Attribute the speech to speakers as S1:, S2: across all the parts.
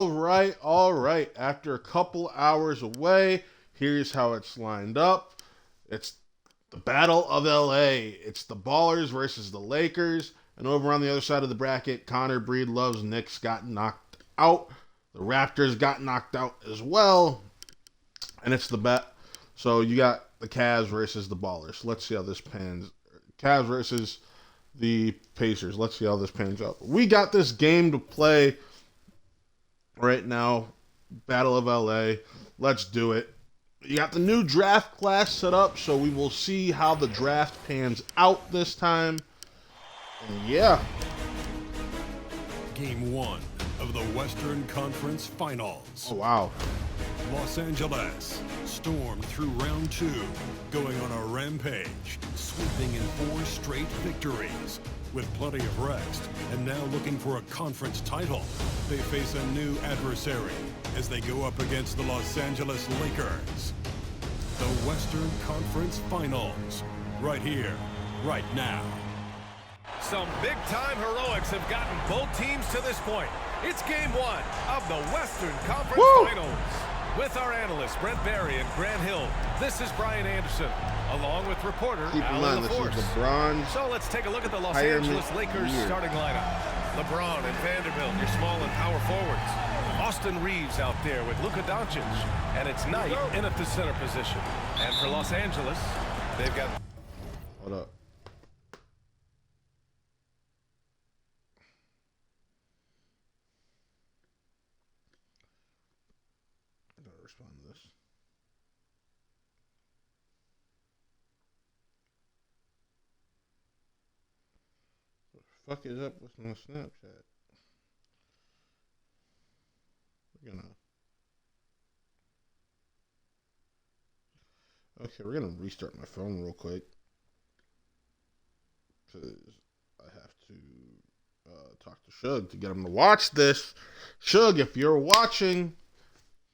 S1: All right. After a couple hours away, here's how it's lined up. It's the Battle of LA. It's the Ballers versus the Lakers. And over on the other side of the bracket, Connor Breedlove's Knicks got knocked out. The Raptors got knocked out as well. And it's the bet. So you got the Cavs versus the Ballers. Let's see how this pans. Cavs versus the Pacers. Let's see how this pans out. We got this game to play right now. Battle of LA. Let's do it. You got the new draft class set up, so we will see how the draft pans out this time. And yeah.
S2: Game 1 of the Western Conference Finals.
S1: Oh, wow.
S2: Los Angeles stormed through round 2, going on a rampage, sweeping in 4 straight victories. With plenty of rest, and now looking for a conference title, they face a new adversary as they go up against the Los Angeles Lakers. The Western Conference Finals, right here, right now.
S3: Some big-time heroics have gotten both teams to this point. It's game 1 of the Western Conference Finals. With our analysts, Brent Barry and Grant Hill, this is Brian Anderson, along with reporter Alan LaForce. So let's take a look at the Los Angeles Lakers starting lineup. LeBron and Vanderbilt, your small and power forwards. Austin Reeves out there with Luka Doncic. And it's Knight in at the center position. And for Los Angeles, they've got...
S1: Hold up. I gotta respond to this. What the fuck is up with my Snapchat? We're gonna restart my phone real quick because I have to talk to Shug to get him to watch this. Shug, if you're watching,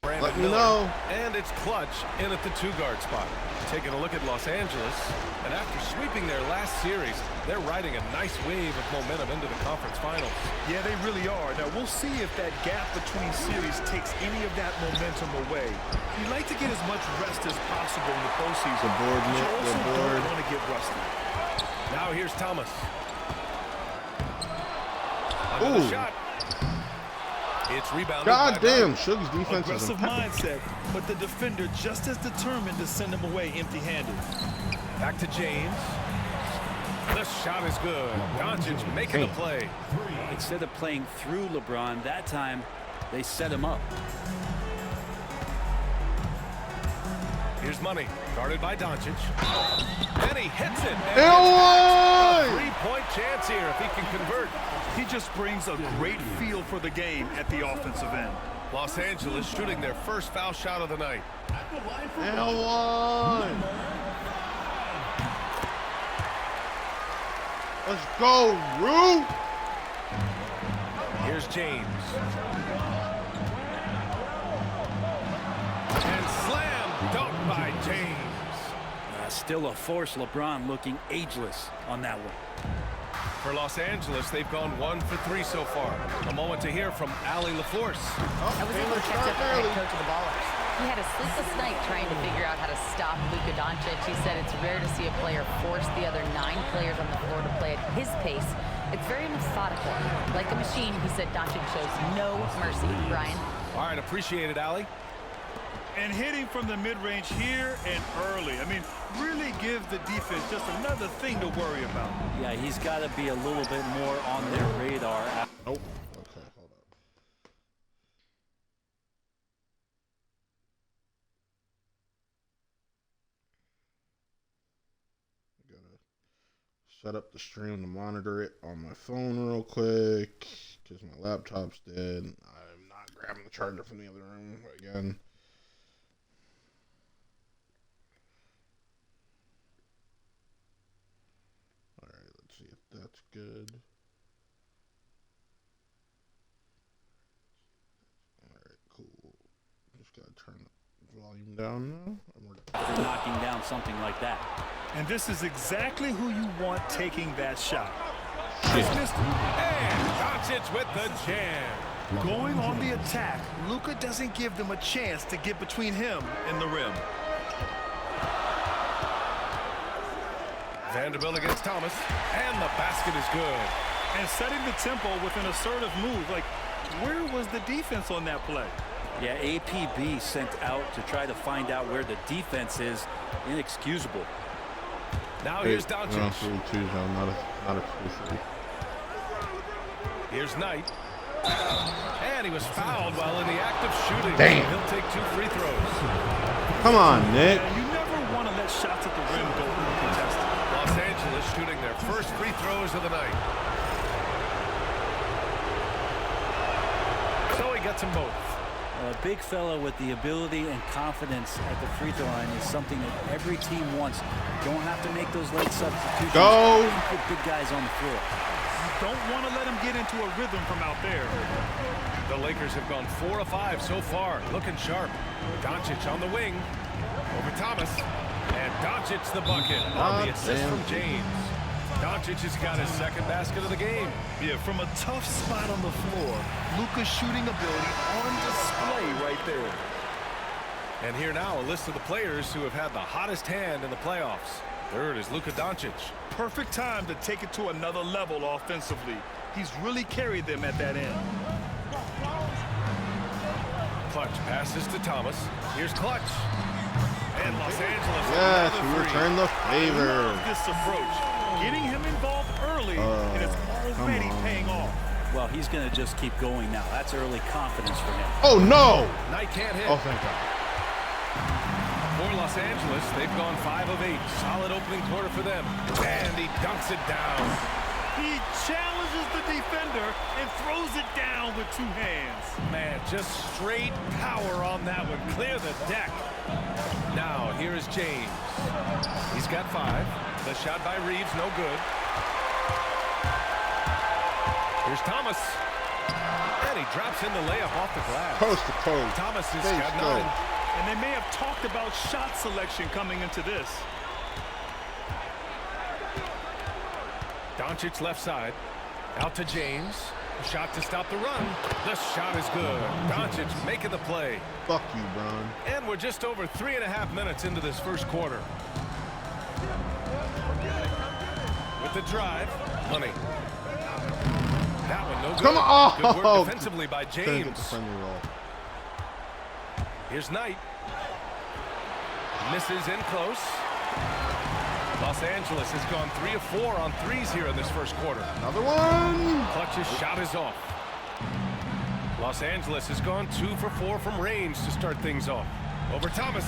S1: let me know.
S3: And it's Clutch in at the 2-guard spot. Taking a look at Los Angeles, and after sweeping their last series, they're riding a nice wave of momentum into the conference finals.
S4: Yeah, they really are. Now, we'll see if that gap between series takes any of that momentum away. You like to get as much rest as possible in the postseason. But you also don't want to get rusty.
S3: Now here's Thomas. Another shot. It's rebounded.
S1: God damn, Sugar's defense is
S4: aggressive mindset, but the defender just as determined to send him away empty-handed.
S3: Back to James. The shot is good. Doncic making the play.
S5: Instead of playing through LeBron, that time they set him up.
S3: Here's Money, guarded by Doncic. And he hits it.
S1: And
S3: three-point chance here if he can convert.
S4: He just brings a great feel for the game at the offensive end.
S3: Los Angeles shooting their first foul shot of the night.
S1: L1. Let's go, Rue.
S3: Here's James. And slam dunk by James.
S5: Still a force. LeBron looking ageless on that one.
S3: For Los Angeles, they've gone 1 for 3 so far. A moment to hear from Allie LaForce.
S6: I was able to catch up with the head coach of the Ballers. He had a sleepless night trying to figure out how to stop Luka Doncic. He said it's rare to see a player force the other 9 players on the floor to play at his pace. It's very methodical. Like a machine, he said Doncic shows no mercy. Brian?
S3: All right, appreciate it, Allie.
S4: And hitting from the mid-range here and early. I mean, really give the defense just another thing to worry about.
S5: Yeah, he's got to be a little bit more on their radar.
S1: Nope. Okay, hold up. I gotta set up the stream to monitor it on my phone real quick because my laptop's dead. I'm not grabbing the charger from the other room again. That's good. Alright, cool. Just gotta turn the volume down now.
S5: After knocking down something like that.
S4: And this is exactly who you want taking that shot.
S3: He's missed it. And Doncic with the jam.
S4: Going on the attack, Luka doesn't give them a chance to get between him and the rim.
S3: Vanderbilt against Thomas, and the basket is good.
S4: And setting the tempo with an assertive move. Like, where was the defense on that play?
S5: Yeah, APB sent out to try to find out where the defense is. Inexcusable.
S3: Now here's Doncic.
S1: Not a 3-3.
S3: Here's Knight. And he was fouled while in the act of shooting.
S1: Damn.
S3: He'll take 2 free throws.
S1: Come on, Nick.
S4: And you never want to let shots at the rim go uncontested.
S3: Los Angeles shooting their first free throws of the night. So he gets them both.
S5: A big fella with the ability and confidence at the free throw line is something that every team wants. You don't have to make those late substitutions.
S1: Go.
S5: You put big guys on the floor.
S4: Don't want to let him get into a rhythm from out there.
S3: The Lakers have gone 4 of 5 so far, looking sharp. Doncic on the wing, over Thomas, and Doncic the bucket on the assist from James. Doncic has got his second basket of the game.
S4: Yeah, from a tough spot on the floor, Luka's shooting ability on display right there.
S3: And here now, a list of the players who have had the hottest hand in the playoffs. Third is Luka Doncic.
S4: Perfect time to take it to another level offensively. He's really carried them at that end.
S3: Clutch passes to Thomas. Here's Clutch. And Los Angeles.
S1: Yes,
S3: another
S1: we
S3: three.
S1: return the favor.
S4: Love this approach. Getting him involved early, and it's already paying off.
S5: Well, he's going to just keep going now. That's early confidence for him.
S1: Oh, no.
S3: Knight can't hit.
S1: Oh, thank God.
S3: For Los Angeles, they've gone 5 of 8. Solid opening quarter for them. And he dunks it down.
S4: He challenges the defender and throws it down with 2 hands.
S3: Man, just straight power on that one. Clear the deck. Now, here is James. He's got 5. The shot by Reeves, no good. Here's Thomas. And he drops in the layup off the glass.
S1: Coast to coast.
S3: Thomas has
S1: Face
S3: got
S1: go.
S3: 9.
S4: And they may have talked about shot selection coming into this.
S3: Doncic left side. Out to James. A shot to stop the run. The shot is good. Doncic making the play.
S1: Fuck you, Bron.
S3: And we're just over 3.5 minutes into this first quarter. With the drive. Money. That one no good.
S1: Come on.
S3: Good work defensively by
S1: Couldn't get the
S3: James.
S1: friendly roll.
S3: Here's Knight. Misses in close. Los Angeles has gone 3 of 4 on threes here in this first quarter.
S1: Another one.
S3: Clutch's shot is off. Los Angeles has gone 2 for 4 from range to start things off. Over Thomas.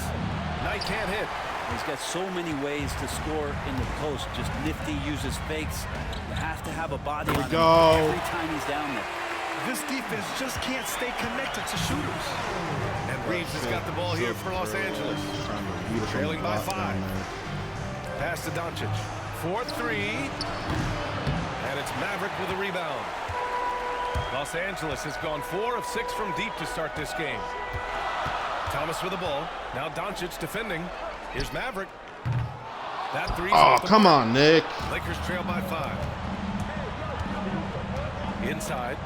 S3: Knight can't hit.
S5: He's got so many ways to score in the post. Just nifty, uses fakes. You have to have a body on him every time he's down there.
S4: This defense just can't stay connected to shooters.
S3: And Reeves has got the ball here for Los Angeles. Trailing by 5. Pass to Doncic. 4-3. And it's Maverick with a rebound. Los Angeles has gone 4 of 6 from deep to start this game. Thomas with the ball. Now Doncic defending. Here's Maverick. That three's off the
S1: come
S3: mark.
S1: on, Nick.
S3: Lakers trail by 5. Inside.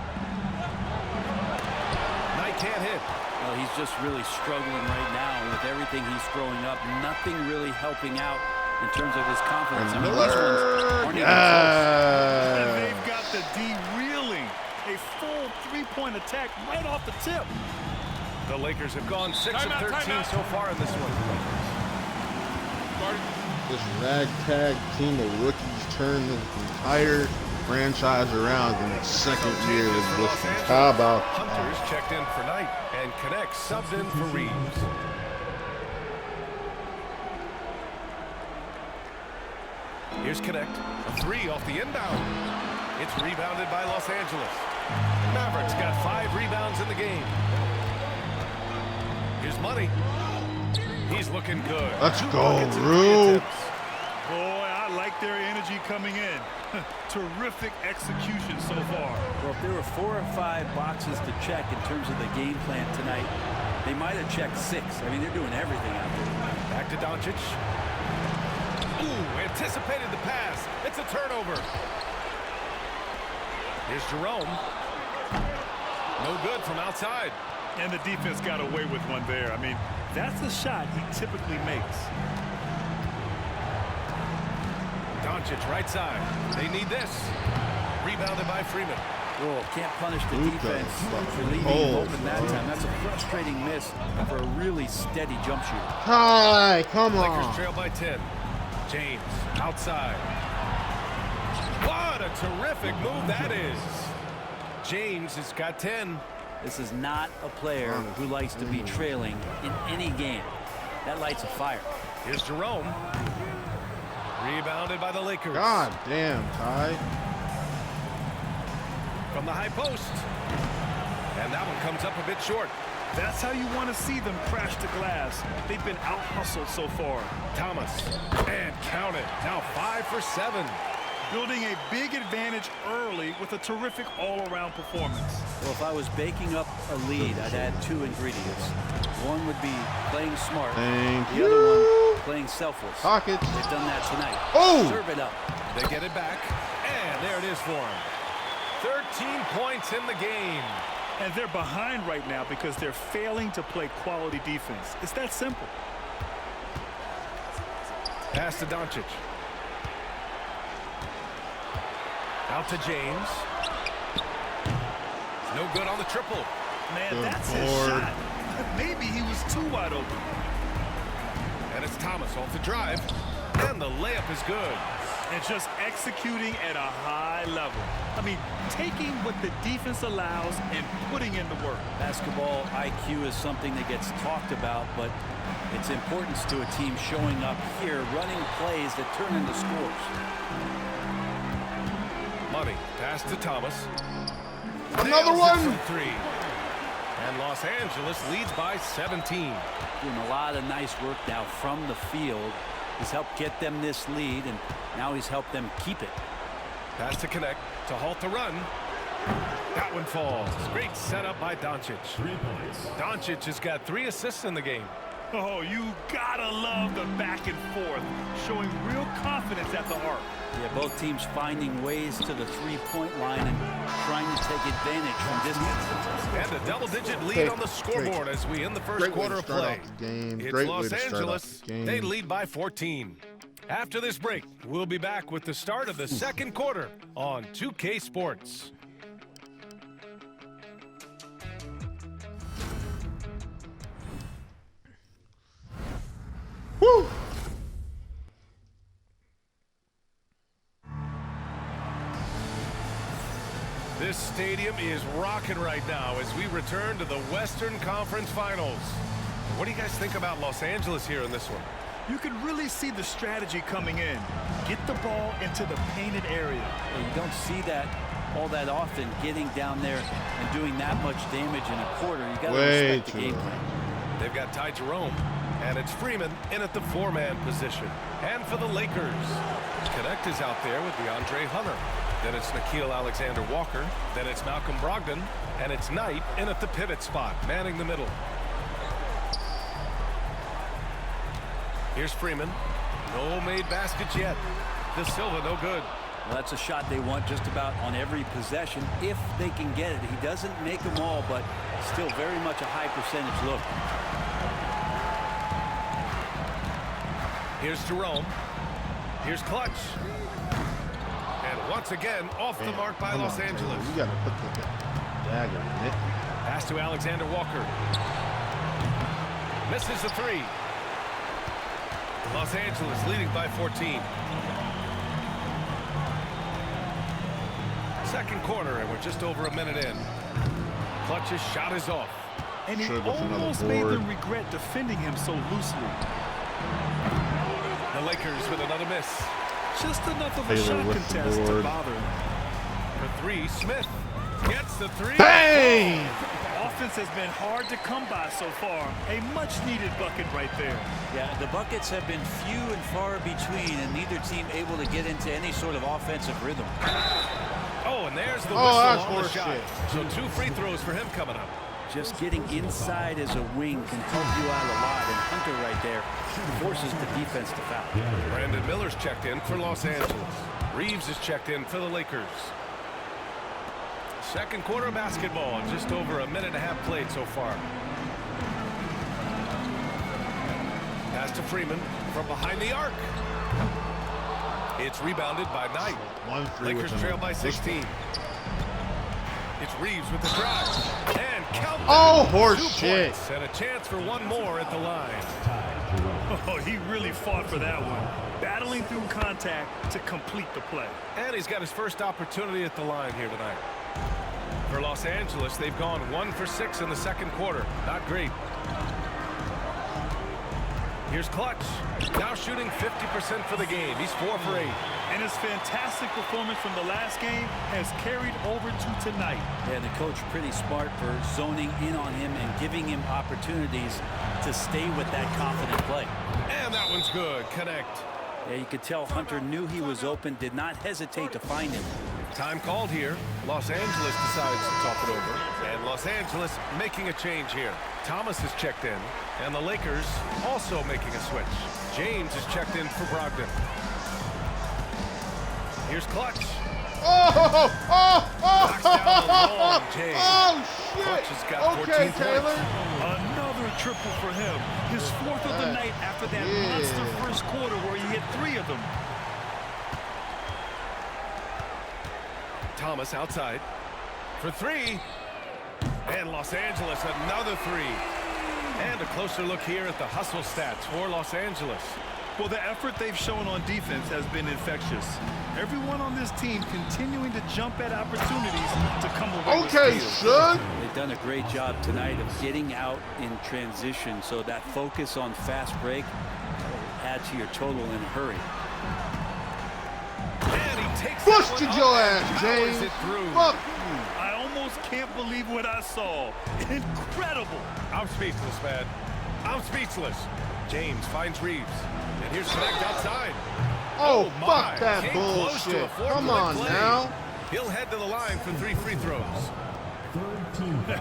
S3: Knight can't hit.
S5: Well, he's just really struggling right now with everything he's throwing up. Nothing really helping out in terms of his confidence. I mean, these ones aren't even close.
S4: And they've got the D reeling. A full 3-point attack right off the tip.
S3: The Lakers have gone 6 of 13 so far in this one.
S1: This ragtag team of rookies turned the entire franchise around in its second year of existence. How about that?
S3: Hunters checked in for Knight and Connect subbed in for Reeves. Here's Connect. A 3 off the inbound. It's rebounded by Los Angeles. Mavericks got 5 rebounds in the game. Here's Money. He's looking good.
S1: Let's
S3: 2
S1: go,
S3: buckets in 3
S1: Rube.
S3: attempts.
S4: Boy, I like their energy coming in. Terrific execution so far.
S5: Well, if there were 4 or 5 boxes to check in terms of the game plan tonight, they might have checked 6. I mean, they're doing everything out there.
S3: Back to Doncic. Ooh, anticipated the pass. It's a turnover. Here's Jerome. No good from outside.
S4: And the defense got away with one there. I mean, that's the shot he typically makes.
S3: Doncic right side. They need this. Rebounded by Freeman.
S5: Oh, can't punish the defense for leaving him open that time. That's a frustrating miss for a really steady jump shooter.
S1: Hi, come on.
S3: Lakers trail by 10. James outside. What a terrific move that is. James has got 10.
S5: This is not a player who likes to be trailing in any game. That lights a fire.
S3: Here's Jerome. Rebounded by the Lakers.
S1: God damn, Ty.
S3: From the high post. And that one comes up a bit short.
S4: That's how you want to see them crash the glass. They've been out-hustled so far.
S3: Thomas. And count it. Now 5 for 7.
S4: Building a big advantage early with a terrific all-around performance.
S5: Well, if I was baking up a lead, I'd add 2 ingredients. One would be playing smart.
S1: Thank
S5: the
S1: you.
S5: other one, playing selfless.
S1: Pockets.
S5: They've done that tonight.
S1: Oh!
S5: Serve it up.
S3: They get it back. And there it is for him. 13 points in the game.
S4: And they're behind right now because they're failing to play quality defense. It's that simple.
S3: Pass to Doncic. Out to James. No good on the triple.
S4: Man,
S1: Good
S4: that's
S1: board.
S4: his shot. Maybe he was too wide open.
S3: And it's Thomas off the drive. And the layup is good.
S4: And just executing at a high level. I mean, taking what the defense allows and putting in the work.
S5: Basketball IQ is something that gets talked about, but its importance to a team showing up here, running plays that turn into scores.
S3: Money. Pass to Thomas.
S1: Another
S3: Nails it
S1: one.
S3: from 3. And Los Angeles leads by 17.
S5: Doing a lot of nice work now from the field. He's helped get them this lead, and now he's helped them keep it.
S3: Pass to connect to halt the run. That one falls. Great setup by Doncic.
S2: 3 points.
S3: Doncic has got 3 assists in the game.
S4: Oh, you gotta love the back and forth, showing real confidence at the arc.
S5: Yeah, both teams finding ways to the three-point line and trying to take advantage from distance.
S3: And a double-digit lead on the scoreboard as we end the first quarter of play. It's Los Angeles. They lead by 14. After this break, we'll be back with the start of the second quarter on 2K Sports.
S1: Woo!
S3: This stadium is rocking right now as we return to the Western Conference Finals. What do you guys think about Los Angeles here in this one?
S4: You can really see the strategy coming in. Get the ball into the painted area.
S5: Yeah, you don't see that all that often, getting down there and doing that much damage in a quarter. You got to respect the game plan.
S3: They've got Ty Jerome, and it's Freeman in at the 4-man position. And for the Lakers, Connect is out there with DeAndre Hunter. Then it's Nickeil Alexander-Walker. Then it's Malcolm Brogdon. And it's Knight in at the pivot spot, manning the middle. Here's Freeman. No made baskets yet. De Silva, no good.
S5: Well, that's a shot they want just about on every possession if they can get it. He doesn't make them all, but still very much a high percentage look.
S3: Here's Jerome. Here's Clutch. And once again, off the mark by Los Angeles.
S1: You gotta put the dagger in it.
S3: Pass to Alexander Walker. Misses the 3. Los Angeles leading by 14. Second quarter, and we're just over a minute in. Clutch's shot is off.
S4: And it
S1: Should've with another
S4: almost made
S1: board.
S4: them regret defending him so loosely.
S3: The Lakers with another miss.
S4: Just enough of a
S1: Taylor
S4: shot
S1: with the
S4: contest to
S1: board.
S4: bother him.
S3: For 3, Smith gets the 3.
S1: Bang!
S4: Offense has been hard to come by so far. A much-needed bucket right there.
S5: Yeah, the buckets have been few and far between, and neither team able to get into any sort of offensive rhythm.
S3: Oh, and there's the
S1: Oh,
S3: whistle
S1: that's
S3: on the shot.
S1: horseshit.
S3: So 2 free throws for him coming up.
S5: Just getting inside as a wing can help you out a lot, and Hunter right there forces the defense to foul.
S3: Brandon Miller's checked in for Los Angeles. Reeves is checked in for the Lakers. Second quarter of basketball, just over a minute and a half played so far. Pass to Freeman from behind the arc. It's rebounded by Knight.
S1: 1-3
S3: Lakers trail by 16. It's Reeves with the drive. And count that.
S1: Oh, horse
S3: 2
S1: shit.
S3: points and a chance for one more at the line.
S4: Oh, he really fought for that one. Battling through contact to complete the play.
S3: And he's got his first opportunity at the line here tonight. For Los Angeles, they've gone 1 for 6 in the second quarter. Not great. Here's Clutch. Now shooting 50% for the game. He's 4 for 8.
S4: And his fantastic performance from the last game has carried over to tonight.
S5: Yeah, the coach pretty smart for zoning in on him and giving him opportunities to stay with that confident play.
S3: And that one's good. Connect.
S5: Yeah, you could tell Hunter knew he was open, did not hesitate to find him.
S3: Time called here. Los Angeles decides to talk it over. And Los Angeles making a change here. Thomas is checked in. And the Lakers also making a switch. James is checked in for Brogdon. Here's Clutch. Knocks down the long James.
S1: Oh, shit.
S3: Clutch has got 14
S1: Okay,
S3: points.
S1: Taylor.
S4: Another triple for him. His 4th of the night after that monster first quarter where he hit 3 of them.
S3: Thomas outside for 3. And Los Angeles another 3. And a closer look here at the hustle stats for Los Angeles.
S4: Well, the effort they've shown on defense has been infectious. Everyone on this team continuing to jump at opportunities to come away
S1: Okay,
S4: with steals.
S1: son.
S5: They've done a great job tonight of getting out in transition, so that focus on fast break will add to your total in a hurry.
S3: And he takes
S1: Busted
S3: that one
S1: your
S3: up and
S1: ass,
S3: powers
S1: James.
S3: it through.
S1: Fuck you.
S4: I almost can't believe what I saw. Incredible.
S3: I'm speechless, man. I'm speechless. James finds Reeves. And here's Connect outside.
S1: Oh,
S3: my.
S1: fuck that
S3: Came close to a
S1: bullshit.
S3: four-point
S1: Come on
S3: play.
S1: now.
S3: He'll head to the line for 3 free throws.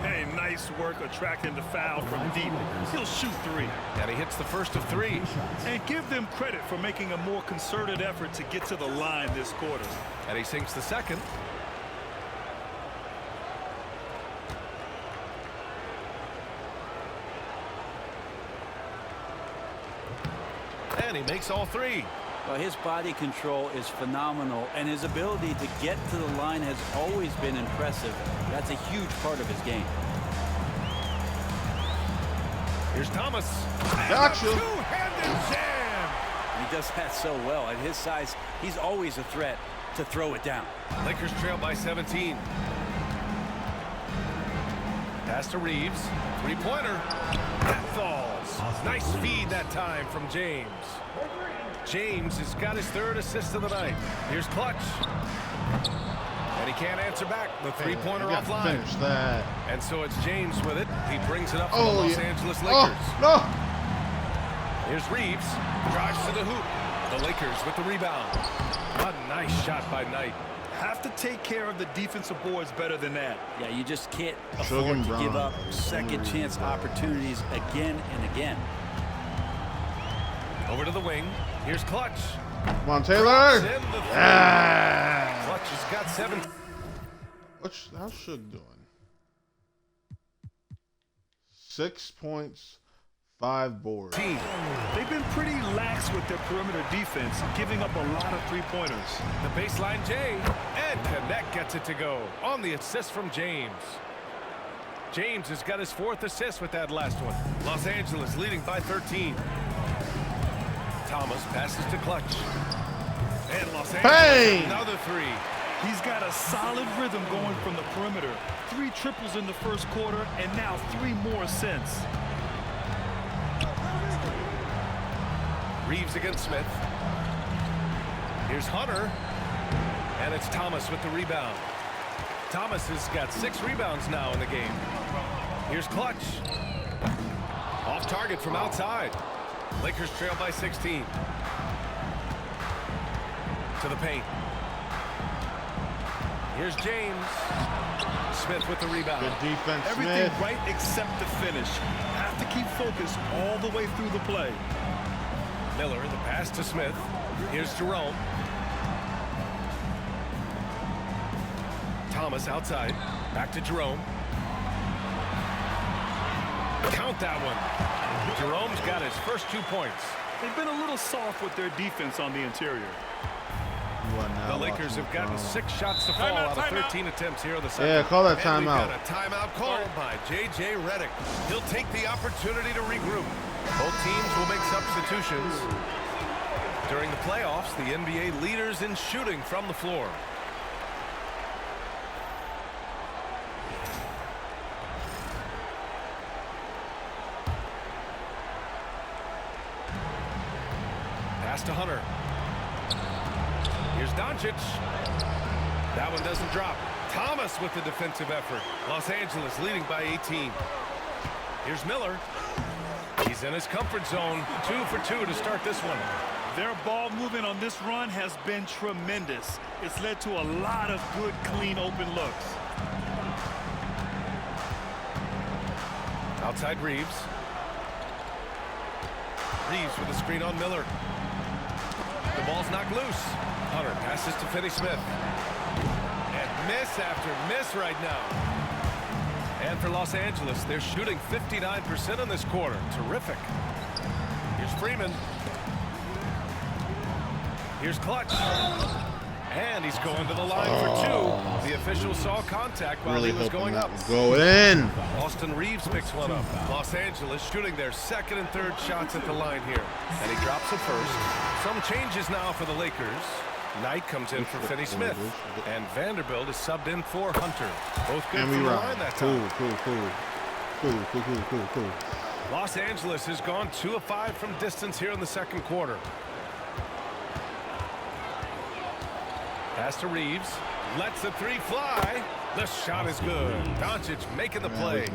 S4: Hey, nice work attracting the foul from deep. He'll shoot 3.
S3: And he hits the first of 3.
S4: And give them credit for making a more concerted effort to get to the line this quarter.
S3: And he sinks the second. And he makes all 3.
S5: Well, his body control is phenomenal, and his ability to get to the line has always been impressive. That's a huge part of his game.
S3: Here's Thomas.
S1: Gotcha.
S3: And a two-handed jam.
S5: He does that so well. At his size, he's always a threat to throw it down.
S3: Lakers trail by 17. Pass to Reeves. Three-pointer. That falls. Nice feed that time from James. James has got his 3rd assist of the night. Here's Clutch. And he can't answer back. The three-pointer
S1: You gotta
S3: offline.
S1: Finish that.
S3: And so it's James with it. He brings it up for the
S1: Oh,
S3: Los
S1: yeah.
S3: Angeles Lakers.
S1: Oh, no.
S3: Here's Reeves. Drives to the hoop. The Lakers with the rebound. A nice shot by Knight.
S4: Have to take care of the defensive boards better than that.
S5: Yeah, you just can't
S1: Sugar
S5: afford
S1: and
S5: to give
S1: Brown.
S5: up second chance opportunities again and again.
S3: Over to the wing. Here's Clutch.
S1: Come on, Taylor.
S3: In the three.
S1: Yeah.
S3: Clutch has got 7.
S1: How's Suge doing? 6 points, 5 boards.
S4: They've been pretty lax with their perimeter defense, giving up a lot of three-pointers.
S3: The baseline J. And Connect gets it to go on the assist from James. James has got his 4th assist with that last one. Los Angeles leading by 13. Thomas passes to Clutch. And Los Angeles
S1: Bang!
S3: another 3.
S4: He's got a solid rhythm going from the perimeter. 3 triples in the first quarter, and now 3 more since.
S3: Reeves against Smith. Here's Hunter. And it's Thomas with the rebound. Thomas has got 6 rebounds now in the game. Here's Clutch. Off target from outside. Lakers trail by 16. To the paint. Here's James. Smith with the rebound.
S1: Good defense,
S4: Everything
S1: Smith.
S4: right except the finish. Have to keep focused all the way through the play.
S3: Miller, the pass to Smith. Here's Jerome. Thomas outside. Back to Jerome. Count that one. Jerome's got his first 2 points.
S4: They've been a little soft with their defense on the interior.
S3: The Lakers have gotten 6 shots to fall out of 13 attempts here in the second.
S1: Yeah, call that
S3: and
S1: timeout.
S3: We've got a timeout called by J.J. Redick. He'll take the opportunity to regroup. Both teams will make substitutions. During the playoffs, the NBA leaders in shooting from the floor. Pass to Hunter. Here's Doncic. That one doesn't drop. Thomas with the defensive effort. Los Angeles leading by 18. Here's Miller. He's in his comfort zone. 2 for 2 to start this one.
S4: Their ball movement on this run has been tremendous. It's led to a lot of good, clean, open looks.
S3: Outside Reeves. Reeves with a screen on Miller. The ball's knocked loose. Hunter passes to Finney-Smith. And miss after miss right now. And for Los Angeles, they're shooting 59% in this quarter. Terrific. Here's Freeman. Here's Clutch. And he's going to the line for 2. The official saw contact while he was going up.
S1: Go in.
S3: Austin Reeves picks one up. Los Angeles shooting their second and third shots at the line here. And he drops it first. Some changes now for the Lakers. Knight comes in for Finney-Smith. And Vanderbilt is subbed in for Hunter. Both good from the line that time.
S1: Cool.
S3: Los Angeles has gone 2 of 5 from distance here in the second quarter. Pass to Reeves. Lets the 3 fly. The shot is good. Doncic making the play.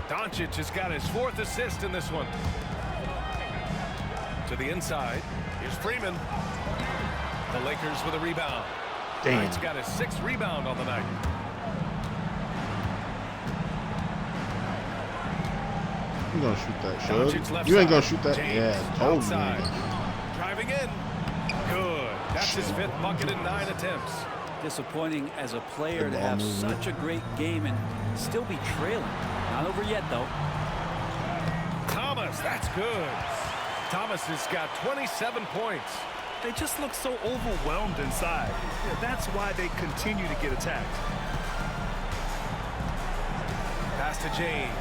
S3: Doncic has got his 4th assist in this one. To the inside. Here's Freeman. The Lakers with a rebound. Knight's got his 6th rebound on the night.
S1: You gonna shoot that, Shug? You ain't gonna shoot that?
S3: James
S1: yeah, told
S3: outside.
S1: me.
S3: Driving in. Good. That's his 5th bucket in 9 attempts.
S5: Disappointing as a player to have such a great game and still be trailing. Not over yet, though.
S3: Thomas, that's good. Thomas has got 27 points.
S4: They just look so overwhelmed inside. Yeah, that's why they continue to get attacked.
S3: Pass to James.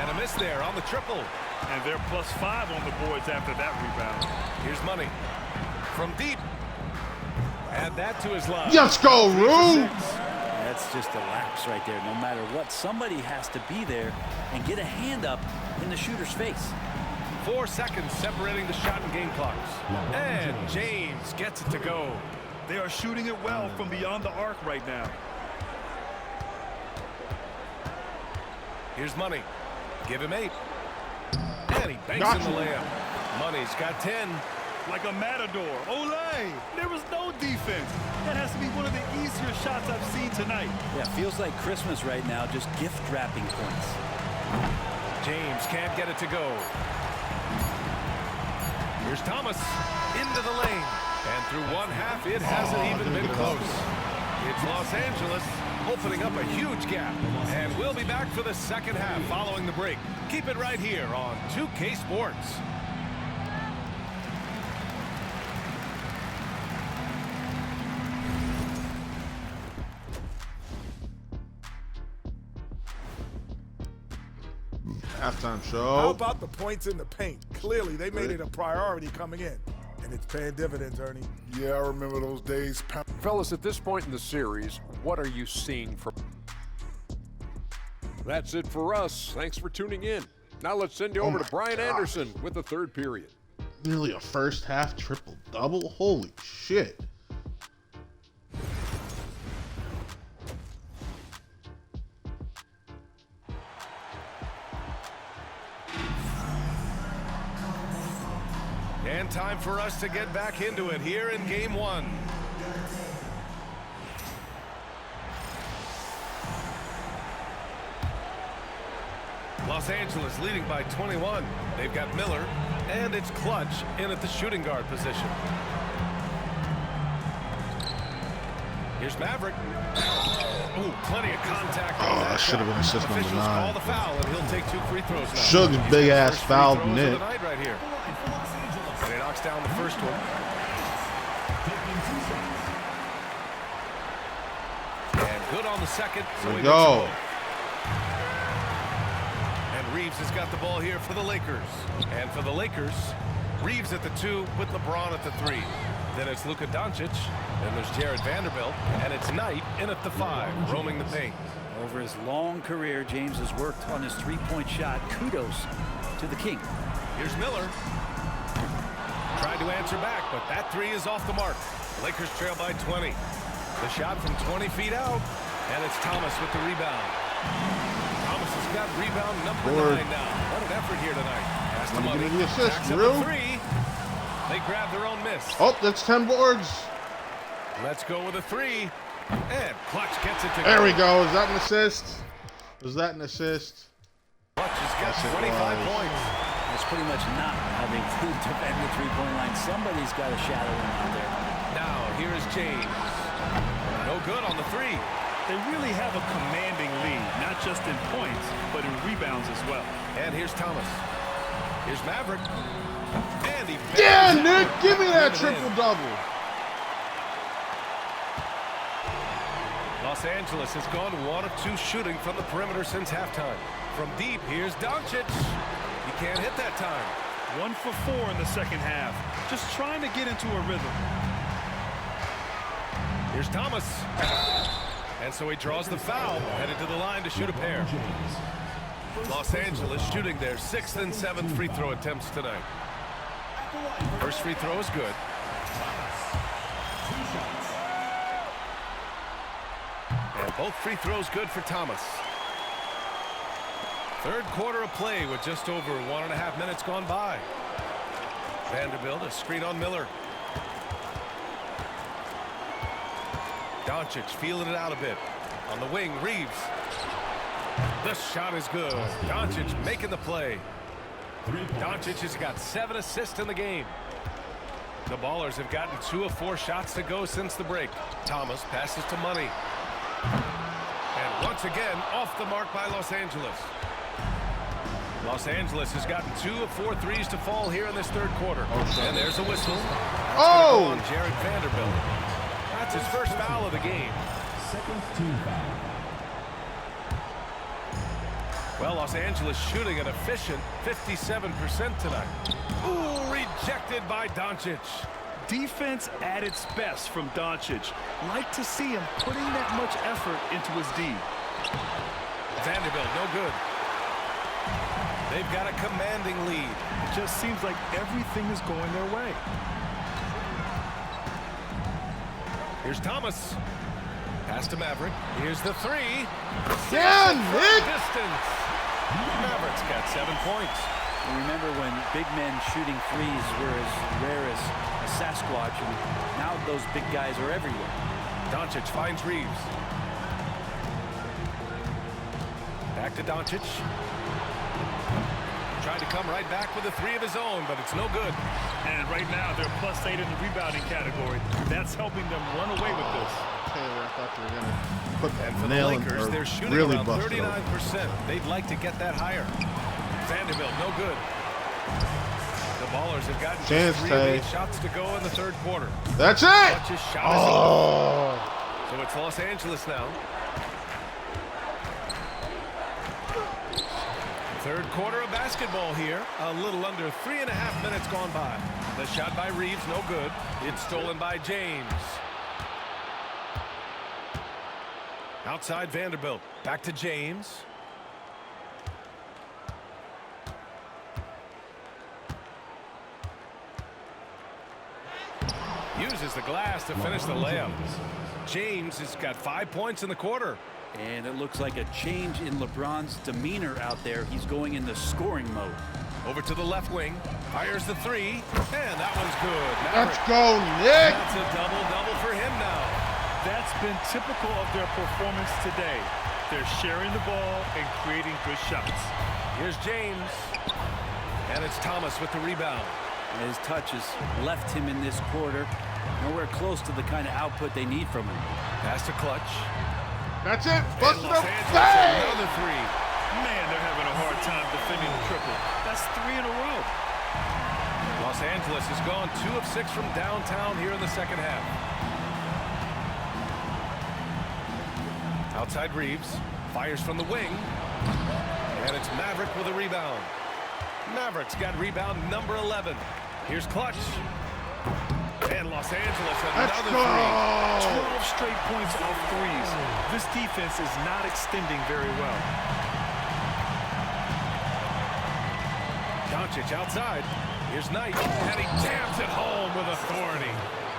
S3: And a miss there on the triple.
S4: And they're +5 on the boards after that rebound.
S3: Here's Money. From deep. Add that to his line.
S1: Let's go, Rue.
S5: That's just a lapse right there. No matter what, somebody has to be there and get a hand up in the shooter's face.
S3: 4 seconds separating the shot and game clocks. And James gets it to go.
S4: They are shooting it well from beyond the arc right now.
S3: Here's Money. Give him 8. And he banks in the layup. Money's got 10.
S4: Like a matador. Olay! There was no defense. That has to be one of the easier shots I've seen tonight.
S5: Yeah, feels like Christmas right now, just gift wrapping points.
S3: James can't get it to go. Here's Thomas into the lane. And through 1/2, it hasn't even been close. It's Los Angeles opening up a huge gap. And we'll be back for the second half following the break. Keep it right here on 2K Sports.
S1: Halftime show.
S7: How about the points in the paint? Clearly, they made it a priority coming in. And it's paying dividends, Ernie.
S8: Yeah, I remember those days.
S9: Fellas, at this point in the series, what are you seeing from... That's it for us. Thanks for tuning in. Now let's send you over to Brian Anderson with the third period.
S1: Nearly a first half triple-double? Holy shit.
S3: And time for us to get back into it here in Game 1. Los Angeles leading by 21. They've got Miller, and it's Clutch in at the shooting guard position. Here's Maverick. Oh, plenty of contact.
S1: Oh, that should have been assist number 9.
S3: Call the foul, and he'll take 2 free throws now.
S1: Suge's big ass fouled Nick.
S3: Right here. And he knocks down the first one. And good on the second. So
S1: Here we go.
S3: And Reeves has got the ball here for the Lakers. And for the Lakers, Reeves at the 2 with LeBron at the 3. Then it's Luka Doncic, and there's Jared Vanderbilt, and it's Knight in at the 5, roaming the paint.
S5: Over his long career, James has worked on his three-point shot. Kudos to the King.
S3: Here's Miller. Tried to answer back, but that 3 is off the mark. Lakers trail by 20. The shot from 20 feet out, and it's Thomas with the rebound. Thomas has got rebound number 9 now. What an effort here tonight. Pass to Money.
S1: The assist,
S3: Backs up
S1: Drew.
S3: the 3. They grab their own miss.
S1: Oh, that's 10 boards.
S3: Let's go with a 3. And Clutch gets it to
S1: There we go. Is that an assist? Was that an assist?
S3: Clutch has got 25 points.
S5: It's pretty much not having to defend the three-point line. Somebody's got to shadow him out there.
S3: Now, here is James. No good on the 3.
S4: They really have a commanding lead, not just in points, but in rebounds as well.
S3: And here's Thomas. Here's Maverick. And he
S1: Yeah, Nick, give me that triple-double.
S3: Los Angeles has gone 1 of 2 shooting from the perimeter since halftime. From deep, here's Doncic. He can't hit that time.
S4: 1 for 4 in the second half. Just trying to get into a rhythm.
S3: Here's Thomas. And so he draws the foul, headed to the line to shoot a pair. Los Angeles shooting their 6th and 7th free throw attempts tonight. First free throw is good. And both free throws good for Thomas. Third quarter of play with just over 1.5 minutes gone by. Vanderbilt, a screen on Miller. Doncic feeling it out a bit. On the wing, Reeves. The shot is good. Doncic making the play. Doncic has got 7 assists in the game. The Ballers have gotten 2 of 4 shots to go since the break. Thomas passes to Money. And once again, off the mark by Los Angeles. Los Angeles has gotten 2 of 4 threes to fall here in this third quarter. And there's a whistle. That's
S1: Oh!
S3: on Jared Vanderbilt. That's his first foul of the game.
S10: Second team foul.
S3: Well, Los Angeles shooting an efficient 57% tonight. Ooh, rejected by Doncic.
S4: Defense at its best from Doncic. Like to see him putting that much effort into his D.
S3: Vanderbilt, no good. They've got a commanding lead.
S4: It just seems like everything is going their way.
S3: Here's Thomas. Pass to Maverick. Here's the 3.
S1: Yeah, Nick!
S3: Distance. Maverick's got 7 points.
S5: And remember when big men shooting threes were as rare as a Sasquatch, and now those big guys are everywhere.
S3: Doncic finds Reeves. Back to Doncic. Tried to come right back with a 3 of his own, but it's no good.
S4: And right now, they're +8 in the rebounding category. That's helping them run away with this.
S1: Taylor, I thought they were going to put
S3: And for the
S1: nail in
S3: Lakers,
S1: or
S3: they're shooting
S1: really
S3: around
S1: bust
S3: 39%. They'd like to get that higher. Vanderbilt, no good. The Ballers have gotten
S1: Chance,
S3: just 3 of 8
S1: Tay.
S3: shots to go in the third quarter.
S1: That's it!
S3: Clutch's shot is
S1: Oh!
S3: off. So it's Los Angeles now. Third quarter of basketball here. A little under 3.5 minutes gone by. The shot by Reeves, no good. It's stolen by James. Outside Vanderbilt. Back to James. Uses the glass to finish the layup. James has got 5 points in the quarter.
S5: And it looks like a change in LeBron's demeanor out there. He's going into scoring mode.
S3: Over to the left wing. Fires the 3. And that one's good.
S1: Let's
S3: Maverick.
S1: go, Nick!
S3: That's a double-double for him now.
S4: That's been typical of their performance today. They're sharing the ball and creating good shots.
S3: Here's James. And it's Thomas with the rebound.
S5: And his touch has left him in this quarter. Nowhere close to the kind of output they need from him.
S3: Pass to Clutch.
S1: That's it. Bust it up.
S4: Another three. Man, they're having a hard time defending the triple. That's 3 in a row.
S3: Los Angeles has gone 2 of 6 from downtown here in the second half. Outside Reeves. Fires from the wing. And it's Maverick with a rebound. Maverick's got rebound number 11. Here's Clutch. And Los Angeles another three.
S4: 12 straight points off threes. This defense is not extending very well.
S3: Doncic outside. Here's Knight. And he jams it home with authority.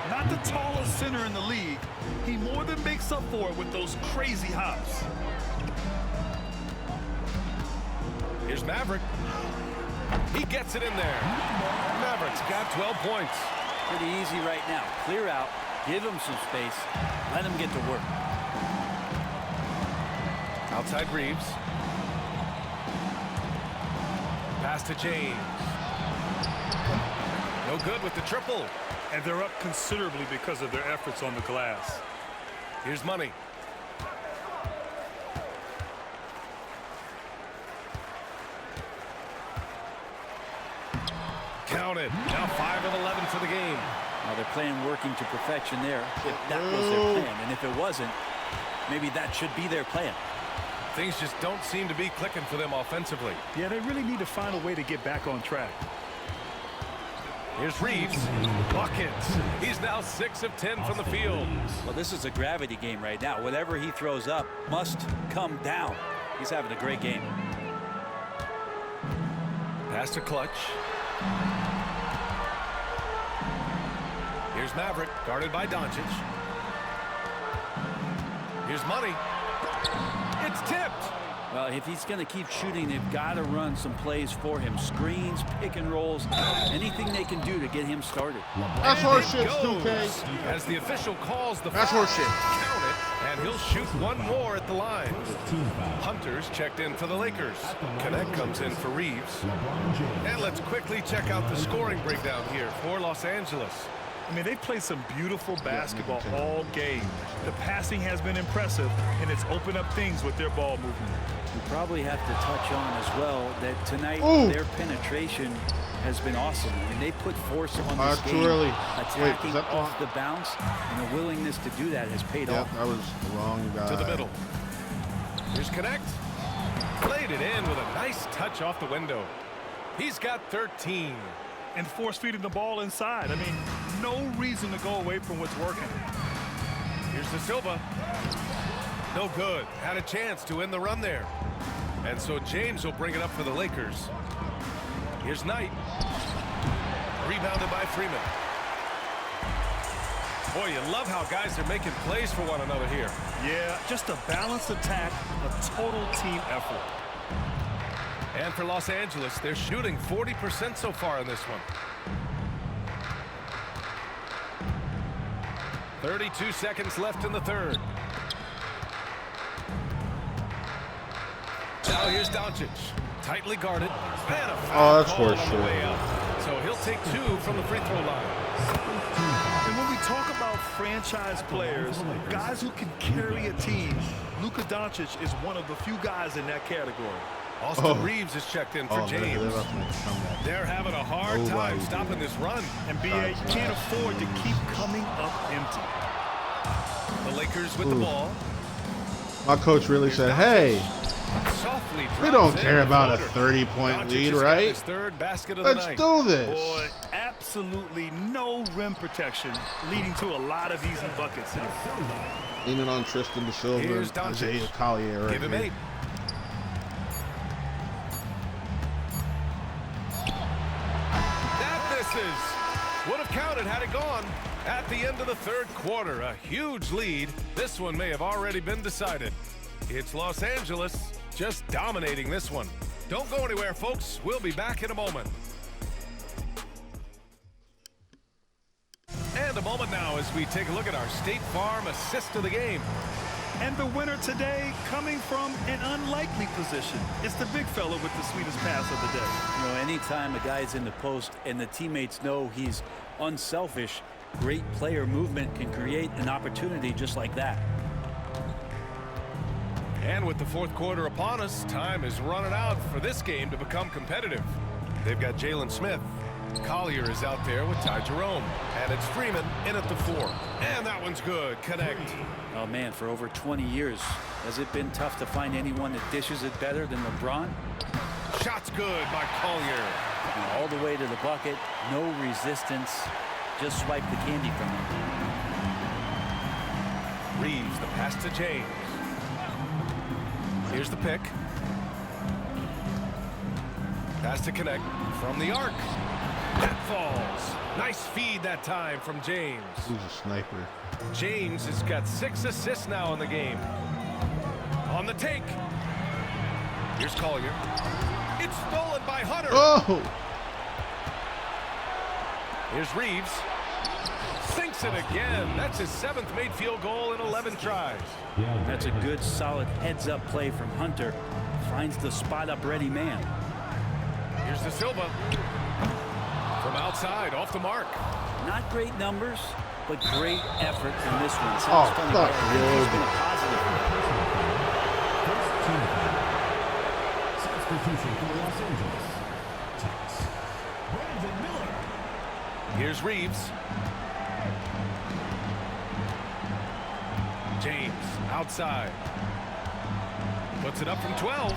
S4: Not the tallest center in the league. He more than makes up for it with those crazy hops.
S3: Here's Maverick. He gets it in there. Maverick's got 12 points.
S5: Pretty easy right now. Clear out, give him some space, let him get to work.
S3: Outside Reeves. Pass to James. No good with the triple.
S4: And they're up considerably because of their efforts on the glass.
S3: Here's Money. Counted. Now 5 of 11 for the game.
S5: Now they're playing working to perfection there. If that was their plan, and if it wasn't, maybe that should be their plan.
S3: Things just don't seem to be clicking for them offensively.
S4: Yeah, they really need to find a way to get back on track.
S3: Here's Reeves. Buckets. He's now 6 of 10 from the field.
S5: Well, this is a gravity game right now. Whatever he throws up must come down. He's having a great game.
S3: Pass to Clutch. Here's Maverick, guarded by Doncic. Here's Money. It's tipped.
S5: Well, if he's going to keep shooting, they've got to run some plays for him. Screens, pick and rolls, anything they can do to get him started.
S1: That's horseshit, 2K.
S3: As the official calls the
S1: That's
S3: foul,
S1: horseshit.
S3: count it, and he'll shoot one more at the line. Hunter's checked in for the Lakers. Connect comes in for Reeves. And let's quickly check out the scoring breakdown here for Los Angeles.
S4: I mean, they played some beautiful basketball all game. The passing has been impressive, and it's opened up things with their ball movement.
S5: We probably have to touch on as well that tonight their penetration has been awesome. I mean, they put force on this game, attacking off the bounce, and the willingness to do that has paid off.
S1: That was the wrong guy.
S3: To the middle. Here's Connect. Played it in with a nice touch off the window. He's got 13.
S4: And force-feeding the ball inside. I mean, no reason to go away from what's working.
S3: Here's the Silva. No good. Had a chance to end the run there. And so James will bring it up for the Lakers. Here's Knight. Rebounded by Freeman. Boy, you love how guys are making plays for one another here.
S4: Yeah, just a balanced attack, a total team effort.
S3: And for Los Angeles, they're shooting 40% so far in this one. 32 seconds left in the third. Now here's Doncic. Tightly guarded. And a foul
S1: that's
S3: called
S1: for
S3: on the way
S1: sure.
S3: up. So he'll take 2 from the free throw line.
S4: And when we talk about franchise players, guys who can carry a team, Luka Doncic is one of the few guys in that category.
S3: Austin Reeves is checked in for James. They're having a hard time stopping this run.
S4: And B.A. can't afford to keep coming up empty.
S3: The Lakers with the ball.
S1: My coach really said, hey,
S3: Softly
S1: we don't
S3: drops
S1: care
S3: in
S1: about a
S3: the
S1: 30-point
S3: Doncic
S1: lead,
S3: has got
S1: right?
S3: his third basket of the
S1: Let's
S3: night.
S1: do this.
S4: Boy, absolutely no rim protection, leading to a lot of easy buckets.
S1: Leaning on Tristan De Silva
S3: Here's
S1: and Isaiah
S3: Doncic.
S1: Collier right
S3: Give him
S1: here.
S3: 8. That misses. Would have counted had it gone. At the end of the third quarter, a huge lead. This one may have already been decided. It's Los Angeles just dominating this one. Don't go anywhere, folks. We'll be back in a moment. And a moment now as we take a look at our State Farm assist of the game.
S4: And the winner today coming from an unlikely position. It's the big fella with the sweetest pass of the day.
S5: You know, anytime a guy's in the post and the teammates know he's unselfish, great player movement can create an opportunity just like that.
S3: And with the fourth quarter upon us, time is running out for this game to become competitive. They've got Jalen Smith. Collier is out there with Ty Jerome. And it's Freeman in at the 4. And that one's good. Connect.
S5: Oh, man, for over 20 years, has it been tough to find anyone that dishes it better than LeBron?
S3: Shot's good by Collier.
S5: All the way to the bucket. No resistance. Just swipe the candy from him.
S3: Reeves, the pass to James. Here's the pick. Pass to connect from the arc. That falls. Nice feed that time from James.
S1: Who's a sniper?
S3: James has got 6 assists now in the game. On the take. Here's Collier. It's stolen by Hunter.
S1: Oh!
S3: Here's Reeves. Sinks it again. That's his 7th made field goal in 11 tries.
S5: That's a good, solid heads-up play from Hunter. Finds the spot-up ready man.
S3: Here's De Silva. From outside, off the mark.
S5: Not great numbers, but great effort in this one.
S1: Oh, fuck you.
S5: He's been a positive.
S10: First team foul. Substitution for Los Angeles. Takes Brandon Miller.
S3: Here's Reeves. James outside. Puts it up from 12.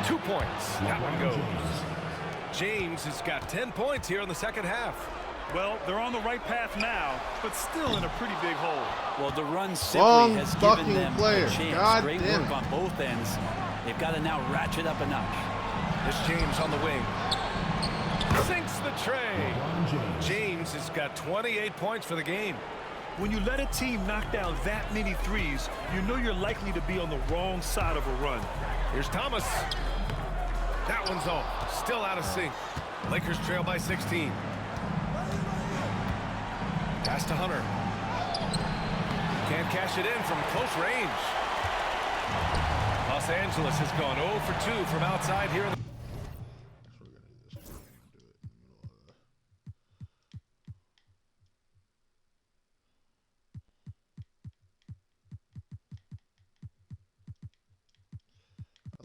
S3: 2 points. That one goes. James has got 10 points here in the second half.
S4: Well, they're on the right path now, but still in a pretty big hole.
S5: Well, the run simply
S1: Long
S5: has given them
S1: player.
S5: a chance.
S1: God
S5: Great
S1: damn
S5: work
S1: it.
S5: on both ends. They've got to now ratchet up a notch.
S3: There's James on the wing. Sinks the tray.
S10: James.
S3: James has got 28 points for the game.
S4: When you let a team knock down that many threes, you know you're likely to be on the wrong side of a run.
S3: Here's Thomas. That one's off. Still out of sync. Lakers trail by 16. Pass to Hunter. Can't cash it in from close range. Los Angeles has gone 0 for 2 from outside here in the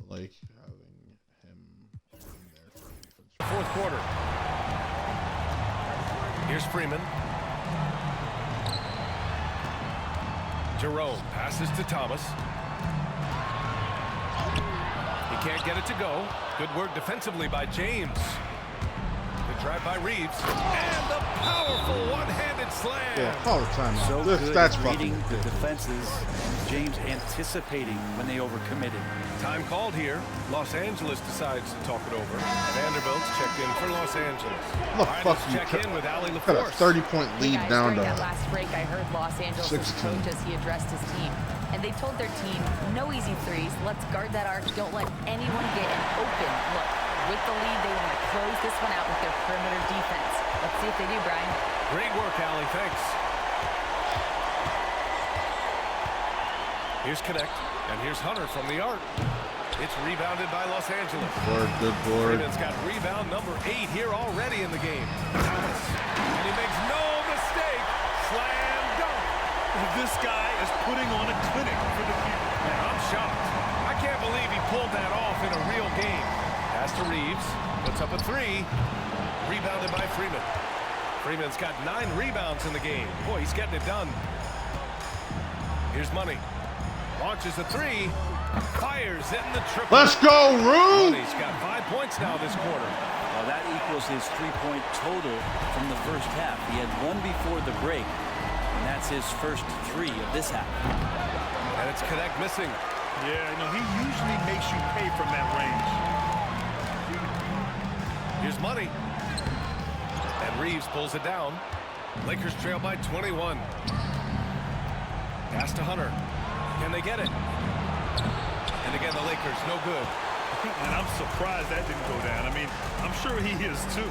S1: like having him in there for defense.
S3: fourth quarter. Here's Freeman. Jerome passes to Thomas. He can't get it to go. Good work defensively by James. The drive by Reeves. And the powerful one-handed slam.
S1: Yeah, call the timeout.
S5: So
S1: That's
S5: good
S1: fucking
S5: reading the
S1: ridiculous.
S5: defenses. James anticipating when they overcommitted.
S3: Time called here. Los Angeles decides to talk it over. Vanderbilt's checked in for Los Angeles.
S1: The
S3: All right,
S1: fuck
S3: let's
S1: you
S3: check in with Ali
S1: got a
S3: LaForce.
S1: 30-point lead
S6: Guys,
S1: down
S6: during
S1: to
S6: that last break, I heard Los Angeles'
S1: 16.
S6: coach as he addressed his team. And they told their team, no easy threes. Let's guard that arc. Don't let anyone get an open look. With the lead, they want to close this one out with their perimeter defense. Let's see if they do, Brian.
S3: Great work, Ali. Thanks. Here's Connect, and here's Hunter from the arc. It's rebounded by Los Angeles.
S1: Good board.
S3: Freeman's got rebound number 8 here already in the game. Thomas, and he makes no mistake. Slam dunk.
S4: This guy is putting on a clinic for the people.
S3: Man, I'm shocked. I can't believe he pulled that off in a real game. Pass to Reeves. Puts up a 3. Rebounded by Freeman. Freeman's got 9 rebounds in the game. Boy, he's getting it done. Here's Money. Launches a 3. Fires in the triple.
S1: Let's go, Rue!
S3: Money's got 5 points now this quarter.
S5: Well, that equals his 3-point total from the first half. He had 1 before the break, and that's his first 3 of this half.
S3: And it's Connect missing.
S4: Yeah, no, he usually makes you pay from that range.
S3: Here's Money. And Reeves pulls it down. Lakers trail by 21. Pass to Hunter. Can they get it? And again, the Lakers, no good.
S4: And I'm surprised that didn't go down. I mean, I'm sure he is too.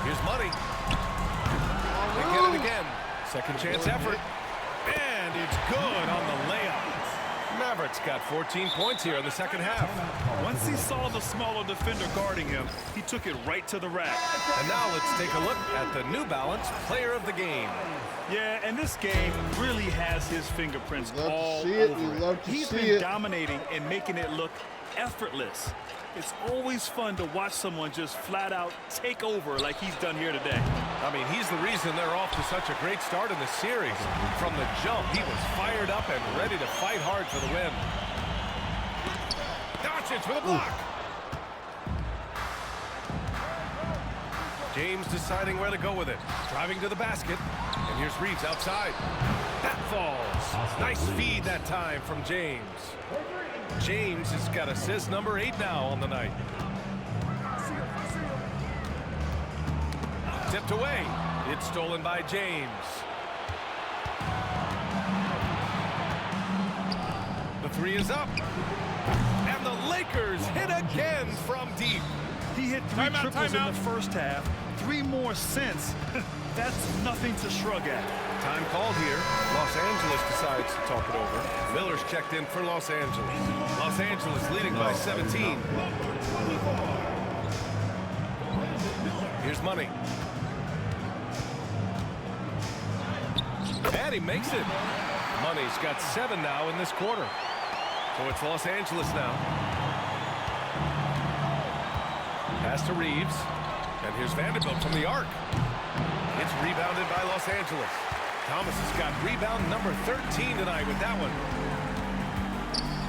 S3: Here's Money. They get it again. Second chance effort. And it's good on the layup. Mavericks got 14 points here in the second half.
S4: Once he saw the smaller defender guarding him, he took it right to the rack.
S3: And now let's take a look at the New Balance Player of the Game.
S4: Yeah, and this game really has his fingerprints all over it. He's been dominating and making it look effortless. It's always fun to watch someone just flat out take over like he's done here today.
S3: I mean, he's the reason they're off to such a great start in the series. From the jump, he was fired up and ready to fight hard for the win. Doncic with a block. James deciding where to go with it. Driving to the basket. And here's Reeves outside. That falls. Nice feed that time from James. James has got assist number 8 now on the night. Tipped away. It's stolen by James. The three is up. And the Lakers hit again from deep.
S4: He hit 3 triples in the first half. 3 more since. That's nothing to shrug at.
S3: Time called here. Los Angeles decides to talk it over. Miller's checked in for Los Angeles. Los Angeles leading by 17. Here's Money. And he makes it. Money's got 7 now in this quarter. So it's Los Angeles now. Pass to Reeves. And here's Vanderbilt from the arc. It's rebounded by Los Angeles. Thomas has got rebound number 13 tonight with that one.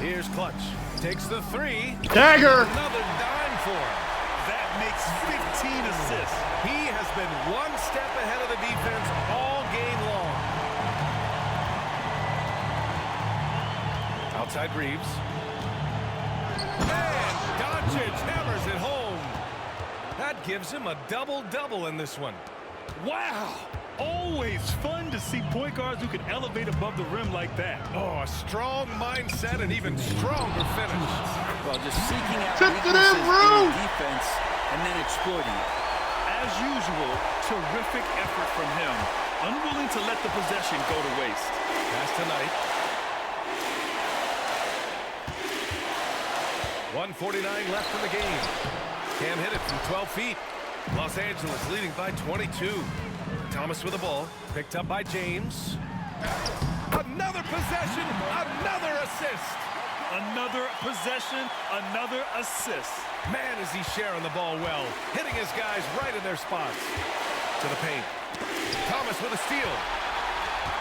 S3: Here's Clutch. Takes the 3.
S1: Dagger!
S3: Another dime for him.
S4: That makes 15 assists.
S3: He has been one step ahead of the defense all game long. Outside Reeves. And Doncic hammers it home. That gives him a double-double in this one.
S4: Wow! Always fun to see point guards who can elevate above the rim like that.
S3: Oh, a strong mindset and even stronger finish.
S5: Well, just seeking out weaknesses in the defense and then exploiting it.
S4: As usual, terrific effort from him. Unwilling to let the possession go to waste.
S3: Pass tonight. 1:49 left in the game. Can't hit it from 12 feet. Los Angeles leading by 22. Thomas with the ball. Picked up by James. Another possession. Another assist.
S4: Another possession. Another assist.
S3: Man, is he sharing the ball well. Hitting his guys right in their spots. To the paint. Thomas with a steal.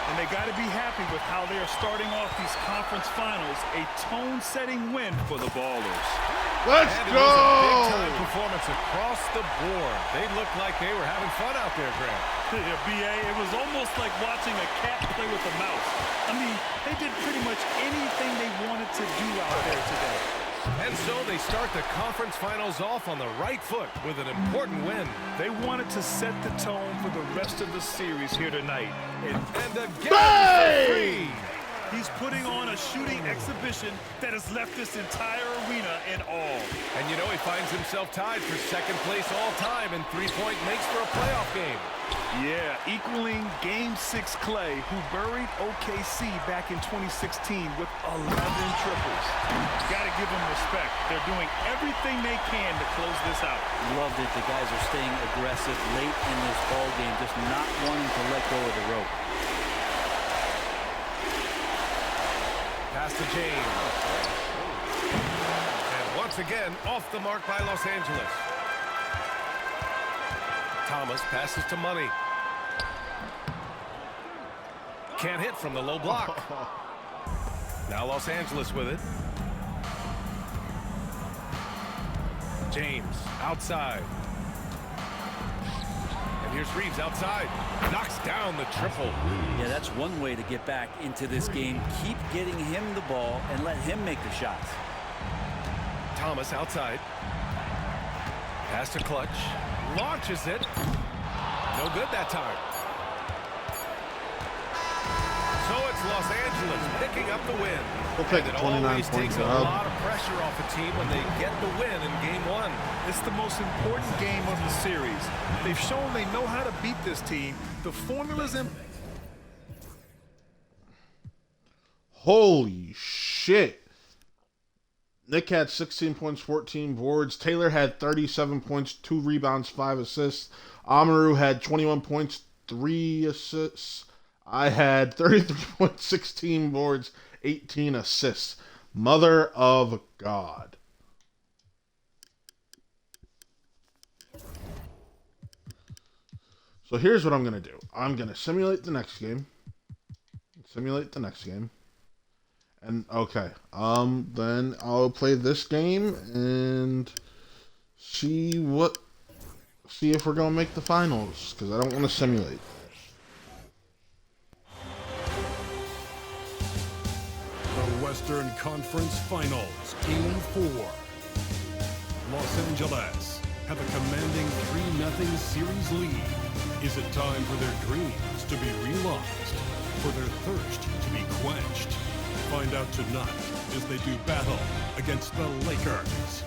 S4: And they got to be happy with how they are starting off these conference finals. A tone-setting win for the Ballers.
S1: Let's
S3: and it
S1: go!
S3: was a big-time performance across the board. They looked like they were having fun out there, Grant.
S4: Yeah, B.A., it was almost like watching a cat play with a mouse. I mean, they did pretty much anything they wanted to do out there today.
S3: And so they start the conference finals off on the right foot with an important win.
S4: They wanted to set the tone for the rest of the series here tonight.
S3: And again, for 3.
S4: He's putting on a shooting exhibition that has left this entire arena in awe.
S3: And you know, he finds himself tied for second place all time in three-point makes for a playoff game.
S4: Yeah, equaling Game 6 Clay, who buried OKC back in 2016 with 11 triples. Gotta give them respect. They're doing everything they can to close this out.
S5: Loved it. The guys are staying aggressive late in this ball game, just not wanting to let go of the rope.
S3: Pass to James. And once again, off the mark by Los Angeles. Thomas passes to Money. Can't hit from the low block. Now Los Angeles with it. James outside. And here's Reeves outside. Knocks down the triple.
S5: Yeah, that's one way to get back into this game. Keep getting him the ball and let him make the shots.
S3: Thomas outside. Pass to Clutch. Launches it. No good that time. So it's Los Angeles picking up the win.
S1: We'll take
S3: it
S1: 29
S3: always
S1: points
S3: takes a lot of pressure off a team when they get the win in Game 1.
S4: It's the most important game of the series. They've shown they know how to beat this team. The formula's in.
S1: Holy shit. shit. Nick had 16 points, 14 boards. Taylor had 37 points, 2 rebounds, 5 assists. Amaru had 21 points, 3 assists. I had 33 points, 16 boards, 18 assists. Mother of God. So here's what I'm going to do. I'm going to simulate the next game. And okay, then I'll play this game and see if we're gonna make the finals, because I don't want to simulate.
S2: The Western Conference Finals, Game 4. Los Angeles have a commanding 3-0 series lead. Is it time for their dreams to be realized? For their thirst to be quenched? Find out tonight as they do battle against the Lakers.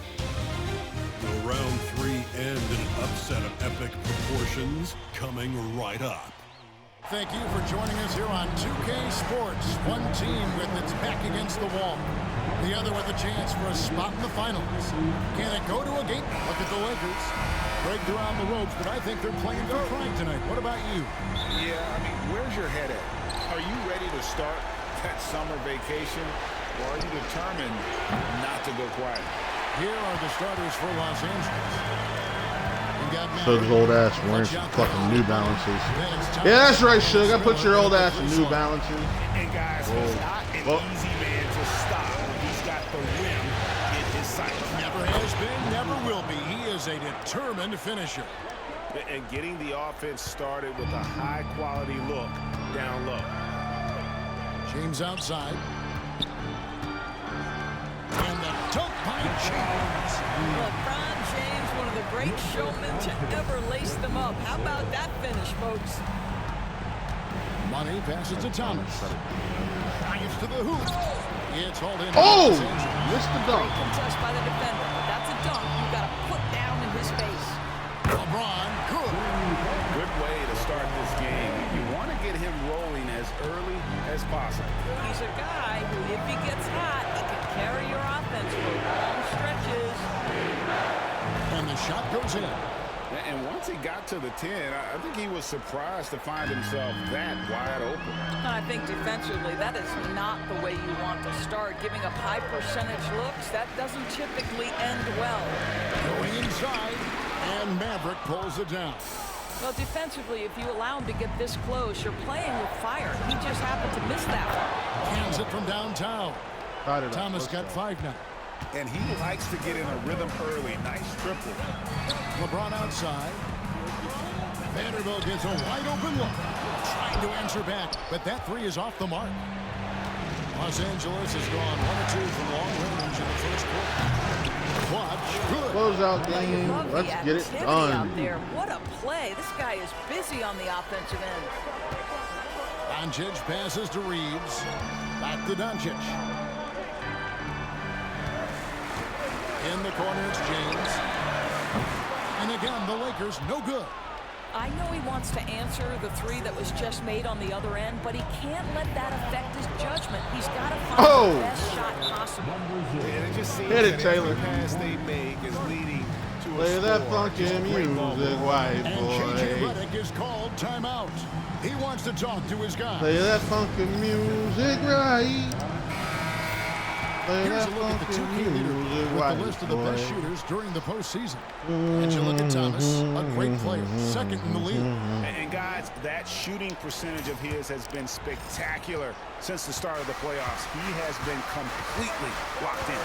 S2: Will round 3 end in an upset of epic proportions? Coming right up.
S11: Thank you for joining us here on 2K Sports. One team with its back against the wall. The other with a chance for a spot in the finals. Can it go to a game? Look at the Lakers. Break around the ropes, but I think they're playing for pride tonight. What about you?
S12: Yeah, I mean, where's your head at? Are you ready to start that summer vacation, or are you determined not to go quiet?
S11: Here are the starters for Los Angeles.
S1: So his old ass wearing some fucking New Balances. Yeah, that's right, Suge. I put your old ass in New Balances.
S12: And guys, he's not an easy man to stop when he's got the rim in his sights.
S11: Never has been, never will be. He is a determined finisher.
S12: And getting the offense started with a high-quality look down low.
S11: James outside. And the dunk by James.
S13: LeBron James, one of the great showmen to ever lace them up. How about that finish, folks?
S11: Money passes to Thomas. Drives to the hoop. It's hauled in.
S1: Oh! Missed the dunk.
S13: Great contest by the defender, but that's a dunk you've got to put down in his face.
S11: LeBron, good.
S12: Good way to start this game. You want to get him rolling as early as possible.
S13: He's a guy who, if he gets hot, he can carry your offense for long stretches.
S11: And the shot goes in.
S12: And once he got to the 10, I think he was surprised to find himself that wide open.
S13: I think defensively, that is not the way you want to start. Giving up high percentage looks, that doesn't typically end well.
S11: Going inside, and Maverick pulls it down.
S13: Well, defensively, if you allow him to get this close, you're playing with fire. He just happened to miss that one.
S11: Cans it from downtown. Thomas got 5 now.
S12: And he likes to get in a rhythm early. Nice triple.
S11: LeBron outside. Vanderbilt gets a wide open look. Trying to answer back, but that 3 is off the mark. Los Angeles has gone 1 or 2 from long range in the first quarter. Watch. Good.
S1: Close out game. Let's get it done.
S13: Out there. What a play. This guy is busy on the offensive end.
S11: Doncic passes to Reeves. Back to Doncic. In the corner, it's James. And again, the Lakers, no good.
S13: I know he wants to answer the 3 that was just made on the other end, but he can't let that affect his judgment. He's got to find the best shot possible.
S1: Hit it, Taylor.
S12: Pass they make is leading to
S1: play that funky music, white boy.
S11: And J.J. Redick is called timeout. He wants to talk to his guys.
S1: Play that funky music right.
S11: Here's a look at the 2K leader with the list of the best shooters during the postseason. And you look at Thomas, a great player, second in the league.
S12: And guys, that shooting percentage of his has been spectacular since the start of the playoffs. He has been completely locked in.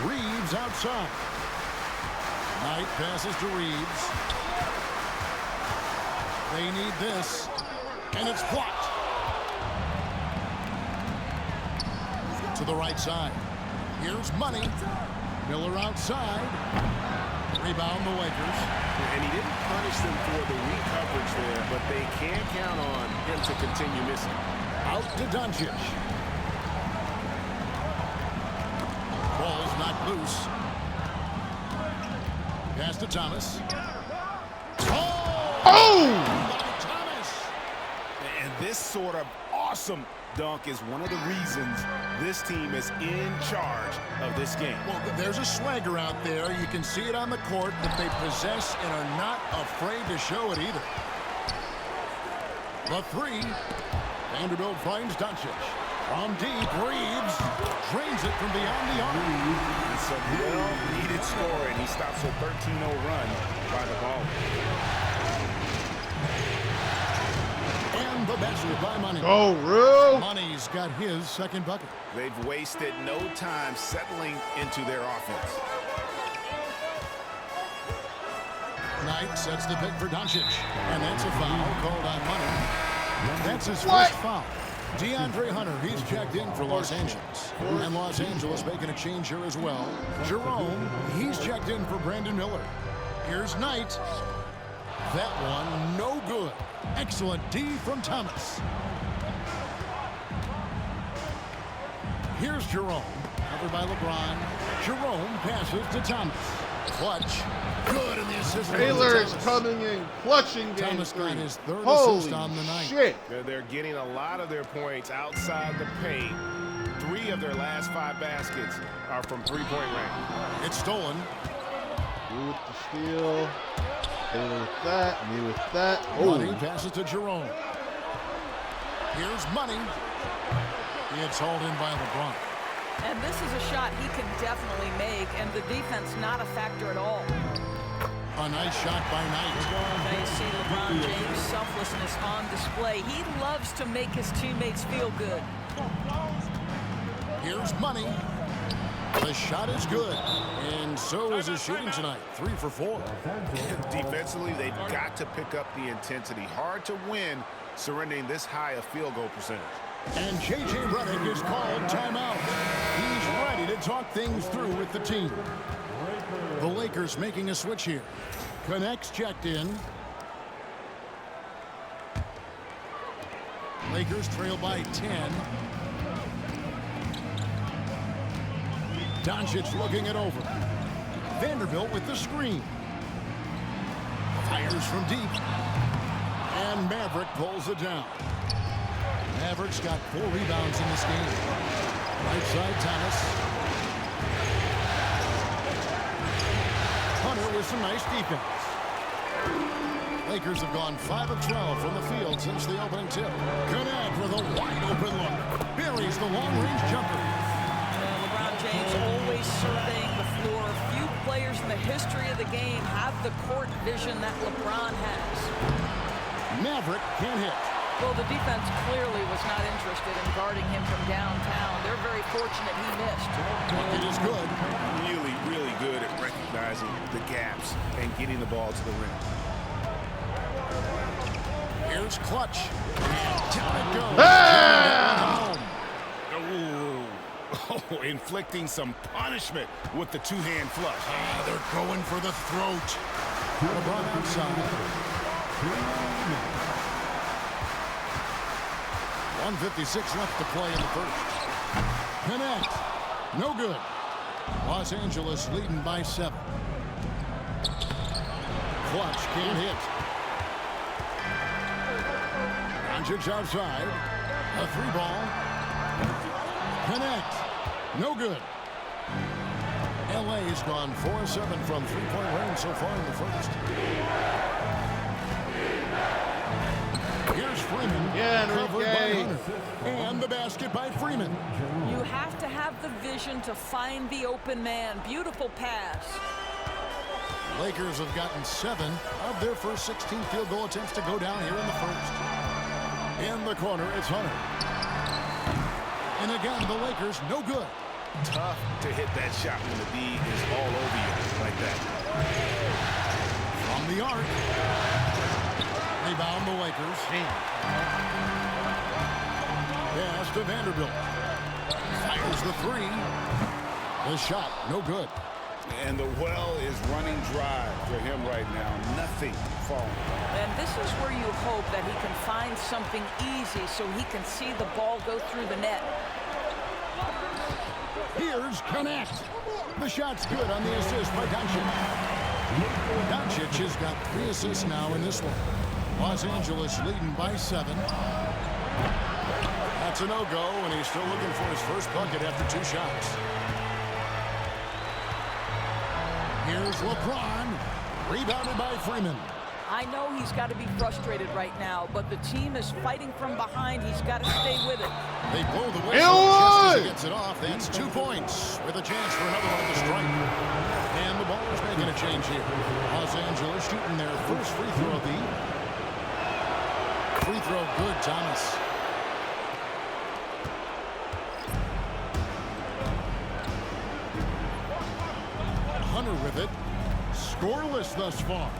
S11: Reeves outside. Knight passes to Reeves. They need this, and it's blocked. To the right side. Here's Money. Miller outside. Rebound the Lakers.
S12: And he didn't punish them for the weak coverage there, but they can count on him to continue missing.
S11: Out to Doncic. Ball is knocked loose. Pass to Thomas.
S1: Oh!
S11: Thomas!
S12: And this sort of awesome dunk is one of the reasons this team is in charge of this game.
S11: Well, there's a swagger out there. You can see it on the court that they possess and are not afraid to show it either. The three. Vanderbilt finds Doncic. From deep, Reeves drains it from beyond the arc.
S12: It's a well-needed score, and he stops a 13-0 run by the ball.
S11: And the basket by Money.
S1: Oh, Rue!
S11: Money's got his second bucket.
S12: They've wasted no time settling into their offense.
S11: Knight sets the pick for Doncic. And that's a foul called on Money. That's his first foul. DeAndre Hunter, he's checked in for Los Angeles. And Los Angeles making a change here as well. Jerome, he's checked in for Brandon Miller. Here's Knight. That one, no good. Excellent D from Thomas. Here's Jerome. Covered by LeBron. Jerome passes to Thomas. Clutch. Good in the assist.
S1: Taylor is coming in, clutching game
S11: Thomas got his third
S1: Holy
S11: assist on the night.
S1: Shit.
S12: They're getting a lot of their points outside the paint. 3 of their last 5 baskets are from three-point range.
S11: It's stolen.
S1: Me with the steal. Taylor with that. Me with that.
S11: Money passes to Jerome. Here's Money. It's hauled in by LeBron.
S13: And this is a shot he can definitely make, and the defense not a factor at all.
S11: A nice shot by Knight.
S13: They see LeBron James' selflessness on display. He loves to make his teammates feel good.
S11: Here's Money. The shot is good, and so is his shooting tonight. 3 for 4.
S12: Defensively, they've got to pick up the intensity. Hard to win surrendering this high a field goal percentage.
S11: And J.J. Redick is called timeout. He's ready to talk things through with the team. The Lakers making a switch here. Connects checked in. Lakers trail by 10. Doncic looking it over. Vanderbilt with the screen. Fires from deep. And Maverick pulls it down. Maverick's got 4 rebounds in this game. Right side, Thomas. Hunter with some nice defense. Lakers have gone 5 of 12 from the field since the opening tip. Connect with a wide open look. Buries the long-range jumper.
S13: LeBron James always surveying the floor. Few players in the history of the game have the court vision that LeBron has.
S11: Maverick can't hit.
S13: Well, the defense clearly was not interested in guarding him from downtown. They're very fortunate he missed.
S11: It is good.
S12: Really, really good at recognizing the gaps and getting the ball to the rim.
S11: Here's Clutch. Down it goes.
S1: Ah!
S12: Oh, inflicting some punishment with the two-hand flush.
S11: They're going for the throat. LeBron outside. 1:56 left to play in the first. Connect. No good. Los Angeles leading by 7. Clutch can't hit. Doncic outside. A 3-ball. Connect. No good. LA has gone 4-7 from 3-point range so far in the first. Here's Freeman.
S1: Yeah,
S11: covered by Hunter. And the basket by Freeman.
S13: You have to have the vision to find the open man. Beautiful pass.
S11: Lakers have gotten 7 of their first 16 field goal attempts to go down here in the first. In the corner, it's Hunter. And again, the Lakers, no good.
S12: Tough to hit that shot when the D is all over you like that.
S11: From the arc. Rebound the Lakers. Pass to Vanderbilt. Fires the 3. The shot, no good.
S12: And the well is running dry for him right now. Nothing falling.
S13: And this is where you hope that he can find something easy so he can see the ball go through the net.
S11: Here's Connect. The shot's good on the assist by Doncic. Doncic has got 3 assists now in this one. Los Angeles leading by 7. That's a no-go, and he's still looking for his first bucket after 2 shots. Here's LeBron, rebounded by Freeman.
S13: I know he's got to be frustrated right now, but the team is fighting from behind. He's got to stay with it.
S11: They blow the whistle just as he gets it off. That's 2 points with a chance for another one at the stripe. And the Ballers making a change here. Los Angeles shooting their first free throw of the evening. Free throw good, Thomas. Hunter with it. Scoreless thus far.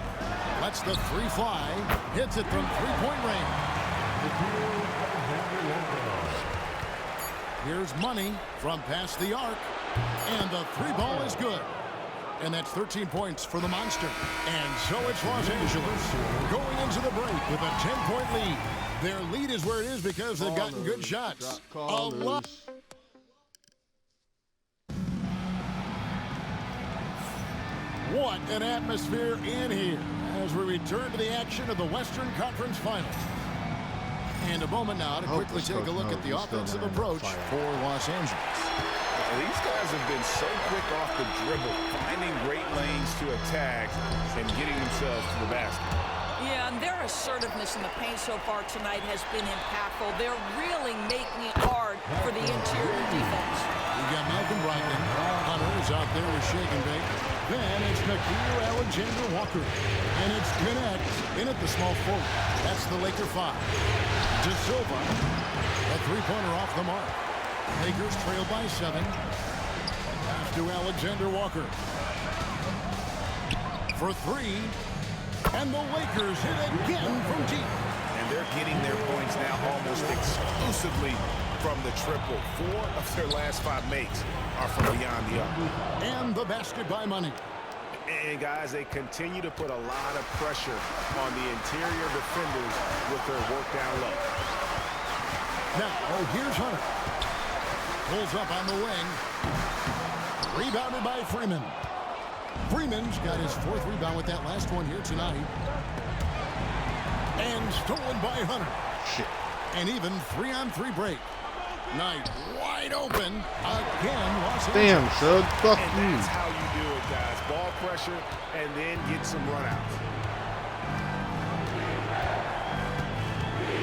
S11: Lets the 3 fly. Hits it from 3-point range. Here's Money from past the arc. And the 3 ball is good. And that's 13 points for the Monster. And so it's Los Angeles going into the break with a 10-point lead. Their lead is where it is because they've gotten good shots. A lot. What an atmosphere in here as we return to the action of the Western Conference Finals. And a moment now to quickly take a look at the offensive approach for Los Angeles.
S12: These guys have been so quick off the dribble, finding great lanes to attack and getting themselves to the basket.
S13: Yeah, and their assertiveness in the paint so far tonight has been impactful. They're really making it hard for the interior defense.
S11: We've got Malcolm Brogdon. Hunter is out there with Shake and Bake. Then it's Nickeil Alexander-Walker. And it's Gannett in at the small forward. That's the Laker 5. De Silva, a 3-pointer off the mark. Lakers trail by 7. Pass to Alexander-Walker. For 3. And the Lakers hit again from deep.
S12: And they're getting their points now almost exclusively from the triple. 4 of their last 5 makes are from beyond the arc.
S11: And the basket by Money.
S12: And guys, they continue to put a lot of pressure on the interior defenders with their work down low.
S11: Now, here's Hunter. Pulls up on the wing. Rebounded by Freeman. Freeman's got his 4th rebound with that last one here tonight. And stolen by Hunter.
S1: Shit.
S11: An even 3-on-3 break. Knight wide open. Again, Los Angeles.
S1: Damn, son. Fuck you.
S12: And that's how you do it, guys. Ball pressure and then get some runouts.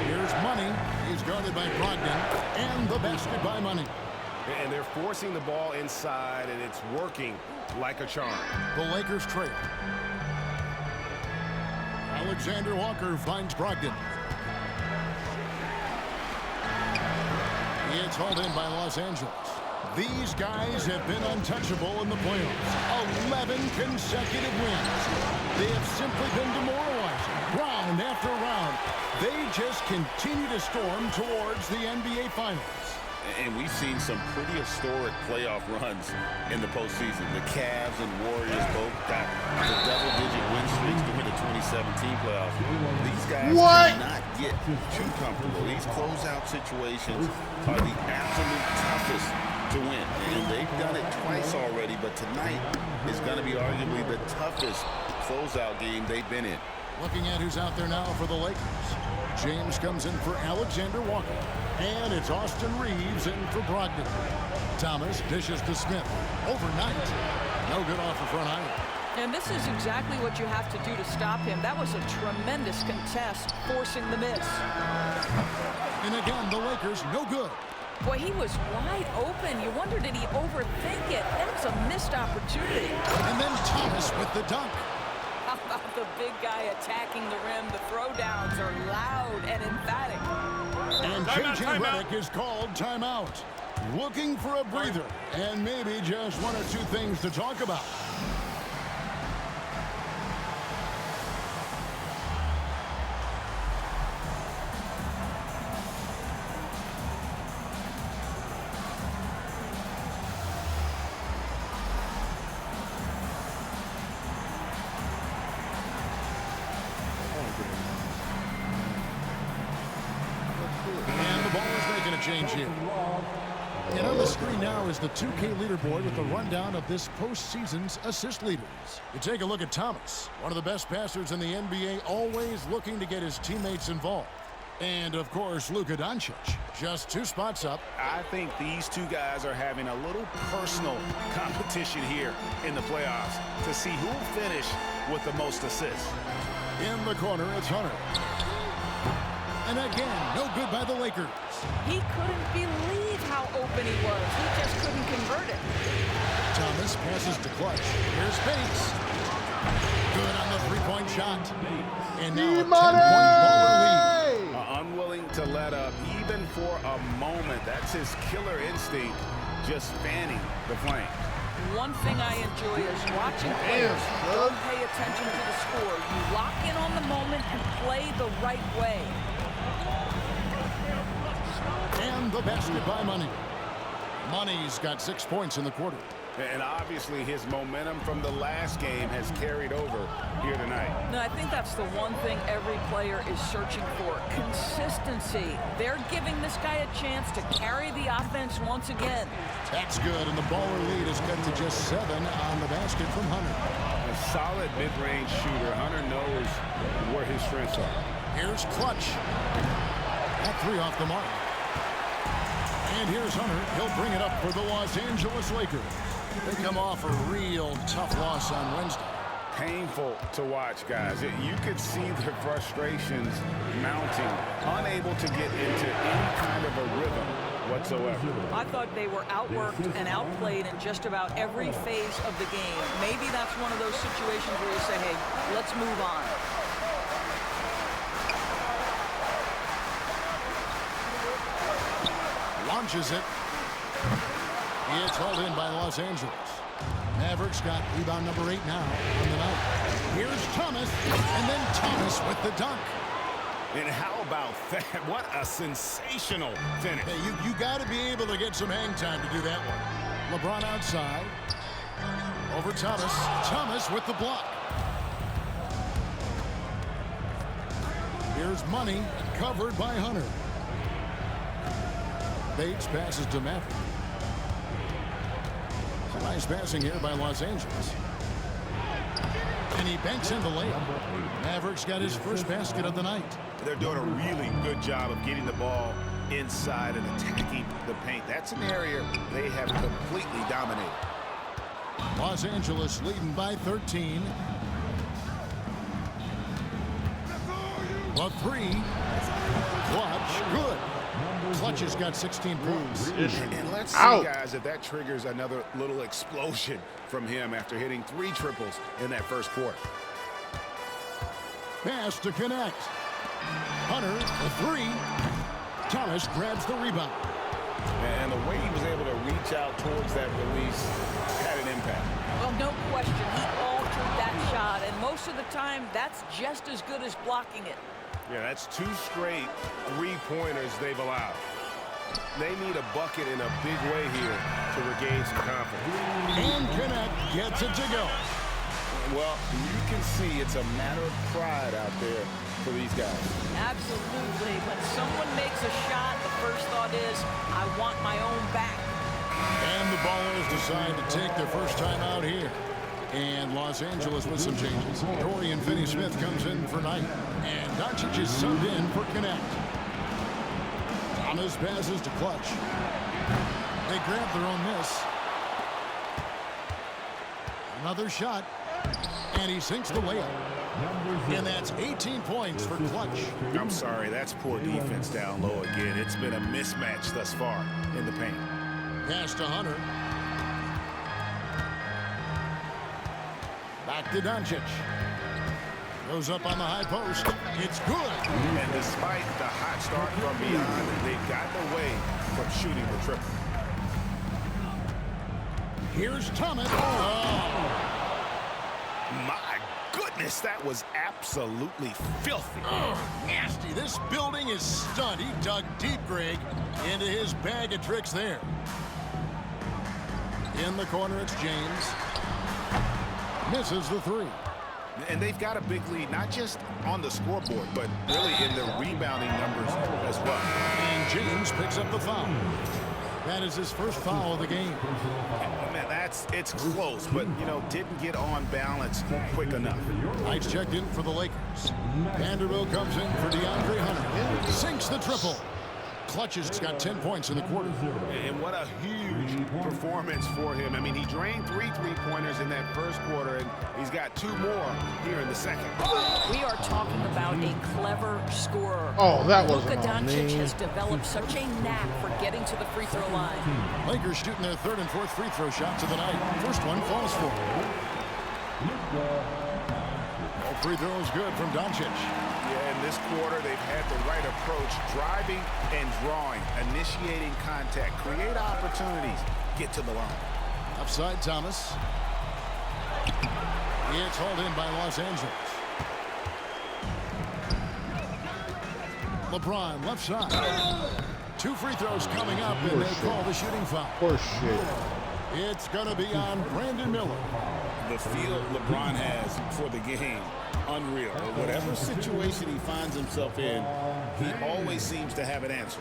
S11: Here's Money. He's guarded by Brogdon. And the basket by Money.
S12: And they're forcing the ball inside, and it's working like a charm.
S11: The Lakers trail. Alexander-Walker finds Brogdon. It's hauled in by Los Angeles. These guys have been untouchable in the playoffs. 11 consecutive wins. They have simply been demoralizing. Round after round, they just continue to storm towards the NBA Finals.
S14: And we've seen some pretty historic playoff runs in the postseason. The Cavs and Warriors both got the double-digit win streaks during the 2017 playoffs. These guys cannot get too comfortable. These closeout situations are the absolute toughest to win. And they've done it twice already, but tonight is going to be arguably the toughest closeout game they've been in.
S11: Looking at who's out there now for the Lakers. James comes in for Alexander-Walker. And it's Austin Reeves in for Brogdon. Thomas dishes to Smith. Overnight. No good off the front iron.
S13: And this is exactly what you have to do to stop him. That was a tremendous contest, forcing the miss.
S11: And again, the Lakers, no good.
S13: Boy, he was wide open. You wonder, did he overthink it? That was a missed opportunity.
S11: And then Thomas with the dunk.
S13: How about the big guy attacking the rim? The throwdowns are loud and emphatic.
S11: And J.J. Redick is called timeout. Looking for a breather and maybe just 1 or 2 things to talk about. Change here. And on the screen now is the 2K leaderboard with the rundown of this postseason's assist leaders. You take a look at Thomas, one of the best passers in the NBA, always looking to get his teammates involved. And, of course, Luka Doncic, just 2 spots up.
S12: I think these two guys are having a little personal competition here in the playoffs to see who will finish with the most assists.
S11: In the corner, it's Hunter. And again, no good by the Lakers.
S13: He couldn't believe how open he was. He just couldn't convert it.
S11: Thomas passes to Clutch. Here's Bates. Good on the three-point shot. And now a 10-point Baller lead.
S12: Unwilling to let up even for a moment. That's his killer instinct, just fanning the flames.
S13: One thing I enjoy is watching players don't pay attention to the score. You lock in on the moment and play the right way.
S11: And the basket by Money. Money's got 6 points in the quarter.
S12: And obviously his momentum from the last game has carried over here tonight.
S13: No, I think that's the one thing every player is searching for. Consistency. They're giving this guy a chance to carry the offense once again.
S11: That's good, and the Baller lead is cut to just 7 on the basket from Hunter.
S12: A solid mid-range shooter. Hunter knows where his strengths are.
S11: Here's Clutch. That 3 off the mark. And here's Hunter. He'll bring it up for the Los Angeles Lakers. They come off a real tough loss on Wednesday.
S12: Painful to watch, guys. You could see their frustrations mounting, unable to get into any kind of a rhythm whatsoever.
S13: I thought they were outworked and outplayed in just about every phase of the game. Maybe that's one of those situations where you say, hey, let's move on.
S11: Launches it. It's hauled in by Los Angeles. Mavericks got rebound number 8 now on the night. Here's Thomas, and then Thomas with the dunk.
S12: And how about that? What a sensational finish.
S11: Hey, you got to be able to get some hang time to do that one. LeBron outside. Over Thomas. Thomas with the block. Here's Money, covered by Hunter. Bates passes to Maverick. Nice passing here by Los Angeles. And he banks in the layup. Mavericks got his first basket of the night.
S12: They're doing a really good job of getting the ball inside and attacking the paint. That's an area they have completely dominated.
S11: Los Angeles leading by 13. The 3. Clutch, good. Clutch has got 16 points.
S12: And let's see, guys, if that triggers another little explosion from him after hitting 3 triples in that first quarter.
S11: Pass to connect. Hunter, the 3. Thomas grabs the rebound.
S12: And the way he was able to reach out towards that release had an impact.
S13: Well, no question. He altered that shot, and most of the time, that's just as good as blocking it.
S9: Yeah, that's 2 straight 3-pointers they've allowed. They need a bucket in a big way here to regain some confidence.
S11: And Connect gets it to go.
S12: Well, you can see it's a matter of pride out there for these guys.
S13: Absolutely. When someone makes a shot, the first thought is, I want my own back.
S11: And the Ballers decide to take their first time out here. And Los Angeles with some changes. Dorian Finney-Smith comes in for Knight. And Doncic is subbed in for Connect. Thomas passes to Clutch. They grab their own miss. Another shot. And he sinks the layup. And that's 18 points for Clutch.
S12: I'm sorry, that's poor defense down low again. It's been a mismatch thus far in the paint.
S11: Pass to Hunter. Back to Doncic. Goes up on the high post. It's good.
S12: And despite the hot start from beyond, they've gotten away from shooting the triple.
S11: Here's Thomas. Oh.
S12: My goodness, that was absolutely filthy.
S11: Oh, nasty. This building is stunned. He dug deep, Greg, into his bag of tricks there. In the corner, it's James. Misses the 3.
S12: And they've got a big lead, not just on the scoreboard, but really in their rebounding numbers as well.
S11: And James picks up the foul. That is his first foul of the game.
S12: Man, it's close, but, you know, didn't get on balance quick enough.
S11: Knights checked in for the Lakers. Vanderbilt comes in for DeAndre Hunter. Sinks the triple. Clutch has got 10 points in the quarter.
S12: And what a huge performance for him. I mean, he drained 3 3-pointers in that first quarter, and he's got 2 more here in the second.
S13: We are talking about a clever scorer.
S1: Oh, that wasn't
S13: Luka
S1: on
S13: Doncic
S1: me.
S13: has developed such a knack for getting to the free throw line.
S11: Lakers shooting their 3rd and 4th free throw shots of the night. First one falls for. All free throws good from Doncic.
S12: Yeah, in this quarter, they've had the right approach, driving and drawing, initiating contact, create opportunities, get to the line.
S11: Upside Thomas. It's hauled in by Los Angeles. LeBron left side. 2 free throws coming up, and they call the shooting foul.
S1: Poor shit.
S11: It's going to be on Brandon Miller.
S14: The feel LeBron has for the game, unreal. Whatever situation he finds himself in, he always seems to have an answer.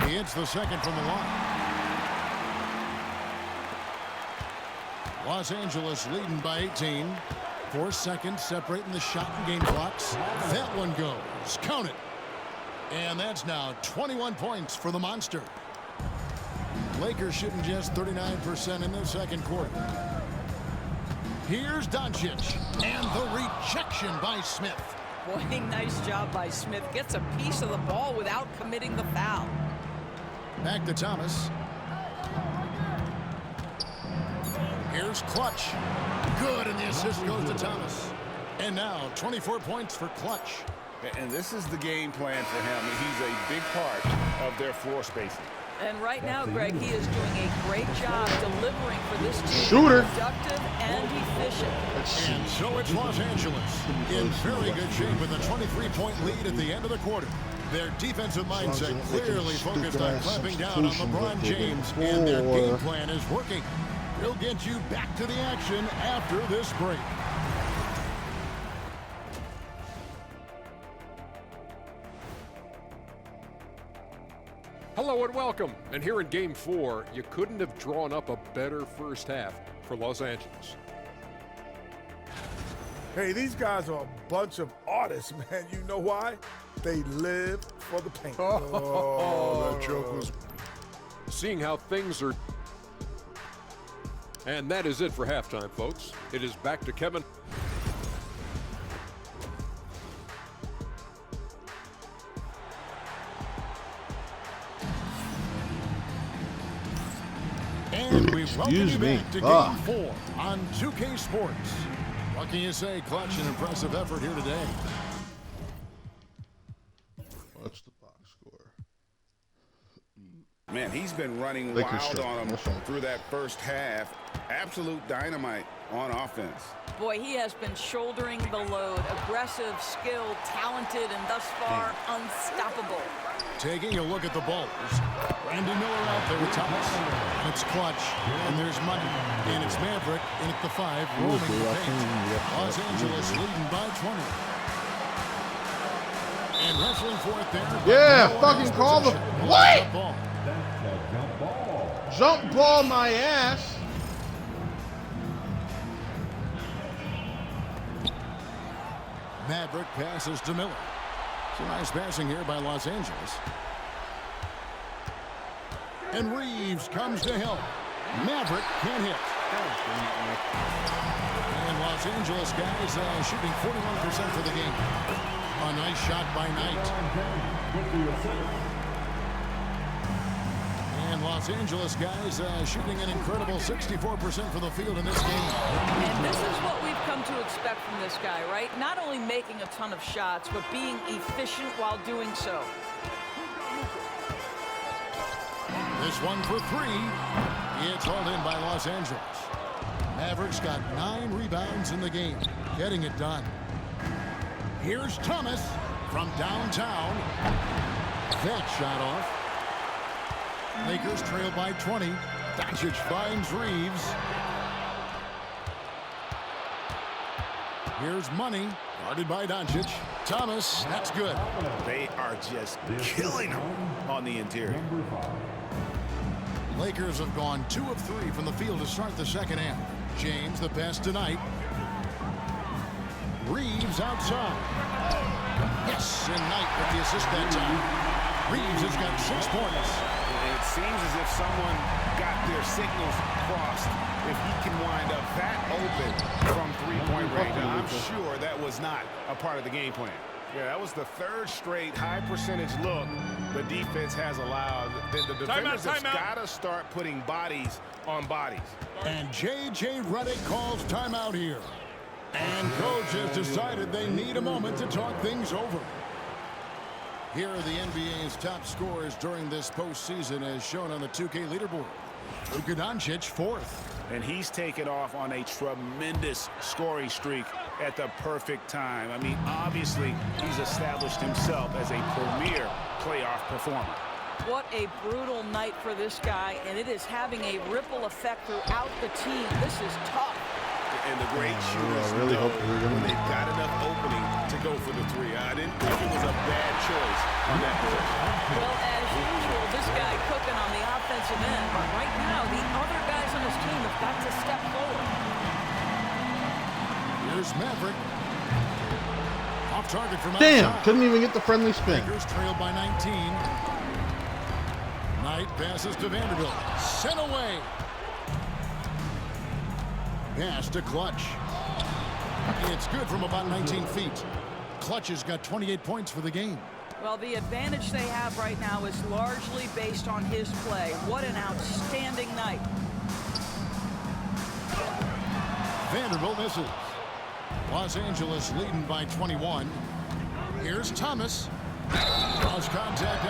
S11: He hits the second from the line. Los Angeles leading by 18. 4 seconds separating the shot and game clocks. That one goes. Count it. And that's now 21 points for the Monster. Lakers shooting just 39% in the second quarter. Here's Doncic. And the rejection by Smith.
S13: Boy, nice job by Smith. Gets a piece of the ball without committing the foul.
S11: Back to Thomas. Here's Clutch. Good, and the assist goes to Thomas. And now 24 points for Clutch.
S12: And this is the game plan for him. He's a big part of their floor spacing.
S13: And right now, Greg, he is doing a great job delivering for this team.
S1: Shooter.
S13: Productive and efficient.
S11: And so it's Los Angeles in very good shape with a 23-point lead at the end of the quarter. Their defensive mindset clearly focused on clamping down on LeBron James, and their game plan is working. We'll get you back to the action after this break.
S15: Hello and welcome. And here in Game 4, you couldn't have drawn up a better first half for Los Angeles.
S7: Hey, these guys are a bunch of artists, man. You know why? They live for the paint.
S8: Oh, that joke was...
S15: Seeing how things are... And that is it for halftime, folks. It is back to Kevin.
S11: And we welcome you back to Game 4 on 2K Sports. What can you say? Clutch, an impressive effort here today.
S1: What's the box score?
S12: Man, he's been running wild on them through that first half. Absolute dynamite on offense.
S13: Boy, he has been shouldering the load. Aggressive, skilled, talented, and thus far unstoppable.
S11: Taking a look at the Bulls. Brandon Miller out there with Thomas. And it's Clutch. And there's Money. And it's Maverick in at the 5, rolling the paint. Los Angeles leading by 20. And wrestling for it there.
S1: Yeah, fucking call the... What? Jump ball my ass.
S11: Maverick passes to Miller. Some nice passing here by Los Angeles. And Reeves comes to help. Maverick can't hit. And Los Angeles guys shooting 41% for the game. A nice shot by Knight. And Los Angeles guys shooting an incredible 64% for the field in this game.
S13: And this is what we've come to expect from this guy, right? Not only making a ton of shots, but being efficient while doing so.
S11: This one for 3. It's hauled in by Los Angeles. Mavericks got 9 rebounds in the game, getting it done. Here's Thomas from downtown. That shot off. Lakers trail by 20. Doncic finds Reeves. Here's Money, guarded by Doncic. Thomas, that's good.
S12: They are just killing him on the interior.
S11: Lakers have gone 2 of 3 from the field to start the second half. James, the pass tonight. Reeves outside. Yes, and Knight with the assist that time. Reeves has got 6 points.
S12: It seems as if someone got their signals crossed. If he can wind up that open from three-point range, I'm sure that was not a part of the game plan. Yeah, that was the 3rd straight high-percentage look the defense has allowed. The defenders have got to start putting bodies on bodies.
S11: And J.J. Redick calls timeout here. And coach has decided they need a moment to talk things over. Here are the NBA's top scorers during this postseason as shown on the 2K leaderboard. Luka Doncic, 4th.
S12: And he's taken off on a tremendous scoring streak at the perfect time. I mean, obviously, he's established himself as a premier playoff performer.
S13: What a brutal night for this guy, and it is having a ripple effect throughout the team. This is tough.
S12: And the great shooters know when they've got enough opening to go for the 3. I didn't think it was a bad choice on that position.
S13: Well, as usual, this guy cooking on the offensive end. But right now, the other guys on his team have got to step forward.
S11: Here's Maverick. Off target from
S1: outside.
S11: Damn,
S1: couldn't even get the friendly spin.
S11: Lakers trailed by 19. Knight passes to Vanderbilt. Sent away. Pass to Clutch. It's good from about 19 feet. Clutch has got 28 points for the game.
S13: Well, the advantage they have right now is largely based on his play. What an outstanding night.
S11: Vanderbilt misses. Los Angeles leading by 21. Here's Thomas. Draws contact.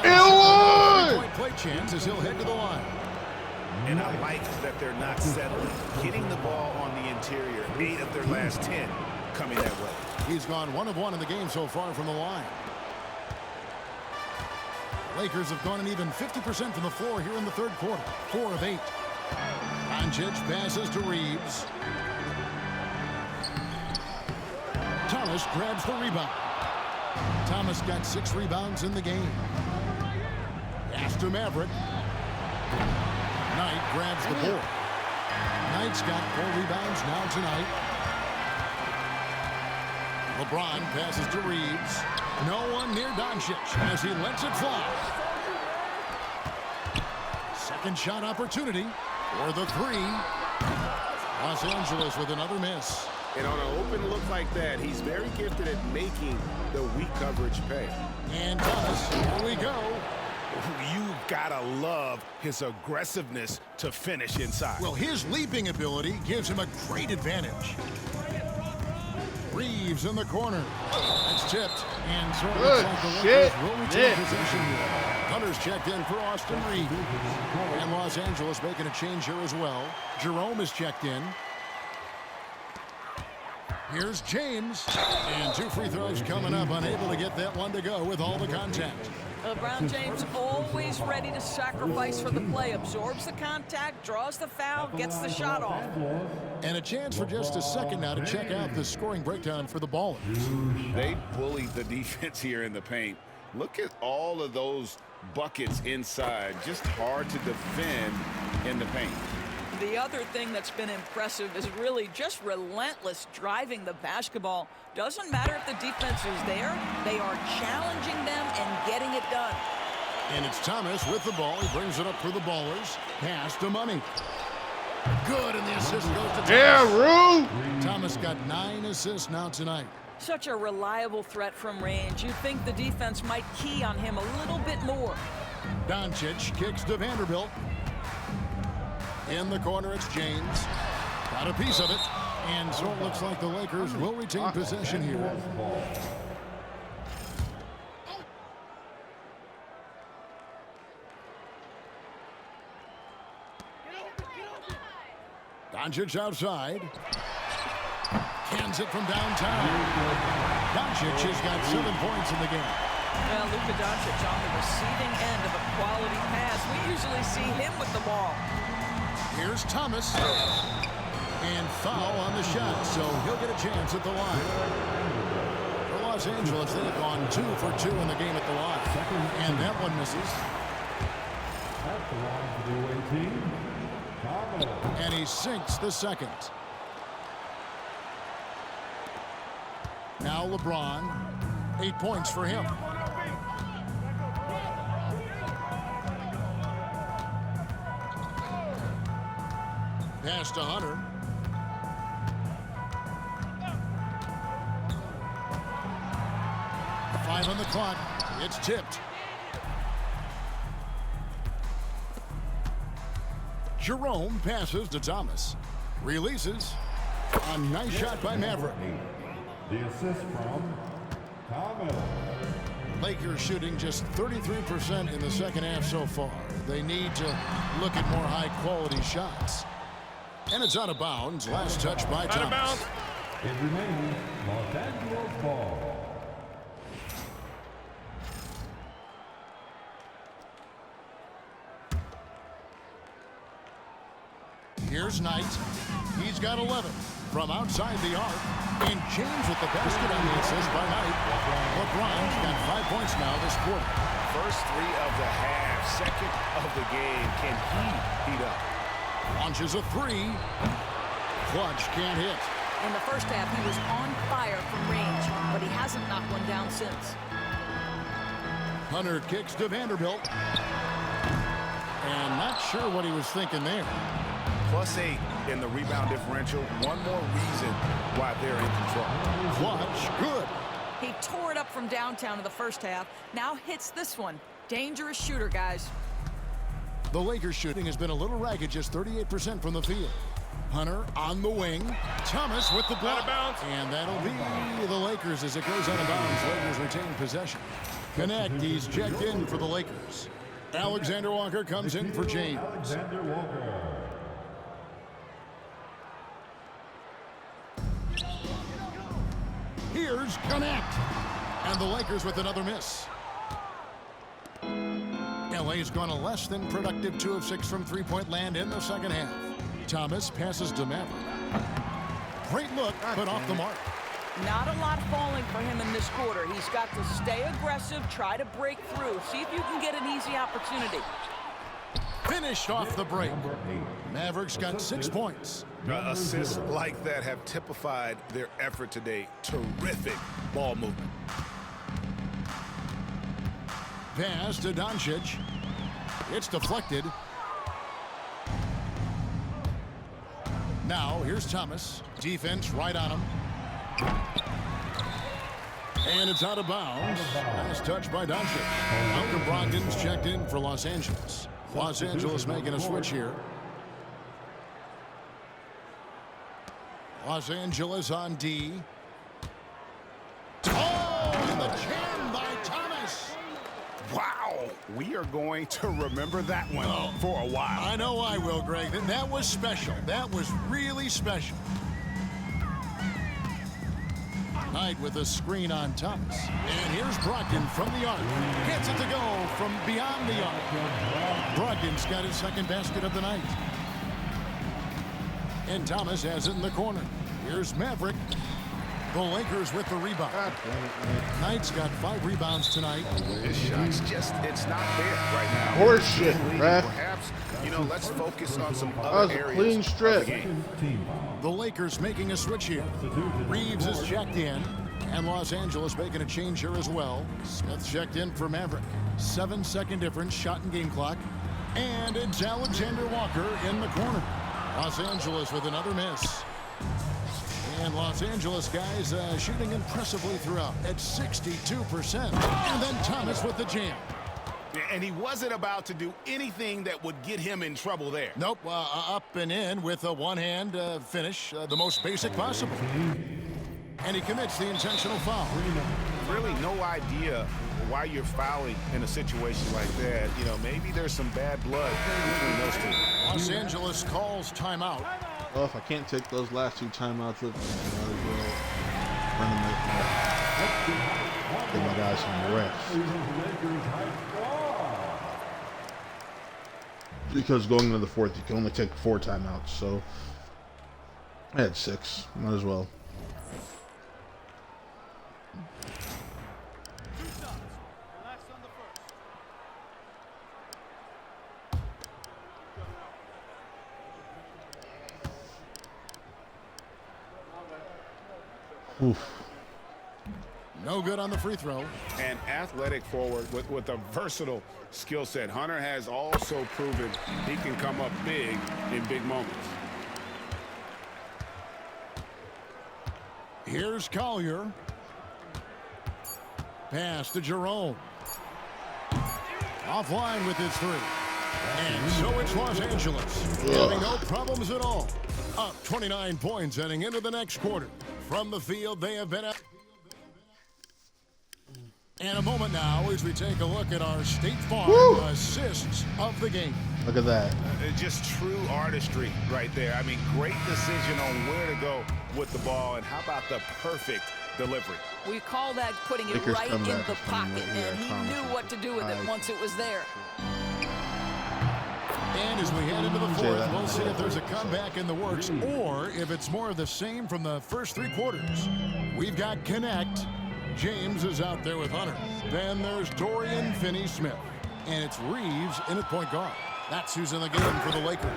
S11: Three-point play chance as he'll head to the line.
S12: And I like that they're not settling. Getting the ball on the interior, 8 of their last 10 coming that way.
S11: He's gone 1 of 1 in the game so far from the line. Lakers have gone an even 50% from the floor here in the 3rd quarter. 4 of 8. Doncic passes to Reeves. Thomas grabs the rebound. Thomas got 6 rebounds in the game. Pass to Maverick. Knight grabs the board. Knight's got 4 rebounds now tonight. LeBron passes to Reeves. No one near Doncic as he lets it fly. Second shot opportunity for the 3. Los Angeles with another miss.
S12: And on an open look like that, he's very gifted at making the weak coverage pay.
S11: And Thomas, here we go.
S12: You've got to love his aggressiveness to finish inside.
S11: Well, his leaping ability gives him a great advantage. Reeves in the corner. That's tipped. And so
S1: good
S11: like the
S1: shit.
S11: Will retain possession here. Hunter's checked in for Austin Reeves. And Los Angeles making a change here as well. Jerome is checked in. Here's James. And 2 free throws coming up. Unable to get that one to go with all the contact.
S13: LeBron James always ready to sacrifice for the play. Absorbs the contact, draws the foul, gets the shot off.
S11: And a chance for just a second now to check out the scoring breakdown for the Ballers.
S14: They bullied the defense here in the paint. Look at all of those buckets inside. Just hard to defend in the paint.
S13: The other thing that's been impressive is really just relentless driving the basketball. Doesn't matter if the defense is there, they are challenging them and getting it done.
S11: And it's Thomas with the ball. He brings it up for the Ballers. Pass to Money. Good, and the assist goes to Thomas.
S1: Yeah, Rue!
S11: Thomas got 9 assists now tonight.
S13: Such a reliable threat from range. You'd think the defense might key on him a little bit more.
S11: Doncic kicks to Vanderbilt. In the corner, it's James. Got a piece of it. And so it looks like the Lakers will retain possession here. Doncic outside. Cans it from downtown. Doncic has got 7 points in the game.
S13: Well, Luka Doncic on the receiving end of a quality pass. We usually see him with the ball.
S11: Here's Thomas. And foul on the shot, so he'll get a chance at the line. For Los Angeles, they've gone 2 for 2 in the game at the line. And that one misses. And he sinks the second. Now LeBron, 8 points for him. Pass to Hunter. Five on the clock. It's tipped. Jerome passes to Thomas. Releases. A nice shot by Maverick.
S10: The assist from Thomas.
S11: Lakers shooting just 33% in the second half so far. They need to look at more high-quality shots. And it's out of bounds. Last touch by Thomas. Out of bounds.
S10: It remains Los Angeles ball.
S11: Here's Knight. He's got 11 from outside the arc. And James with the basket on the assist by Knight. LeBron's got 5 points now this quarter.
S12: First 3 of the half, second of the game. Can he heat up?
S11: Launches a 3. Clutch can't hit.
S13: In the first half, he was on fire from range, but he hasn't knocked one down since.
S11: Hunter kicks to Vanderbilt. And not sure what he was thinking there.
S12: +8 in the rebound differential. One more reason why they're in control.
S11: Clutch, good.
S13: He tore it up from downtown in the first half. Now hits this one. Dangerous shooter, guys.
S11: The Lakers shooting has been a little ragged, just 38% from the field. Hunter on the wing. Thomas with the block. And that'll be the Lakers as it goes out of bounds. Lakers retain possession. Connect, he's checked in for the Lakers. Alexander Walker comes in for James.
S10: Alexander Walker.
S11: Here's Connect. And the Lakers with another miss. LA's gone a less than productive 2 of 6 from three-point land in the second half. Thomas passes to Maverick. Great look, but off the mark.
S13: Not a lot falling for him in this quarter. He's got to stay aggressive, try to break through. See if you can get an easy opportunity.
S11: Finished off the break. Mavericks got 6 points.
S12: Assists like that have typified their effort today. Terrific ball movement.
S11: Pass to Doncic. It's deflected. Now here's Thomas. Defense right on him. And it's out of bounds. Nice touch by Doncic. Malcolm Brogdon's checked in for Los Angeles. Los Angeles making a switch here. Los Angeles on D. Oh, and the jam by Thomas.
S12: Wow, we are going to remember that one for a while.
S11: I know I will, Greg. That was special. That was really special. Knight with a screen on Thomas. And here's Brogdon from the arc. Gets it to go from beyond the arc. Brogdon's got his second basket of the night. And Thomas has it in the corner. Here's Maverick. The Lakers with the rebound. Knight's got 5 rebounds tonight.
S12: His shot's just, it's not there right now.
S1: Horse shit, ref.
S12: Perhaps, let's focus on some other areas
S1: clean strip.
S12: of the game.
S11: The Lakers making a switch here. Reeves is checked in. And Los Angeles making a change here as well. Smith checked in for Maverick. 7-second difference, shot and game clock. And it's Alexander Walker in the corner. Los Angeles with another miss. And Los Angeles guys shooting impressively throughout at 62%. And then Thomas with the jam.
S12: And he wasn't about to do anything that would get him in trouble there.
S11: Nope, up and in with a one-hand finish, the most basic possible. And he commits the intentional foul.
S12: Really no idea why you're fouling in a situation like that. Maybe there's some bad blood between those two.
S11: Los Angeles calls timeout.
S1: Well, if I can't take those last 2 timeouts with me, give my guys some rest. Because going into the fourth, you can only take 4 timeouts, so I had 6. Might as well. Oof.
S11: No good on the free throw.
S12: An athletic forward with a versatile skill set. Hunter has also proven he can come up big in big moments.
S11: Here's Collier. Pass to Jerome. Offline with his three. And so it's Los Angeles. Having no problems at all. Up 29 points heading into the next quarter. From the field, they have been up. And a moment now as we take a look at our State Farm assists of the game.
S1: Look at that.
S12: Just true artistry right there. I mean, great decision on where to go with the ball, and how about the perfect delivery?
S13: We call that putting it right in the pocket, and he knew what to do with it once it was there.
S11: And as we head into the fourth, we'll see if there's a comeback in the works or if it's more of the same from the first three quarters. We've got Connect. James is out there with Hunter. Then there's Dorian Finney-Smith. And it's Reeves in at point guard. That's who's in the game for the Lakers.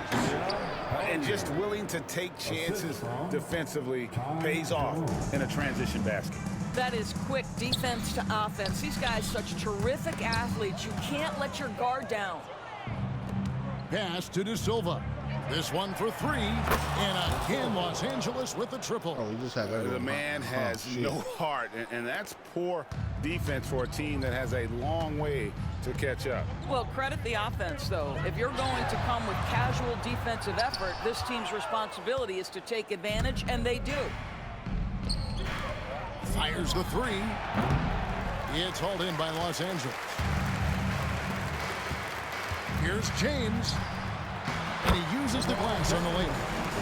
S12: And just willing to take chances defensively pays off in a transition basket.
S13: That is quick defense to offense. These guys such terrific athletes. You can't let your guard down.
S11: Pass to De Silva. This one for three, and again Los Angeles with the triple.
S1: Oh, he just had that.
S12: The man has no heart, and that's poor defense for a team that has a long way to catch up.
S13: Well, credit the offense, though. If you're going to come with casual defensive effort, this team's responsibility is to take advantage, and they do.
S11: Fires the three. It's hauled in by Los Angeles. Here's James. And he uses the glass on the lane.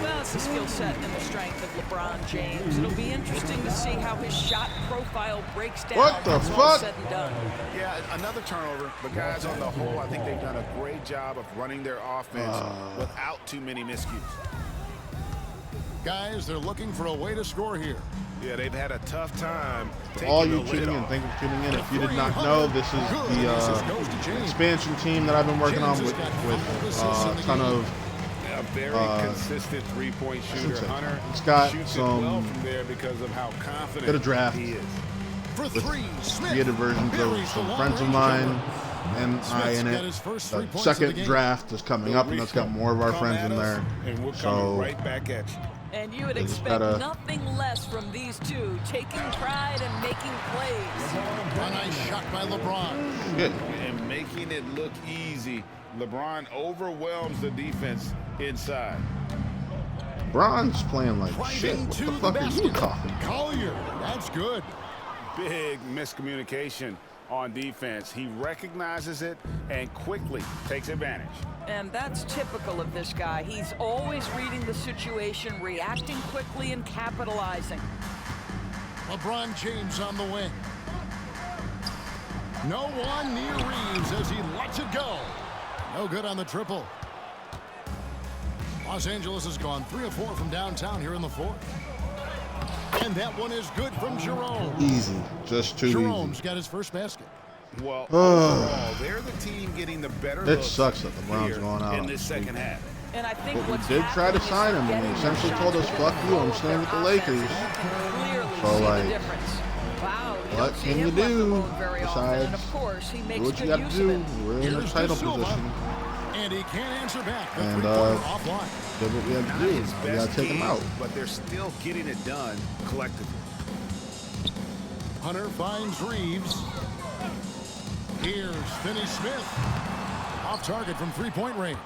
S13: Well, it's the skill set and the strength of LeBron James. It'll be interesting to see how his shot profile breaks down.
S1: What the fuck?
S13: Said and done.
S12: Yeah, another turnover. The guys on the whole, I think they've done a great job of running their offense without too many miscues.
S11: Guys, they're looking for a way to score here.
S12: Yeah, they've had a tough time.
S1: For all you tuning in, thank you for tuning in. If you did not know, this is the expansion team that I've been working on with a ton of
S12: very consistent three-point shooter. Hunter
S1: it's got
S12: shoots
S1: some
S12: well from there because of how confident
S1: good a draft
S12: he is.
S11: For three,
S1: creative versions of some friends of mine and I in it. The second draft is coming up, and that's got more of our friends in there.
S12: And we're coming right back at you.
S13: And you would expect nothing less from these two, taking pride and making plays.
S11: A nice shot by LeBron.
S1: Good.
S12: And making it look easy. LeBron overwhelms the defense inside.
S1: LeBron's playing like shit. What the fuck are you talking?
S11: Collier, that's good.
S12: Big miscommunication on defense. He recognizes it and quickly takes advantage.
S13: And that's typical of this guy. He's always reading the situation, reacting quickly, and capitalizing.
S11: LeBron James on the wing. No one near Reeves as he lets it go. No good on the triple. Los Angeles has gone 3 of 4 from downtown here in the fourth. And that one is good from Jerome.
S1: Easy. Just too
S11: Jerome's
S1: easy.
S11: got his first basket.
S12: Well, overall, they're the team getting the better
S1: It sucks that LeBron's going out
S12: in this second half.
S13: And I think
S1: but we did try to sign him, and he essentially told us, fuck you, I'm staying with the Lakers. So, like, what can you do besides do what you got to do? We're in a title position.
S11: And he can't answer back.
S1: And did what we had to do. We got to take him out.
S12: But they're still getting it done collectively.
S11: Hunter finds Reeves. Here's Finney-Smith. Off target from three-point range.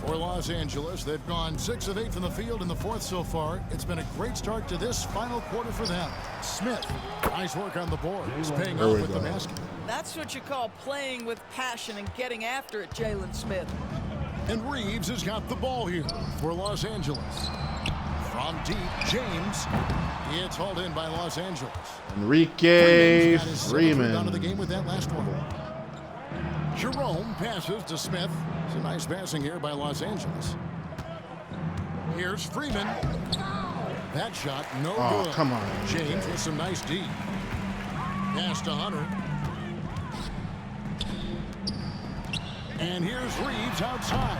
S11: For Los Angeles, they've gone 6 of 8 from the field in the fourth so far. It's been a great start to this final quarter for them. Smith, nice work on the board. He's paying off with the basket.
S13: That's what you call playing with passion and getting after it, Jalen Smith.
S11: And Reeves has got the ball here for Los Angeles. From deep, James. It's hauled in by Los Angeles.
S1: Enrique Freeman.
S11: Down to the game with that last one. Jerome passes to Smith. It's a nice passing here by Los Angeles. Here's Freeman. That shot, no good.
S1: Come on.
S11: James with some nice D. Pass to Hunter. And here's Reeves outside.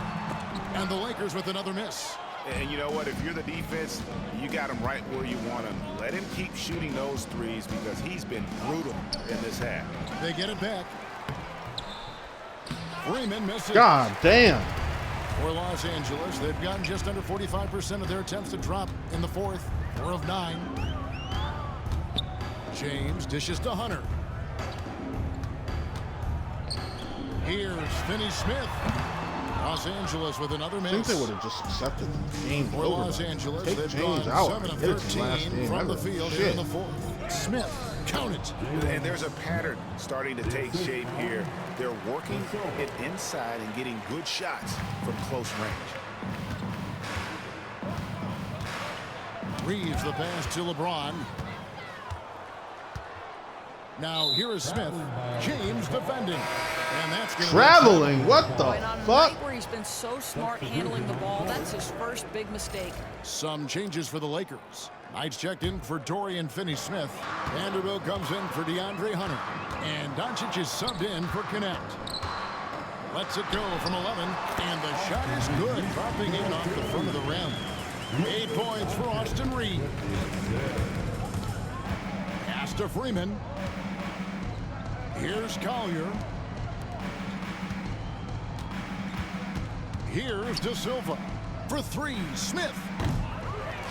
S11: And the Lakers with another miss.
S12: And you know what? If you're the defense, you got him right where you want him. Let him keep shooting those threes because he's been brutal in this half.
S11: They get it back. Freeman misses.
S1: God damn.
S11: For Los Angeles, they've gotten just under 45% of their attempts to drop in the fourth. 4 of 9. James dishes to Hunter. Here's Finney-Smith. Los Angeles with another miss.
S1: I think they would have just accepted the game.
S11: For Los Angeles,
S1: take
S11: they've
S1: James
S11: gone
S1: out.
S11: 7 of 13 from the field here in the fourth. Smith. Count it.
S12: And there's a pattern starting to take shape here. They're working it inside and getting good shots from close range.
S11: Reeves the pass to LeBron. Now here is Smith. James defending. And that's going to
S1: traveling. What the fuck?
S13: Where he's been so smart handling the ball. That's his first big mistake.
S11: Some changes for the Lakers. Knights checked in for Dorian Finney-Smith. Vanderbilt comes in for DeAndre Hunter. And Doncic is subbed in for Connect. Lets it go from 11. And the shot is good. Dropping in off the front of the rim. 8 points for Austin Reeves. Pass to Freeman. Here's Collier. Here's De Silva. For 3, Smith.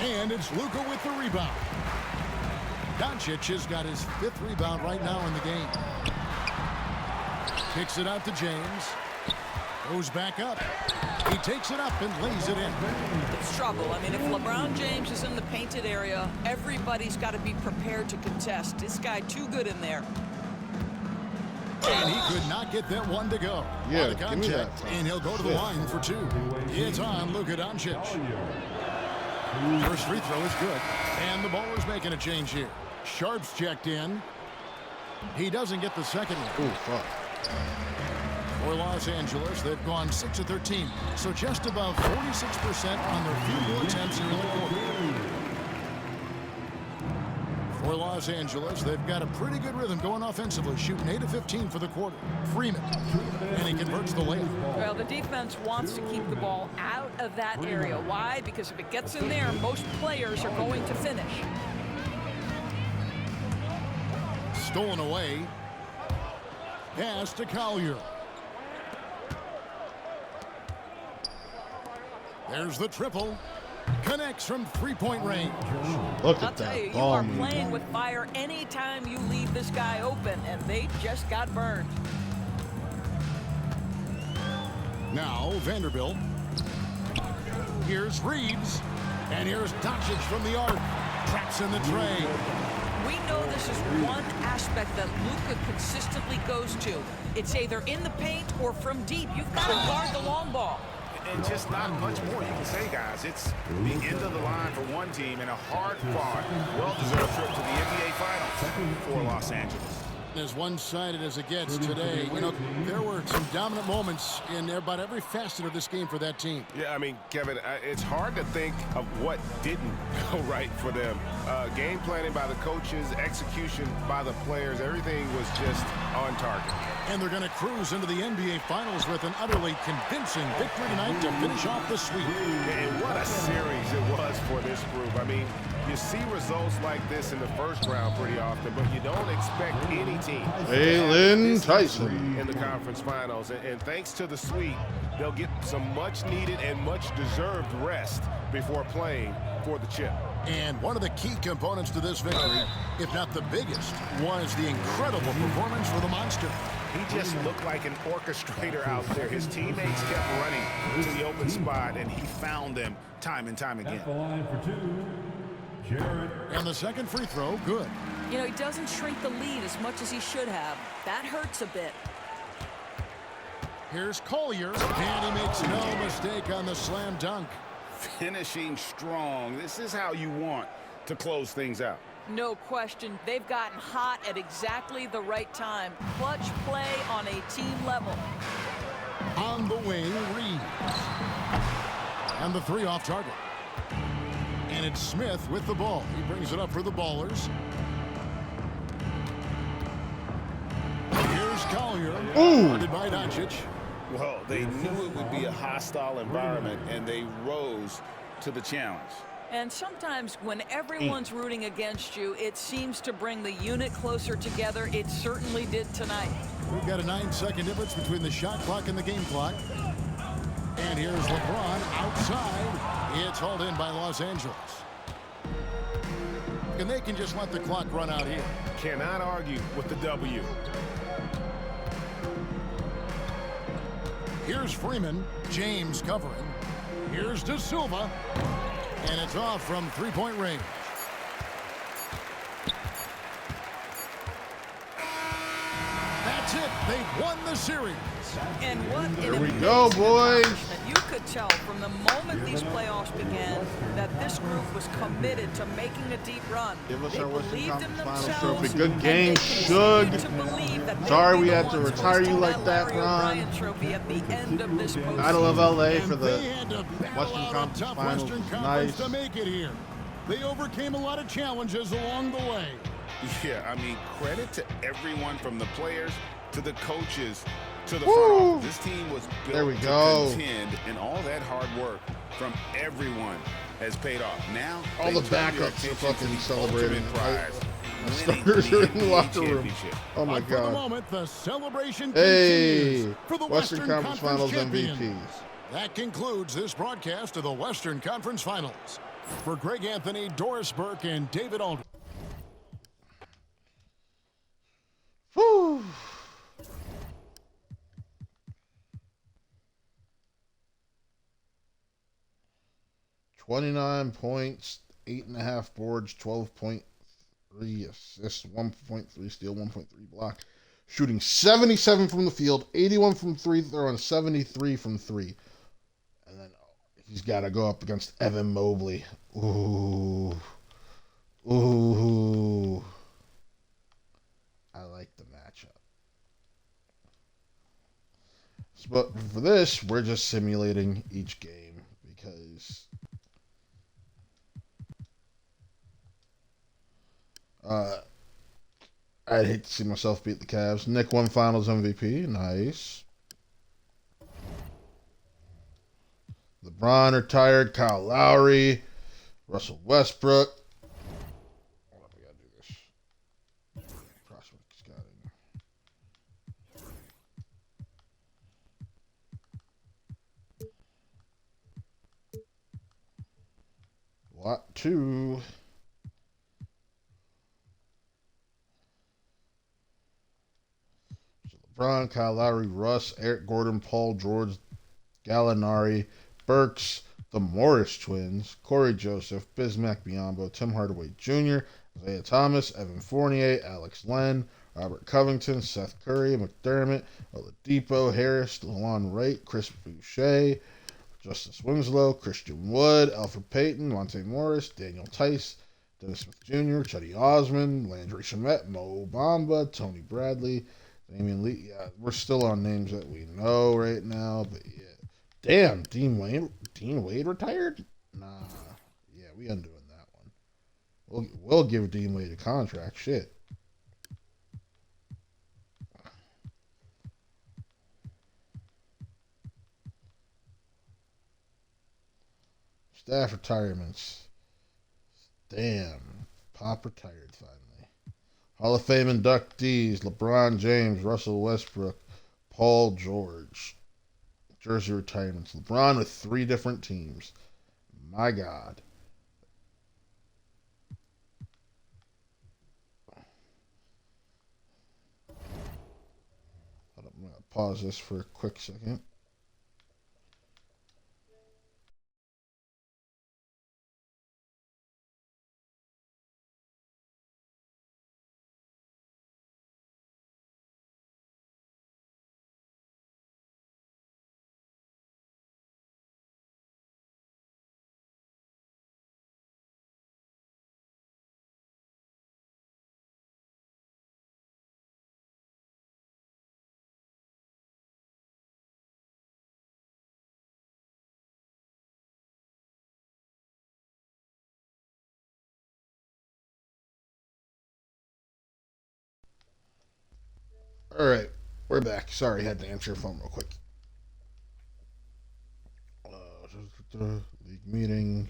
S11: And it's Luka with the rebound. Doncic has got his 5th rebound right now in the game. Kicks it out to James. Goes back up. He takes it up and lays it in.
S13: It's trouble. I mean, if LeBron James is in the painted area, everybody's got to be prepared to contest. This guy too good in there.
S11: And he could not get that one to go.
S1: Yeah,
S11: give me that. And he'll go to the line for 2. It's on Luka Doncic. First free throw is good. And the Ballers making a change here. Sharp's checked in. He doesn't get the second one.
S1: Ooh, fuck.
S11: For Los Angeles, they've gone 6 of 13. So just above 46% on their field goal attempts here in the quarter. For Los Angeles, they've got a pretty good rhythm going offensively, shooting 8 of 15 for the quarter. Freeman, and he converts the layup.
S13: Well, the defense wants to keep the ball out of that area. Why? Because if it gets in there, most players are going to finish.
S11: Stolen away. Pass to Collier. There's the triple. Connects from 3-point range.
S1: Look
S13: I'll
S1: at
S13: tell
S1: that
S13: you,
S1: ball.
S13: you are playing with fire anytime you leave this guy open, and they just got burned.
S11: Now Vanderbilt. Here's Reeves. And here's Doncic from the arc. Traps in the tray.
S13: We know this is one aspect that Luka consistently goes to. It's either in the paint or from deep. You've got to guard the long ball.
S12: And just not much more you can say, guys. It's the end of the line for one team and a hard-fought, well-deserved trip to the NBA Finals for Los Angeles.
S11: As one-sided as it gets today, you know, there were some dominant moments in about every facet of this game for that team.
S9: Yeah, I mean, Kevin, it's hard to think of what didn't go right for them. Game planning by the coaches, execution by the players, everything was just on target.
S11: And they're going to cruise into the NBA Finals with an utterly convincing victory tonight to finish off the sweep.
S9: And what a series it was for this group. I mean, you see results like this in the first round pretty often, but you don't expect any team
S1: Jalen Tyson
S9: in the conference finals. And thanks to the sweep, they'll get some much-needed and much-deserved rest before playing for the chip.
S11: And one of the key components to this victory, if not the biggest, was the incredible performance for the Monster.
S12: He just looked like an orchestrator out there. His teammates kept running to the open spot, and he found them time and time again.
S10: At the line for 2, Jared.
S11: And the second free throw, good.
S13: You know, he doesn't shrink the lead as much as he should have. That hurts a bit.
S11: Here's Collier, and he makes no mistake on the slam dunk.
S12: Finishing strong. This is how you want to close things out.
S13: No question. They've gotten hot at exactly the right time. Clutch play on a team level.
S11: On the wing, Reeves. And the 3 off target. And it's Smith with the ball. He brings it up for the Ballers. Here's Collier. Guarded by Doncic.
S12: Well, they knew it would be a hostile environment, and they rose
S14: to the challenge.
S13: And sometimes when everyone's rooting against you, it seems to bring the unit closer together. It certainly did tonight.
S11: We've got a 9-second difference between the shot clock and the game clock. And here's LeBron outside. It's hauled in by Los Angeles. And they can just let the clock run out here.
S9: Cannot argue with the W.
S11: Here's Freeman. James covering. Here's De Silva. And it's off from three-point range. That's it. They've won the series.
S13: And what
S1: there we go, boys.
S13: You could tell from the moment these playoffs began that this group was committed to making a deep run.
S1: Give us
S13: they
S1: our Western
S13: believed in
S1: Conference Finals
S13: themselves.
S1: trophy. Good game, Shug. Sorry we had to retire you like that, Ron. Battle of LA for the Western Conference Finals. Nice.
S11: To make it here. They overcame a lot of challenges along the way.
S14: Yeah, I mean, credit to everyone from the players to the coaches to the front office. This team was built to contend, and all that hard work from everyone has paid off. Now,
S1: all the backups are fucking celebrating. The starters are in the locker room. Oh my God.
S11: For the moment, the celebration
S1: continues
S11: for the
S1: Western Conference Finals MVPs.
S11: That concludes this broadcast of the Western Conference Finals. For Greg Anthony, Doris Burke, and David Aldridge.
S1: Whew. $29 points, 8.5 boards, 12.3 assists, 1.3 steal, 1.3 block. Shooting 77 from the field, 81 from free throw, and 73 from three. And then he's got to go up against Evan Mobley. Ooh. Ooh. I like the matchup. But for this, we're just simulating each game because I'd hate to see myself beat the Cavs. Nick won Finals MVP. Nice. LeBron retired. Kyle Lowry. Russell Westbrook. Hold on, we gotta do this. Prospects got in. Lot 2. LeBron, Kyle Lowry, Russ, Eric Gordon, Paul George, Gallinari, Burks, the Morris twins, Corey Joseph, Bismack Biyombo, Tim Hardaway Jr., Isaiah Thomas, Evan Fournier, Alex Len, Robert Covington, Seth Curry, McDermott, Oladipo, Harris, DeLon Wright, Chris Boucher, Justice Winslow, Christian Wood, Alfred Payton, Monte Morris, Daniel Tice, Dennis Smith Jr., Chetty Osman, Landry Shamet, Mo Bamba, Tony Bradley, Damian Lee. Yeah, we're still on names that we know right now, but yeah. Damn, Dean Wade retired? Nah. Yeah, we undoing that one. We'll give Dean Wade a contract. Shit. Staff retirements. Damn. Pop retired finally. Hall of Fame inductees: LeBron James, Russell Westbrook, Paul George. Jersey retirements. LeBron with 3 different teams. My God. I'm going to pause this for a quick second. All right, we're back. Sorry, had to answer your phone real quick. League meetings.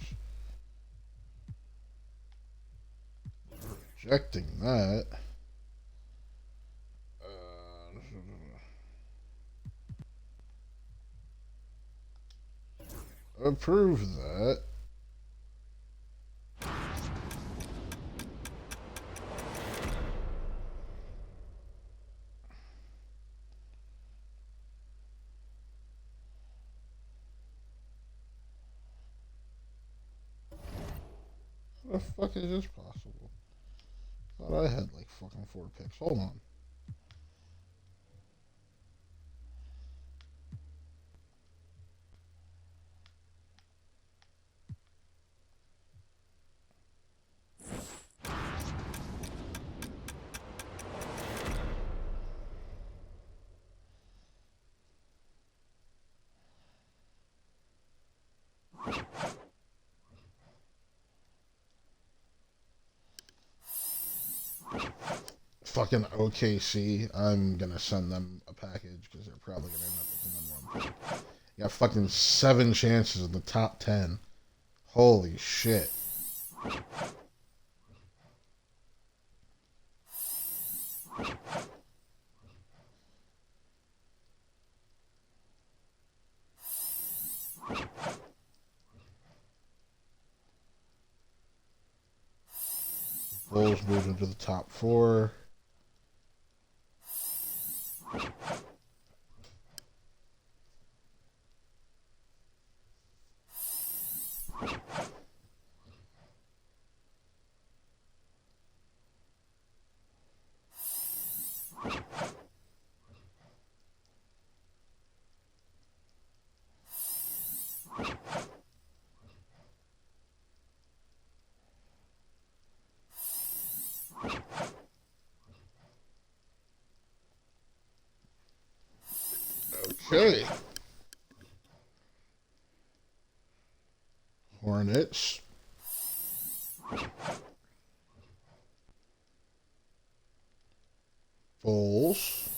S1: Rejecting that. Approve that. How the fuck is this possible? Thought I had like fucking 4 picks. Hold on. Fucking OKC, I'm gonna send them a package because they're probably gonna end up with the number 1 pick. You got fucking 7 chances in the top 10. Holy shit. Bulls moved into the top 4. Okay. Hornets. Bulls.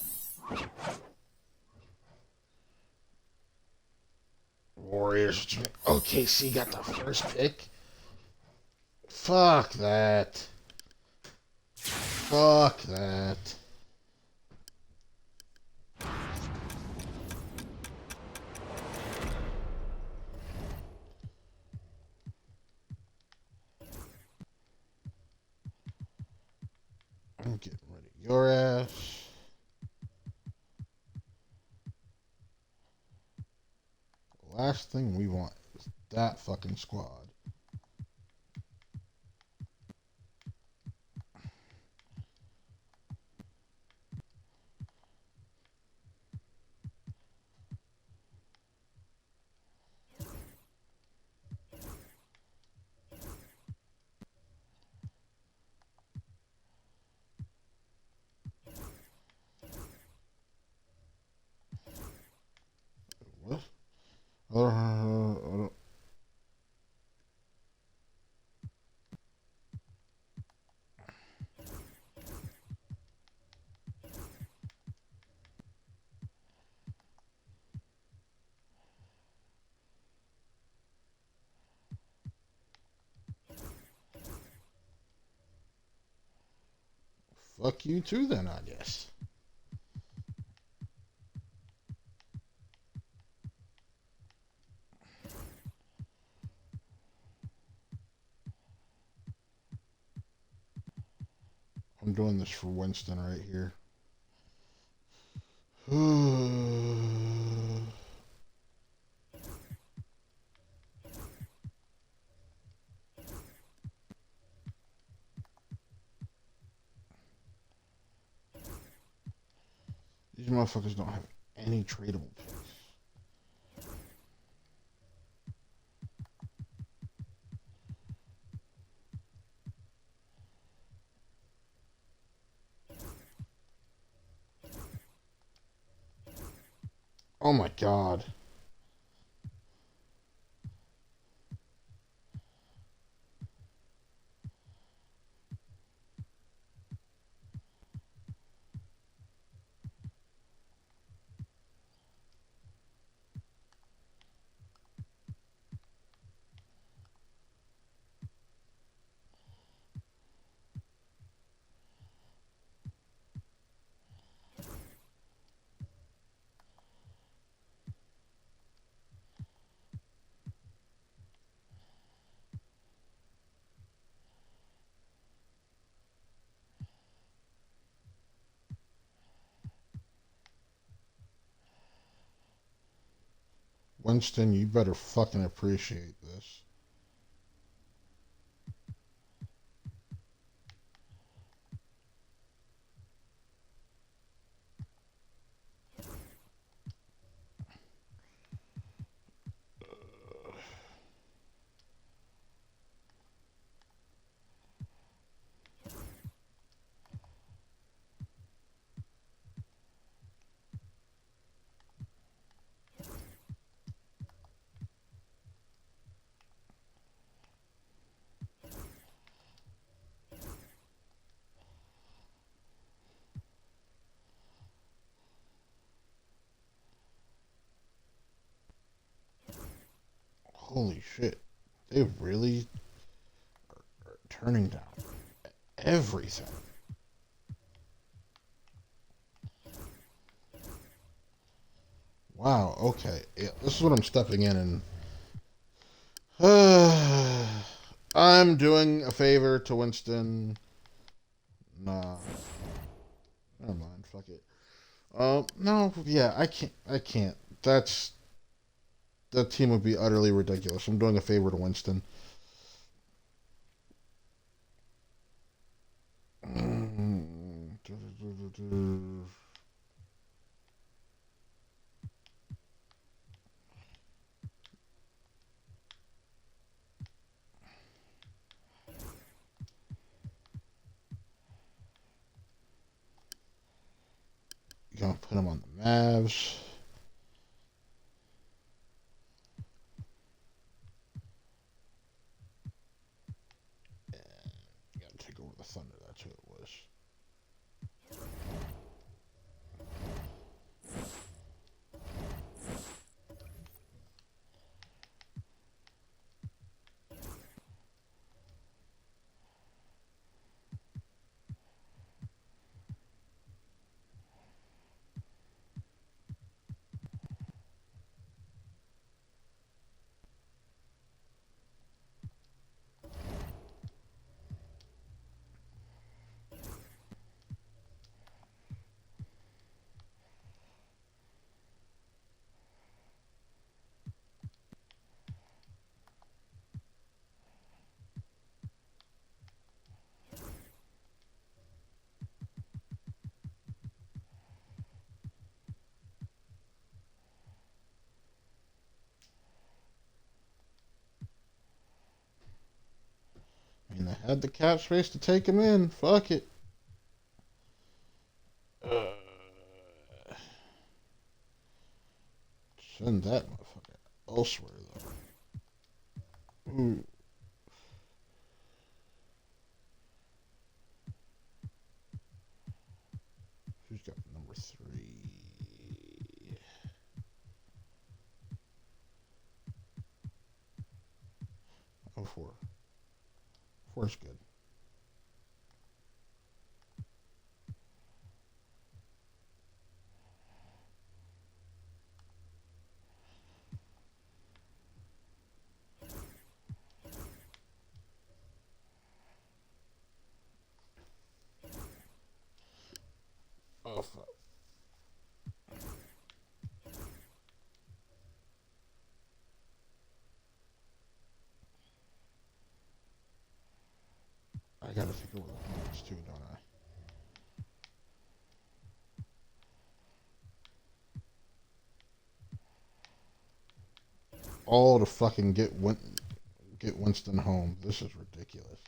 S1: Warriors. OKC got the first pick. Fuck that. Fuck that. I'm getting rid of your ass. The last thing we want is that fucking squad. What? Fuck you too then, I guess. I'm doing this for Winston right here. These motherfuckers don't have any tradable picks. Oh my god. Winston, you better fucking appreciate this. Holy shit. They really are turning down everything. Wow, okay. Yeah, this is what I'm stepping in and I'm doing a favor to Winston. Nah. Never mind, fuck it. No, yeah, I can't. That team would be utterly ridiculous. I'm doing a favor to Winston. You're gonna put him on the Mavs. Over the Thunder, that's who it was. I mean, I had the cap space to take him in. Fuck it. Send that motherfucker elsewhere, though. Ooh. Who's got number 3? 4. 4's good. Oh, fuck. I gotta think over the points too, don't I? All to fucking get Winston home. This is ridiculous.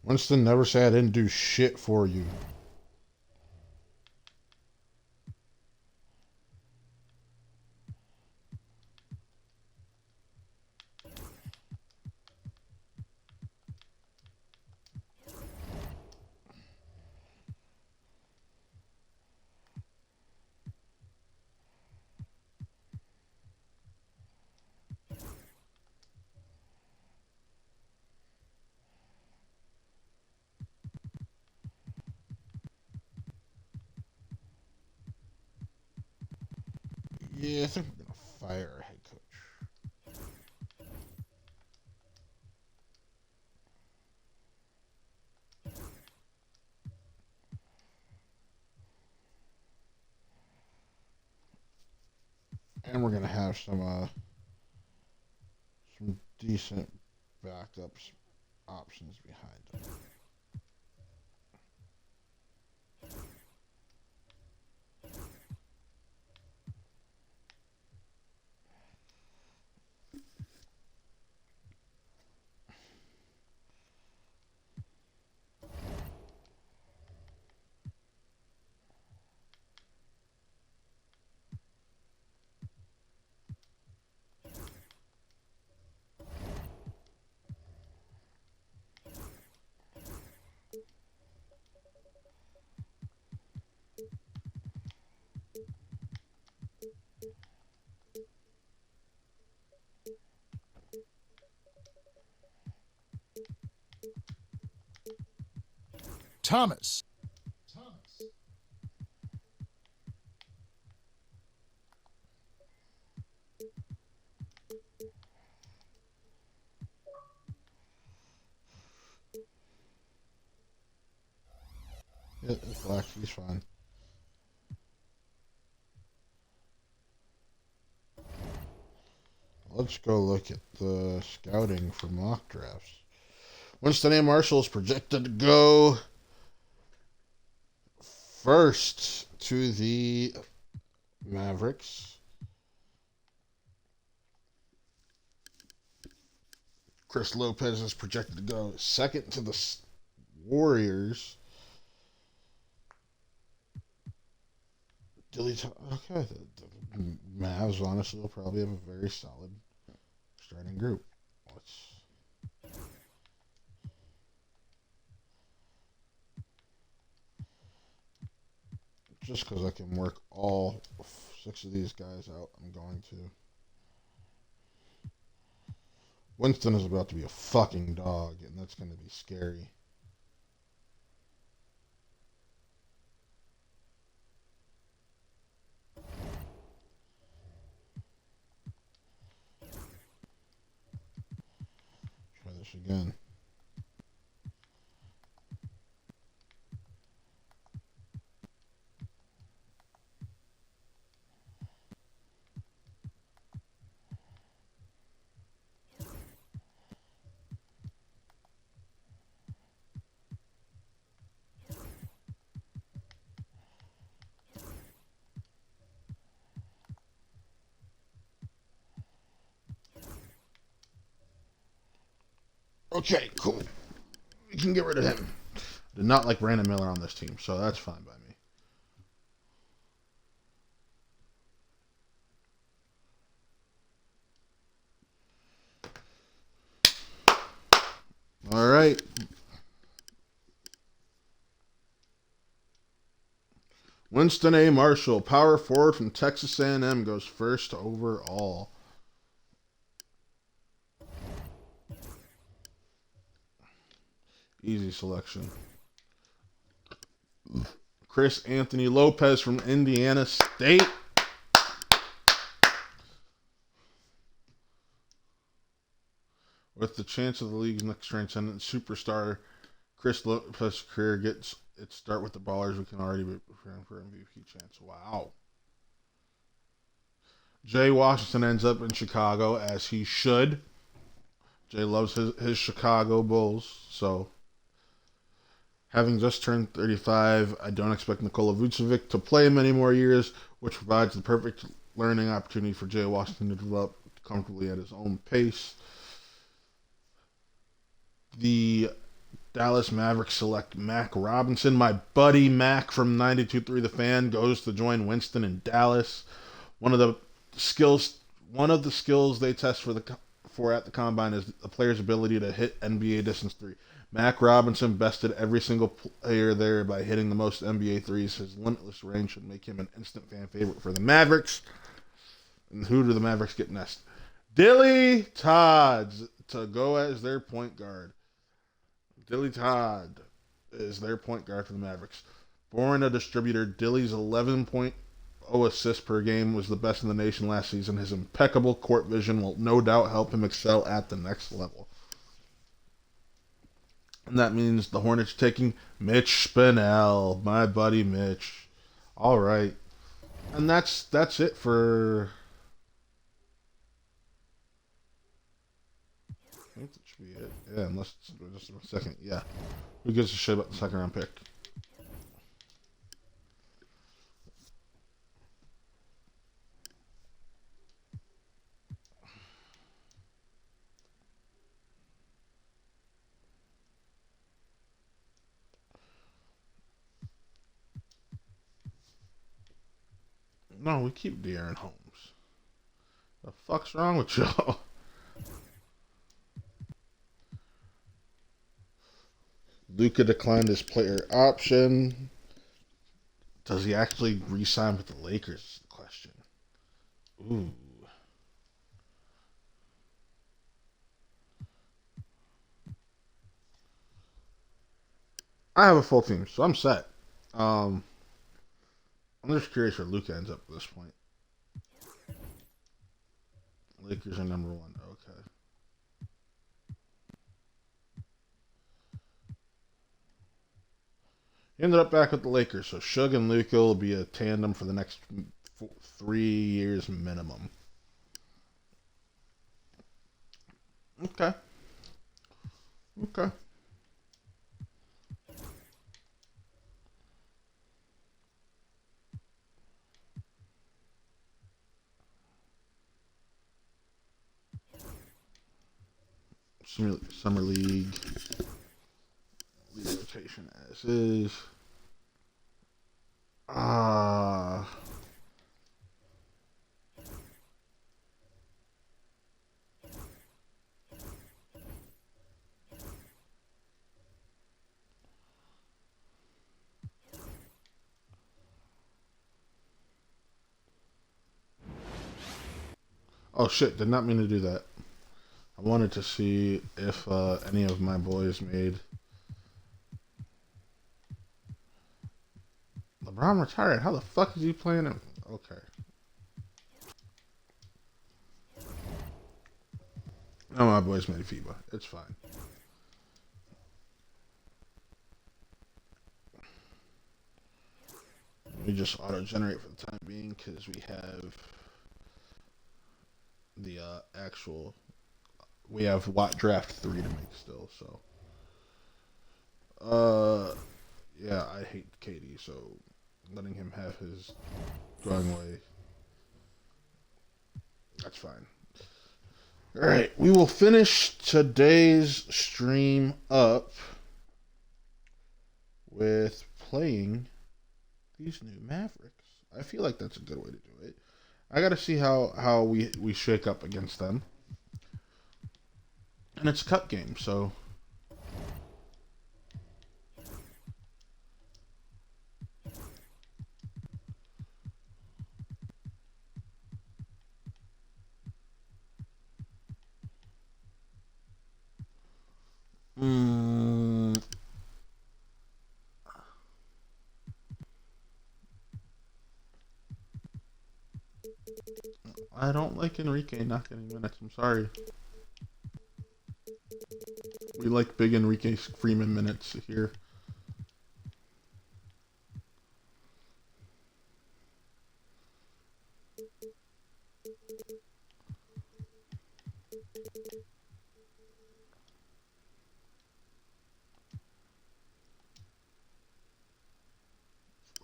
S1: Winston, never say I didn't do shit for you. Yeah, I think we're going to fire our head coach. And we're going to have some decent backups options behind them.
S11: Thomas.
S1: Yeah, it's black. He's fine. Let's go look at the scouting for mock drafts. Winston A. Marshall is projected to go first to the Mavericks. Chris Lopez is projected to go second to the Warriors. Okay, the Mavs honestly will probably have a very solid starting group. Just because I can work all 6 of these guys out, I'm going to. Winston is about to be a fucking dog, and that's going to be scary. Try this again. Okay, cool. We can get rid of him. I did not like Brandon Miller on this team, so that's fine by me. All right. Winston A. Marshall, power forward from Texas A&M, goes first overall. Easy selection. Chris Anthony Lopez from Indiana State. With the chance of the league's next transcendent superstar, Chris Lopez's career gets its start with the Ballers, we can already be preparing for MVP chance. Wow. Jay Washington ends up in Chicago, as he should. Jay loves his Chicago Bulls, so... Having just turned 35, I don't expect Nikola Vucevic to play many more years, which provides the perfect learning opportunity for Jay Washington to develop comfortably at his own pace. The Dallas Mavericks select Mac Robinson. My buddy Mac from 92.3 The Fan goes to join Winston in Dallas. One of the skills they test for at the combine is the player's ability to hit NBA distance three. Mac Robinson bested every single player there by hitting the most NBA threes. His limitless range should make him an instant fan favorite for the Mavericks. And who do the Mavericks get next? Dilly Todd to go as their point guard. Dilly Todd is their point guard for the Mavericks. Born a distributor, Dilly's 11-point 0 assists per game, was the best in the nation last season. His impeccable court vision will no doubt help him excel at the next level. And that means the Hornets taking Mitch Spinell, my buddy Mitch. All right. And that's it for... I think that should be it. Yeah, unless just a second. Yeah. Who gives a shit about the second round pick? No, we keep De'Aaron Holmes. The fuck's wrong with y'all? Luka declined his player option. Does he actually re-sign with the Lakers? Is the question. Ooh. I have a full team, so I'm set. I'm just curious where Luka ends up at this point. Lakers are number 1. Okay. He ended up back with the Lakers, so Suge and Luka will be a tandem for the next 3 years minimum. Okay. Okay. Summer League rotation as is. Oh shit, did not mean to do that. I wanted to see if any of my boys made. LeBron retired. How the fuck is he playing him? Okay. No, my boys made FIBA. It's fine. We just auto-generate for the time being because we have the actual... We have Watt Draft 3 to make still, so... yeah, I hate KD, so letting him have his going way, that's fine. Alright, we will finish today's stream up with playing these new Mavericks. I feel like that's a good way to do it. I gotta see how we shake up against them. And it's a cup game, so... I don't like Enrique not getting minutes. I'm sorry. We like big Enrique Freeman minutes here.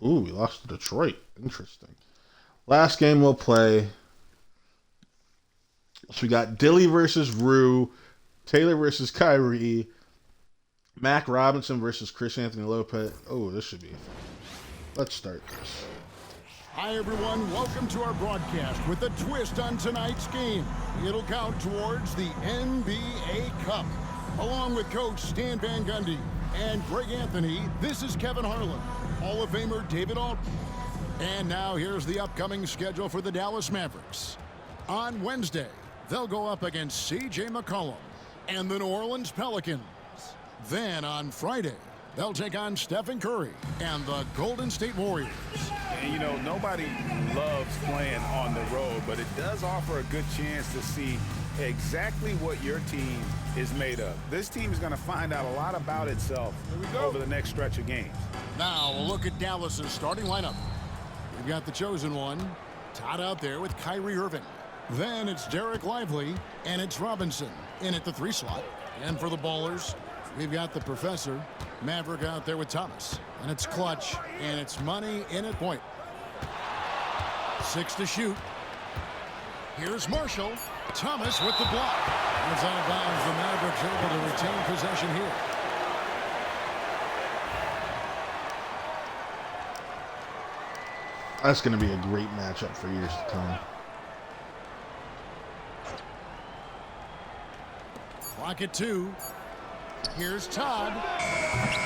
S1: Ooh, we lost to Detroit. Interesting. Last game we'll play. So we got Dilly versus Rue, Taylor versus Kyrie, Mac Robinson versus Chris Anthony Lopez. Oh, this should be fun. Let's start this.
S11: Hi, everyone. Welcome to our broadcast with a twist on tonight's game. It'll count towards the NBA Cup. Along with Coach Stan Van Gundy and Greg Anthony, this is Kevin Harlan, Hall of Famer David Altman. And now here's the upcoming schedule for the Dallas Mavericks. On Wednesday, they'll go up against C.J. McCollum and the New Orleans Pelicans. Then on Friday, they'll take on Stephen Curry and the Golden State Warriors.
S12: And, you know, nobody loves playing on the road, but it does offer a good chance to see exactly what your team is made of. This team is going to find out a lot about itself over the next stretch of games.
S11: Now, a look at Dallas's starting lineup. We've got the chosen one, Todd out there with Kyrie Irving. Then it's Derek Lively, and it's Robinson in at the 3 slot. And for the Ballers, we've got the Professor, Maverick out there with Thomas. And it's Clutch, and it's Money in at point. 6 to shoot. Here's Marshall. Thomas with the block. It's out of bounds. The Mavericks able to retain possession here.
S1: That's going to be a great matchup for years to come.
S11: Clock at 2. Here's Todd.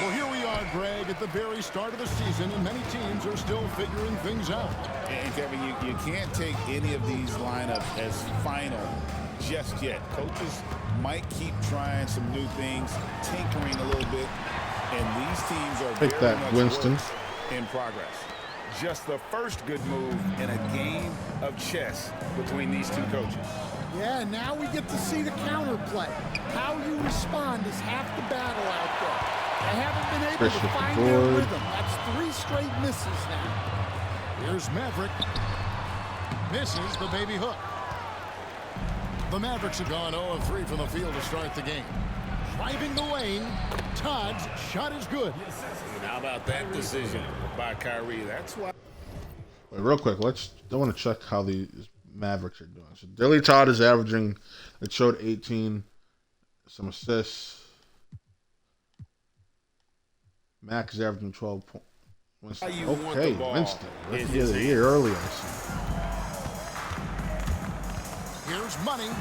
S11: Well, here we are, Greg, at the very start of the season, and many teams are still figuring things out.
S14: And Kevin, you can't take any of these lineups as final just yet. Coaches might keep trying some new things, tinkering a little bit, and these teams are
S1: Take
S14: very
S1: that,
S14: much
S1: Winston.
S12: In progress. Just the first good move in a game of chess between these two coaches.
S11: Yeah, now we get to see the counterplay. How you respond is half the battle out there. They haven't been able to find their rhythm. That's 3 straight misses now. Here's Maverick. Misses the baby hook. The Mavericks have gone 0 of 3 from the field to start the game. Driving the lane, Todd's shot is good.
S14: How about that decision by Kyrie? That's why.
S1: Wait, real quick, I want to check how these Mavericks are doing. So Dilly Todd is averaging, it showed 18, some assists. Max is averaging 12 points. Winston. Okay, Winston. Rookie of the year early, I see.
S11: Here's Money.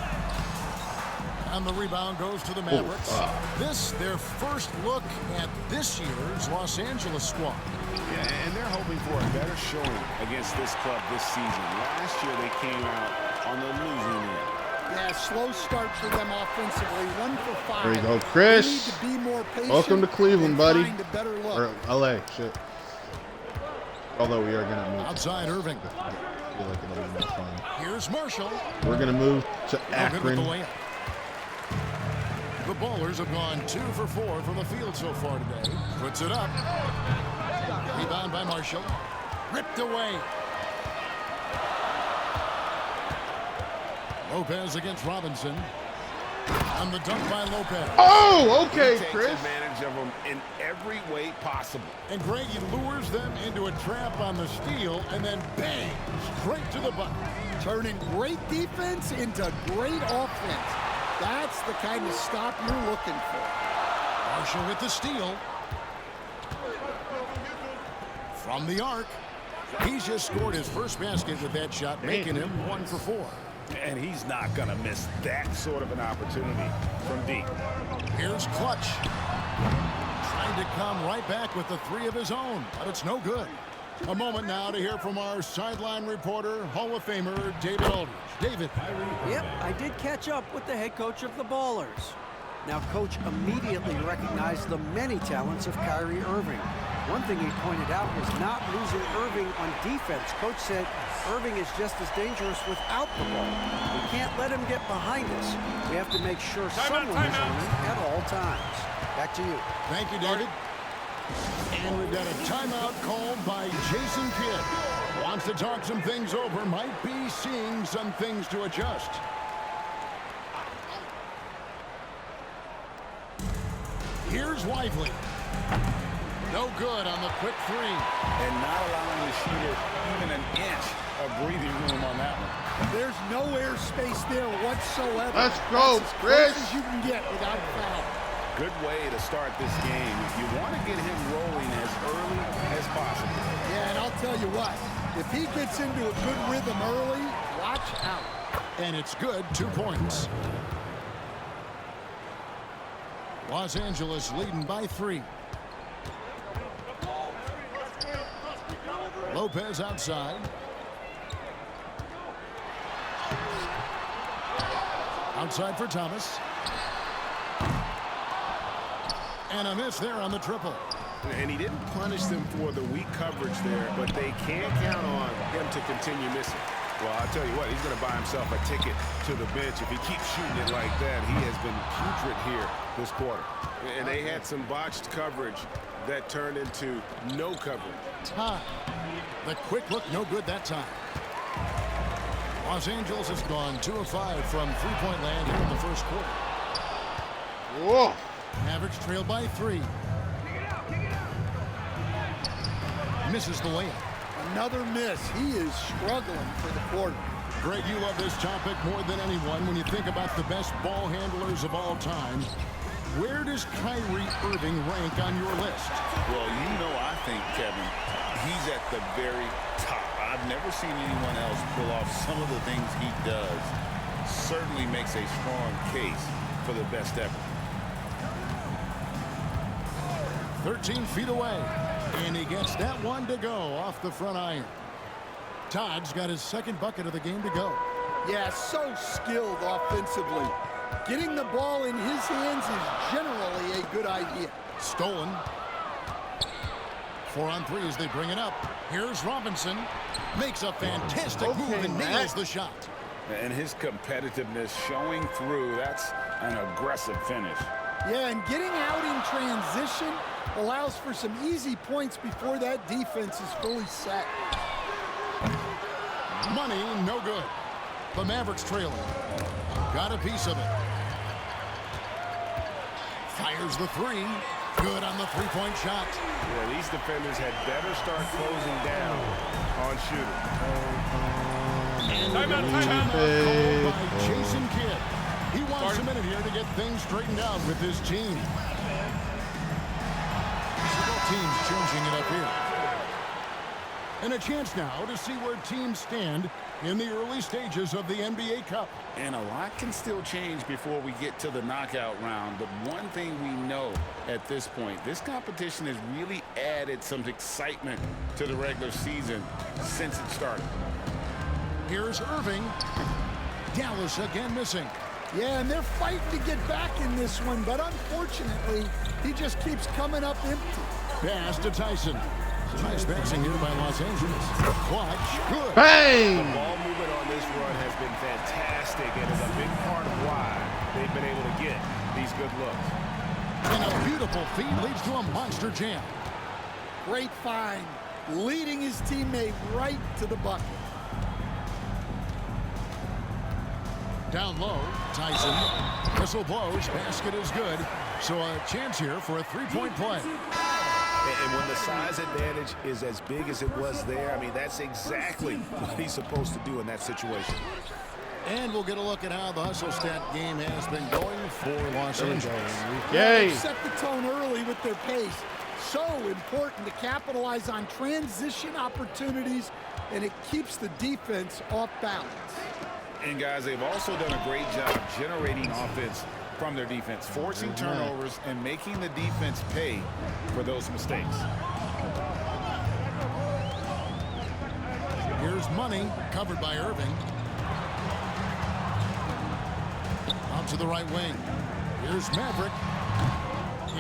S11: And the rebound goes to the Mavericks. This, their first look at this year's Los Angeles squad.
S12: Yeah, and they're hoping for a better showing against this club this season. Last year they came out on the losing end.
S11: Yeah, slow start for them offensively. 1 for 5.
S1: There you go, Chris.
S11: They need to be more patient.
S1: Welcome to Cleveland, buddy.
S11: Find a better look.
S1: Or LA, shit. Although we are going to move.
S11: Outside Irving.
S1: I feel like it'll be more fun.
S11: Here's Marshall.
S1: We're going to move to Akron.
S11: The Ballers have gone 2 for 4 from the field so far today. Puts it up. Rebound by Marshall. Ripped away. Lopez against Robinson. And the dunk by Lopez.
S1: Oh, okay, Chris.
S12: Takes advantage of them in every way possible.
S11: And Greg, he lures them into a trap on the steal, and then bang, straight to the bucket. Turning great defense into great offense. That's the kind of stop you're looking for. Marshall with the steal. From the arc. He's just scored his first basket with that shot, making him 1 for 4.
S12: And he's not going to miss that sort of an opportunity from deep.
S11: Here's Clutch. Trying to come right back with the 3 of his own, but it's no good. A moment now to hear from our sideline reporter, Hall of Famer David Aldridge. David.
S16: Yep, I did catch up with the head coach of the Ballers. Now, Coach immediately recognized the many talents of Kyrie Irving. One thing he pointed out was not losing Irving on defense. Coach said Irving is just as dangerous without the ball. We can't let him get behind us. We have to make sure someone is on him at all times. Back to you.
S11: Thank you, David. And we've got a timeout called by Jason Kidd. Wants to talk some things over. Might be seeing some things to adjust. Here's Lively. No good on the quick 3.
S12: And not allowing the shooter even an inch of breathing room on that one.
S11: There's no air space there whatsoever.
S1: Let's go, Chris.
S11: As close as you can get without foul.
S12: Good way to start this game. If you want to get him rolling as early as possible.
S11: Yeah, and I'll tell you what. If he gets into a good rhythm early, watch out. And it's good, 2 points. Los Angeles leading by 3. Lopez outside. Outside for Thomas. And a miss there on the triple.
S9: And he didn't punish them for the weak coverage there, but they can't count on him to continue missing. Well, I'll tell you what, he's going to buy himself a ticket to the bench if he keeps shooting it like that. He has been putrid here this quarter. And they had some botched coverage that turned into no coverage.
S11: Time. The quick look, no good that time. Los Angeles has gone 2 of 5 from three-point land here in the first quarter.
S1: Whoa.
S11: Mavericks trail by 3. Misses the layup.
S17: Another miss. He is struggling for the quarter.
S11: Greg, you love this topic more than anyone when you think about the best ball handlers of all time. Where does Kyrie Irving rank on your list?
S14: Well, you know, I think, Kevin, he's at the very top. I've never seen anyone else pull off some of the things he does. Certainly makes a strong case for the best ever.
S11: 13 feet away. And he gets that one to go off the front iron. Todd's got his second bucket of the game to go.
S17: Yeah, so skilled offensively. Getting the ball in his hands is generally a good idea.
S11: Stolen. 4 on 3 as they bring it up. Here's Robinson. Makes a fantastic move and nails the shot.
S12: And his competitiveness showing through. That's an aggressive finish.
S17: Yeah, and getting out in transition allows for some easy points before that defense is fully set.
S11: Money, no good. The Mavericks trailing. Got a piece of it. Fires the 3. Good on the three-point shot.
S9: Yeah, these defenders had better start closing down on shooting.
S11: Timeout called by Jason Kidd. He wants a minute here to get things straightened out with his team. Teams changing it up here. And a chance now to see where teams stand in the early stages of the NBA Cup.
S14: And a lot can still change before we get to the knockout round. But one thing we know at this point, this competition has really added some excitement to the regular season since it started.
S11: Here's Irving. Dallas again missing.
S17: Yeah, and they're fighting to get back in this one, but unfortunately, he just keeps coming up empty.
S11: Pass to Tyson. Nice passing here by Los Angeles. Clutch. Good.
S1: Bang!
S9: The ball movement on this run has been fantastic and is a big part of why they've been able to get these good looks.
S11: And a beautiful feed leads to a monster jam.
S17: Great find. Leading his teammate right to the bucket.
S11: Down low, Tyson. Whistle blows. Basket is good. So a chance here for a three-point play.
S9: And when the size advantage is as big as it was there, I mean, that's exactly what he's supposed to do in that situation.
S11: And we'll get a look at how the hustle stat game has been going for Los Angeles.
S17: They set the tone early with their pace. So important to capitalize on transition opportunities, and it keeps the defense off balance.
S12: And guys, they've also done a great job generating offense from their defense, forcing turnovers and making the defense pay for those mistakes.
S11: Here's Money, covered by Irving. Out to the right wing. Here's Maverick.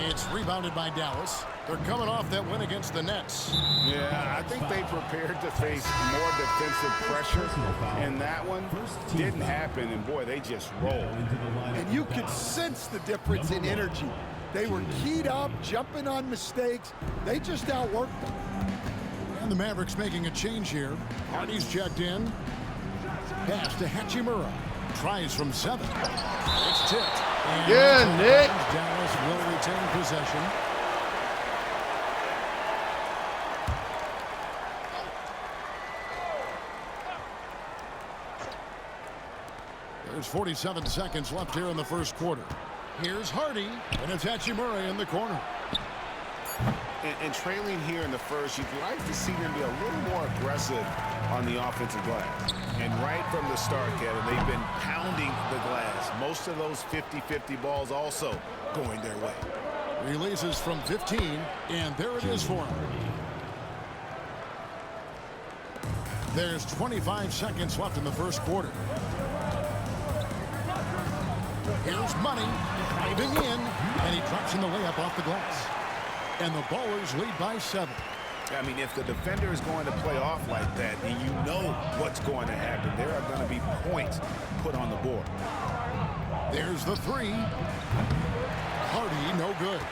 S11: It's rebounded by Dallas. They're coming off that win against the Nets.
S9: Yeah, I think they prepared to face more defensive pressure, and that one didn't happen, and boy, they just rolled.
S17: And you could sense the difference in energy. They were keyed up, jumping on mistakes. They just outworked them.
S11: And the Mavericks making a change here. Hardy's checked in. Pass to Hachimura. Tries from 7. It's tipped. And
S1: yeah, Nick.
S11: Dallas will retain possession. There's 47 seconds left here in the first quarter. Here's Hardy, and it's Hachimura in the corner.
S9: And trailing here in the first, you'd like to see them be a little more aggressive on the offensive glass. And right from the start, Kevin, they've been pounding the glass. Most of those 50-50 balls also going their way.
S11: Releases from 15, and there it is for him. There's 25 seconds left in the first quarter. Here's Money, driving in, and he drops in the layup off the glass. And the Ballers lead by 7.
S9: I mean, if the defender is going to play off like that, then you know what's going to happen. There are going to be points put on the board.
S11: There's the 3. Hardy, no good.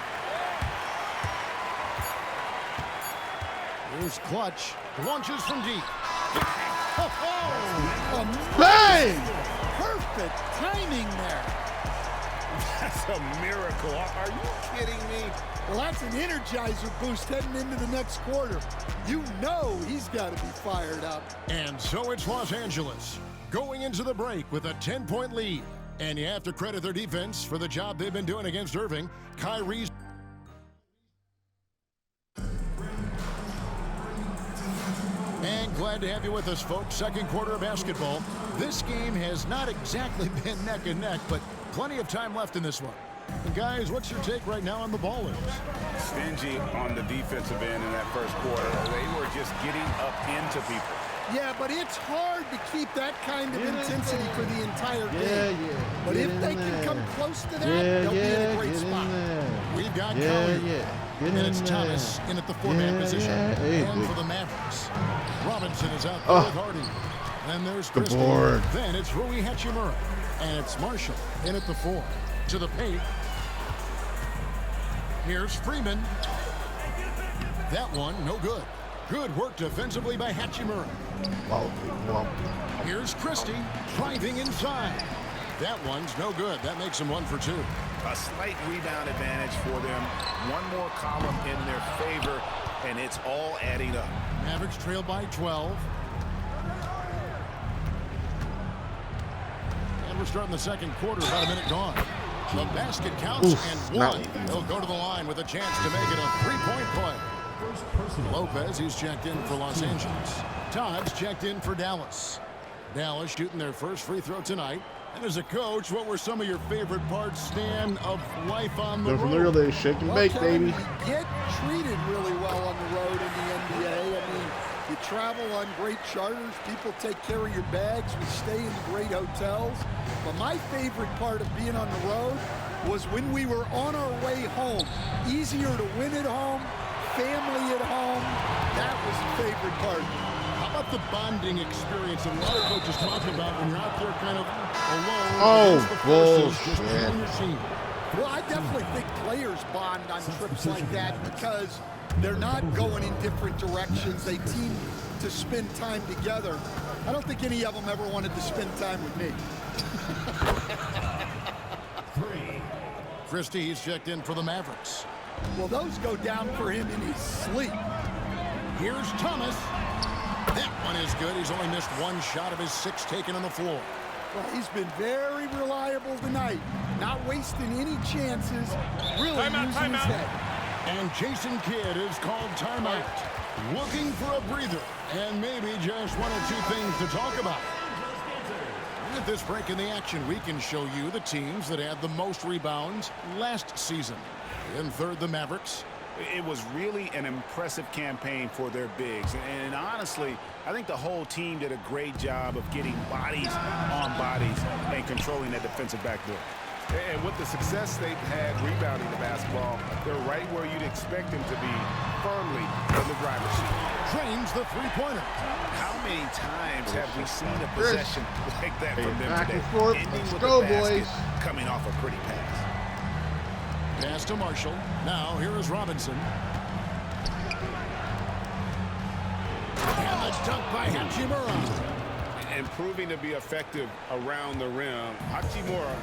S11: Here's Clutch. Launches from deep.
S17: Bang! Perfect timing there.
S9: That's a miracle. Are you kidding me?
S17: Well, that's an energizer boost heading into the next quarter. You know he's got to be fired up.
S11: And so it's Los Angeles going into the break with a 10-point lead. And you have to credit their defense for the job they've been doing against Irving. Kyrie's. And glad to have you with us, folks. Second quarter of basketball. This game has not exactly been neck and neck, but plenty of time left in this one. And guys, what's your take right now on the Ballers?
S9: Stingy on the defensive end in that first quarter. They were just getting up into people.
S17: Yeah, but it's hard to keep that kind of intensity for the entire game. But if they can come close to that, they'll be in a great spot.
S11: We've got Curry. And it's Thomas in at the 4-man position. And for the Mavericks, Robinson is out there with Hardy. Then there's Christie. Then it's Rui Hachimura. And it's Marshall in at the 4. To the paint. Here's Freeman. That one, no good. Good work defensively by Hachimura. Here's Christie driving inside. That one's no good. That makes them 1 for 2.
S9: A slight rebound advantage for them. One more column in their favor, and it's all adding up.
S11: Mavericks trail by 12. And we're starting the second quarter, about a minute gone. The basket counts and 1. He'll go to the line with a chance to make it a 3-point play. Lopez, he's checked in for Los Angeles. Todd's checked in for Dallas. Dallas shooting their first free throw tonight. And as a coach, what were some of your favorite parts, Stan, of life on the road?
S1: Literally shake and bake, baby.
S17: You get treated really well on the road in the NBA. I mean, you travel on great charters. People take care of your bags. We stay in great hotels. But my favorite part of being on the road was when we were on our way home. Easier to win at home, family at home. That was the favorite part.
S11: How about the bonding experience that a lot of coaches talk about when you're out there kind of alone?
S1: Bullshit.
S17: Well, I definitely think players bond on trips like that because they're not going in different directions. They team to spend time together. I don't think any of them ever wanted to spend time with me.
S11: Christie, he's checked in for the Mavericks.
S17: Well, those go down for him in his sleep.
S11: Here's Thomas. That one is good. He's only missed 1 shot of his 6 taken on the floor.
S17: Well, he's been very reliable tonight. Not wasting any chances. Really using his head.
S11: And Jason Kidd is called timeout. Looking for a breather. And maybe just 1 or 2 things to talk about. At this break in the action, we can show you the teams that had the most rebounds last season. In third, the Mavericks.
S9: It was really an impressive campaign for their bigs. And honestly, I think the whole team did a great job of getting bodies on bodies and controlling that defensive backboard.
S12: And with the success they've had rebounding the basketball, they're right where you'd expect them to be, firmly in the driver's seat.
S11: Trains the three-pointer.
S9: How many times have we seen a possession like that from them
S1: back
S9: today?
S1: And forth.
S9: Ending with
S1: Go,
S9: the basket,
S1: boys.
S9: coming off a pretty pass.
S11: Pass to Marshall. Now here is Robinson. And the dunk by Hachimura.
S9: And proving to be effective around the rim. Hachimura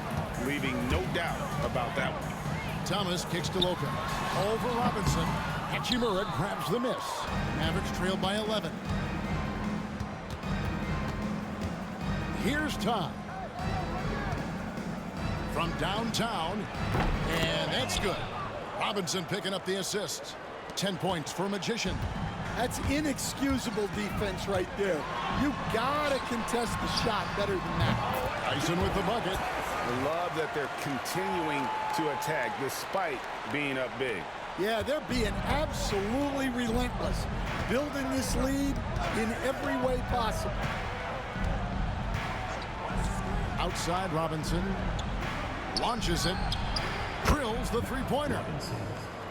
S9: leaving no doubt about that one.
S11: Thomas kicks to Lopez. Over Robinson. Hachimura grabs the miss. Mavericks trail by 11. Here's Todd. From downtown. And that's good. Robinson picking up the assist. 10 points for Magician.
S17: That's inexcusable defense right there. You gotta contest the shot better than that.
S11: Tyson with the bucket.
S9: I love that they're continuing to attack despite being up big.
S17: Yeah, they're being absolutely relentless, building this lead in every way possible.
S11: Outside Robinson launches it, drills the three-pointer.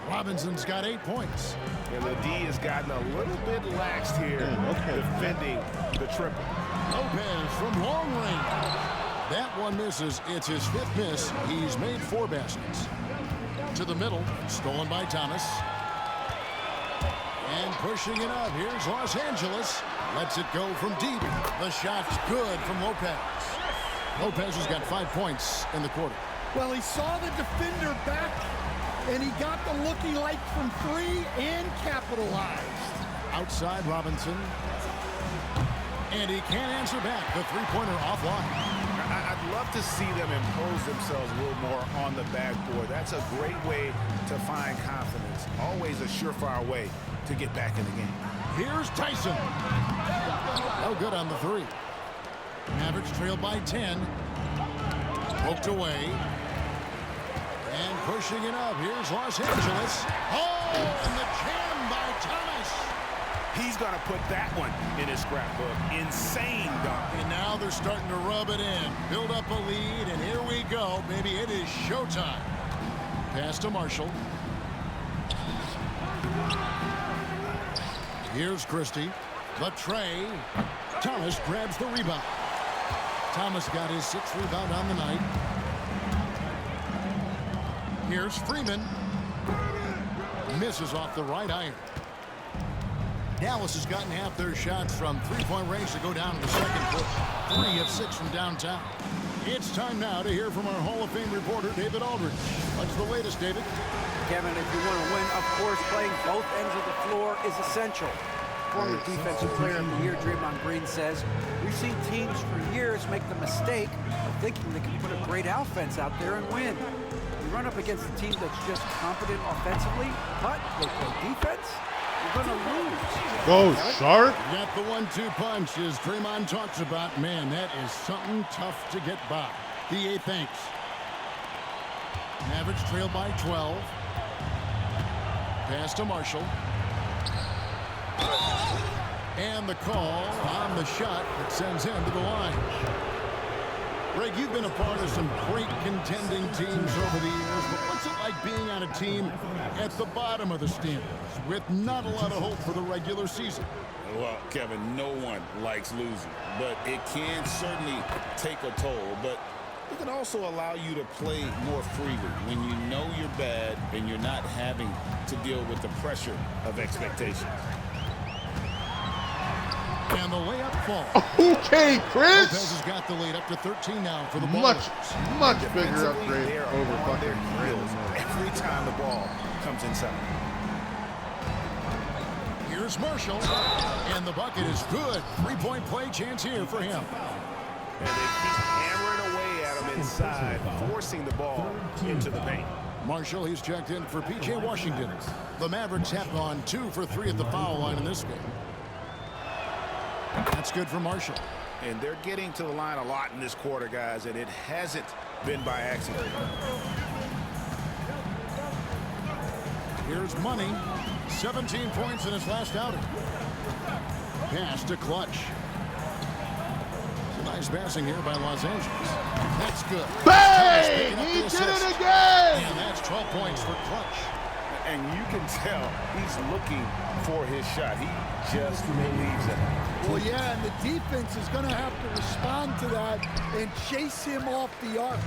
S11: Robinson's got 8 points.
S9: And the D has gotten a little bit laxed here defending the triple.
S11: Lopez from long range. That one misses. It's his 5th miss. He's made 4 baskets. To the middle, stolen by Thomas. And pushing it up. Here's Los Angeles. Lets it go from deep. The shot's good from Lopez. Lopez has got 5 points in the quarter.
S17: Well, he saw the defender back, and he got the look he liked from 3 and capitalized.
S11: Outside Robinson. And he can't answer back. The three-pointer offline.
S9: I'd love to see them impose themselves a little more on the backboard. That's a great way to find confidence. Always a surefire way to get back in the game.
S11: Here's Tyson. No good on the 3. Mavericks trail by 10. Poked away. And pushing it up. Here's Los Angeles. Oh, and the jam by Thomas.
S9: He's going to put that one in his scrapbook. Insane dunk.
S11: And now they're starting to rub it in. Build up a lead, and here we go. Maybe it is showtime. Pass to Marshall. Here's Christie. The tray. Thomas grabs the rebound. Thomas got his 6th rebound on the night. Here's Freeman. Misses off the right iron. Dallas has gotten half their shots from three-point range to go down in the second quarter. 3 of 6 from downtown. It's time now to hear from our Hall of Fame reporter, David Aldridge. What's the latest, David?
S16: Kevin, if you want to win, of course, playing both ends of the floor is essential. Former Defensive Player of the Year, Draymond Green, says, we've seen teams for years make the mistake of thinking they can put a great offense out there and win. You run up against a team that's just competent offensively, but they play defense, you're going to lose.
S1: Go, Sharp.
S11: Got the 1-2 punch, as Draymond talks about. Man, that is something tough to get by. DA thanks. Mavericks trail by 12. Pass to Marshall. And the call on the shot that sends him to the line. Greg, you've been a part of some great contending teams over the years, but what's it like being on a team at the bottom of the standings with not a lot of hope for the regular season?
S14: Well, Kevin, no one likes losing, but it can certainly take a toll. But it can also allow you to play more freely when you know you're bad and you're not having to deal with the pressure of expectations.
S11: And the layup falls.
S1: Okay, Chris.
S11: Lopez has got the lead up to 13 now for the ball.
S1: Much bigger upgrade over fucking
S9: Reynolds every time the ball comes inside.
S11: Here's Marshall, and the bucket is good. 3-point play chance here for him.
S9: And they keep hammering away at him inside, forcing the ball into the paint.
S11: Marshall, he's checked in for P.J. Washington. The Mavericks have gone 2 for 3 at the foul line in this game. That's good for Marshall.
S9: And they're getting to the line a lot in this quarter, guys, and it hasn't been by accident.
S11: Here's Money. 17 points in his last outing. Pass to Clutch. Nice passing here by Los Angeles. That's good.
S1: Bang! He did it again!
S11: And that's 12 points for Clutch.
S9: And you can tell he's looking for his shot. He just believes it.
S17: Well, yeah, and the defense is going to have to respond to that and chase him off the arc.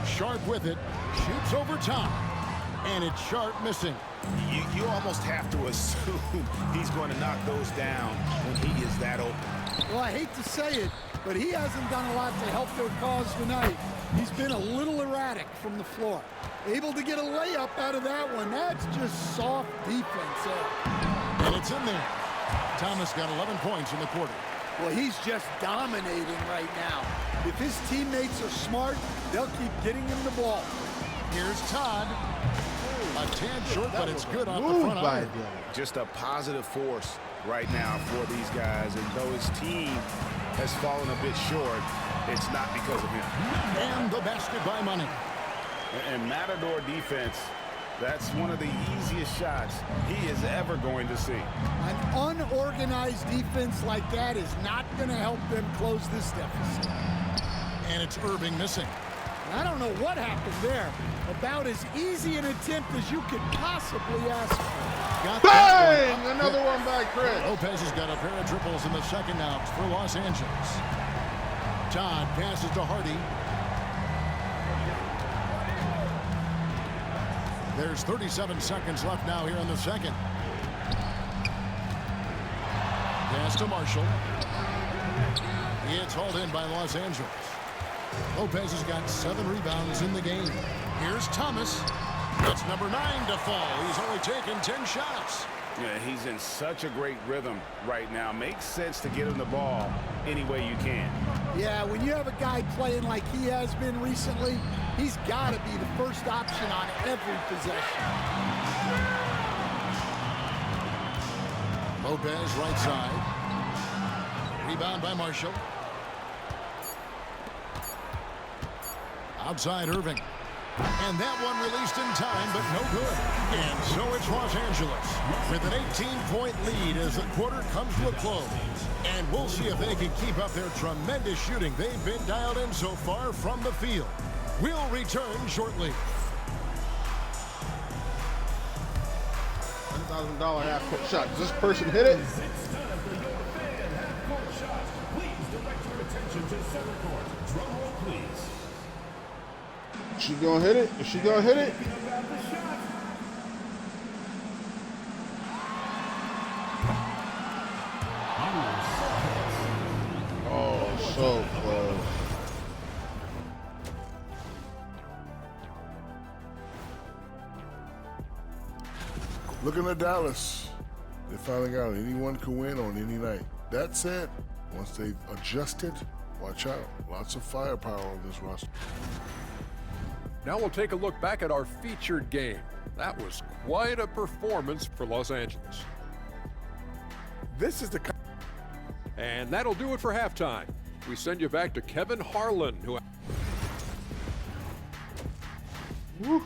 S11: Sharp with it. Shoots over top. And it's Sharp missing.
S9: You almost have to assume he's going to knock those down when he is that open.
S17: Well, I hate to say it, but he hasn't done a lot to help their cause tonight. He's been a little erratic from the floor. Able to get a layup out of that one. That's just soft defense there.
S11: And it's in there. Thomas got 11 points in the quarter.
S17: Well, he's just dominating right now. If his teammates are smart, they'll keep getting him the ball.
S11: Here's Todd. A tad short, but it's good off the front iron.
S9: Just a positive force right now for these guys. And though his team has fallen a bit short, it's not because of him.
S11: And the basket by Money.
S9: And Matador defense, that's one of the easiest shots he is ever going to see.
S17: An unorganized defense like that is not going to help them close this deficit.
S11: And it's Irving missing.
S17: I don't know what happened there. About as easy an attempt as you could possibly ask for.
S1: Bang! Another one by Chris.
S11: Lopez has got a pair of triples in the second out for Los Angeles. Todd passes to Hardy. There's 37 seconds left now here in the second. Pass to Marshall. It's hauled in by Los Angeles. Lopez has got 7 rebounds in the game. Here's Thomas. That's number 9 to fall. He's only taken 10 shots.
S9: Yeah, he's in such a great rhythm right now. Makes sense to get him the ball any way you can.
S17: Yeah, when you have a guy playing like he has been recently, he's got to be the first option on every possession.
S11: Lopez right side. Rebound by Marshall. Outside Irving. And that one released in time, but no good. And so it's Los Angeles with an 18-point lead as the quarter comes to a close. And we'll see if they can keep up their tremendous shooting they've been dialed in so far from the field. We'll return shortly.
S1: $1,000 half-court shot. Does this person hit it? She gonna hit it? Is she gonna hit it? Oh, so close.
S8: Looking at Dallas, they're finding out anyone can win on any night. That said, once they've adjusted, watch out. Lots of firepower on this roster.
S15: Now we'll take a look back at our featured game. That was quite a performance for Los Angeles.
S7: This is the...
S15: And that'll do it for halftime. We send you back to Kevin Harlan, who...
S1: Woo.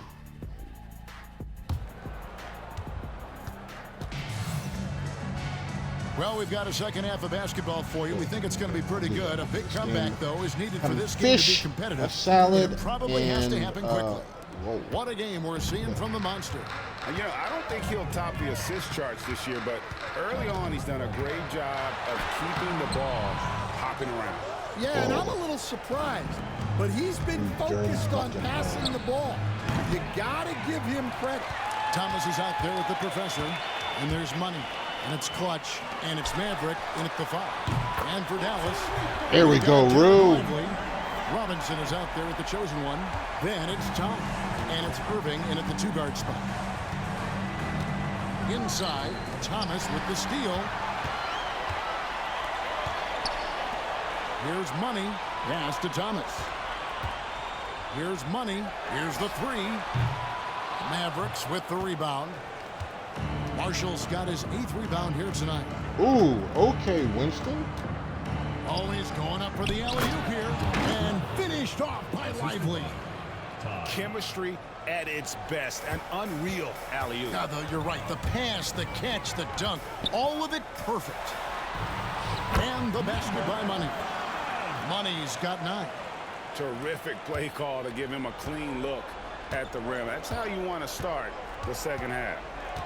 S11: Well, we've got a second half of basketball for you. We think it's going to be pretty good. A big comeback, though, is needed for this game to be competitive.
S1: A salad,
S11: it probably has to happen quickly.
S1: Whoa.
S11: What a game we're seeing from the Monster.
S9: And, you know, I don't think he'll top the assist charts this year, but early on he's done a great job of keeping the ball hopping around.
S17: Yeah, and I'm a little surprised, but he's been focused on passing the ball. You got to give him credit.
S11: Thomas is out there with the professor, and there's money. And it's Clutch, and it's Maverick in at the 5. And for Dallas,
S1: here we go, Rue.
S11: Robinson is out there with the chosen one. Then it's Tom, and it's Irving in at the 2-guard spot. Inside, Thomas with the steal. Here's Money. Pass to Thomas. Here's Money. Here's the 3. Mavericks with the rebound. Marshall's got his 8th rebound here tonight.
S1: Ooh, okay, Winston.
S11: Always going up for the alley-oop here. And finished off by Lively.
S9: Chemistry at its best. An unreal alley-oop.
S11: Yeah, though, you're right. The pass, the catch, the dunk. All of it perfect. And the basket by Money. Money's got 9.
S9: Terrific play call to give him a clean look at the rim. That's how you want to start the second half.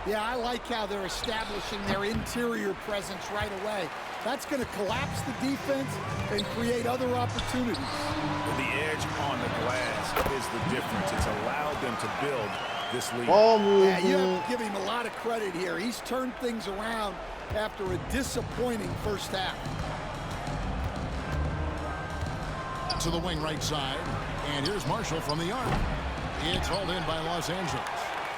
S17: Yeah, I like how they're establishing their interior presence right away. That's going to collapse the defense and create other opportunities.
S9: The edge on the glass is the difference. It's allowed them to build this lead.
S17: Yeah, you have to give him a lot of credit here. He's turned things around after a disappointing first half.
S11: To the wing right side. And here's Marshall from the arc. It's hauled in by Los Angeles.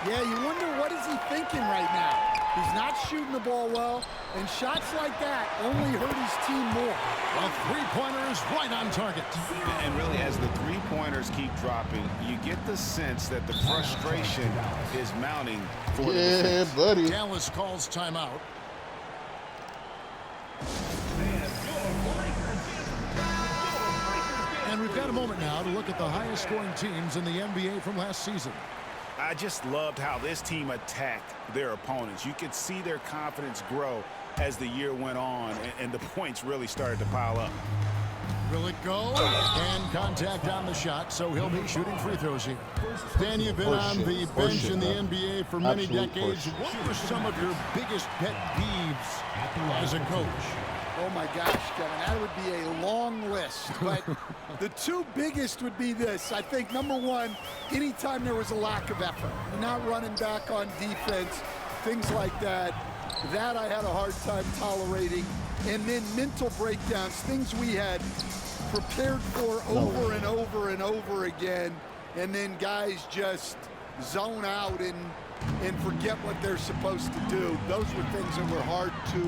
S17: Yeah, you wonder what is he thinking right now. He's not shooting the ball well, and shots like that only hurt his team more.
S11: A 3-pointer is right on target.
S9: And really, as the 3-pointers keep dropping, you get the sense that the frustration is mounting for the defense.
S1: Buddy.
S11: Dallas calls timeout. And we've got a moment now to look at the highest scoring teams in the NBA from last season.
S9: I just loved how this team attacked their opponents. You could see their confidence grow as the year went on, and the points really started to pile up.
S11: Will it go? And contact on the shot, so he'll be shooting free throws here. Dan, you've been on the bench in the NBA for many decades. What were some of your biggest pet peeves as a coach?
S17: Oh my gosh, Kevin, that would be a long list. But the two biggest would be this. I think number one, anytime there was a lack of effort, not running back on defense, things like that, that I had a hard time tolerating. And then mental breakdowns, things we had prepared for over and over and over again, and then guys just zone out and forget what they're supposed to do. Those were things that were hard to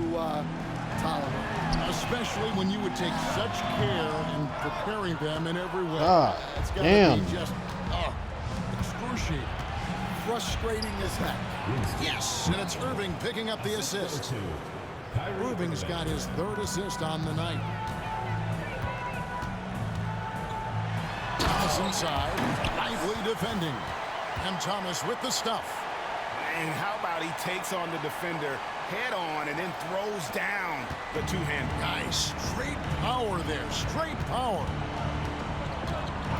S17: tolerate.
S11: Especially when you would take such care in preparing them in every way. It's got to be just excruciating.
S17: Frustrating as heck.
S11: Yes, and it's Irving picking up the assist. Irving's got his third assist on the night. Thomas inside, lively defending. And Thomas with the stuff.
S12: And how about he takes on the defender head on and then throws down the two-hander.
S11: Nice. Straight power there. Straight power.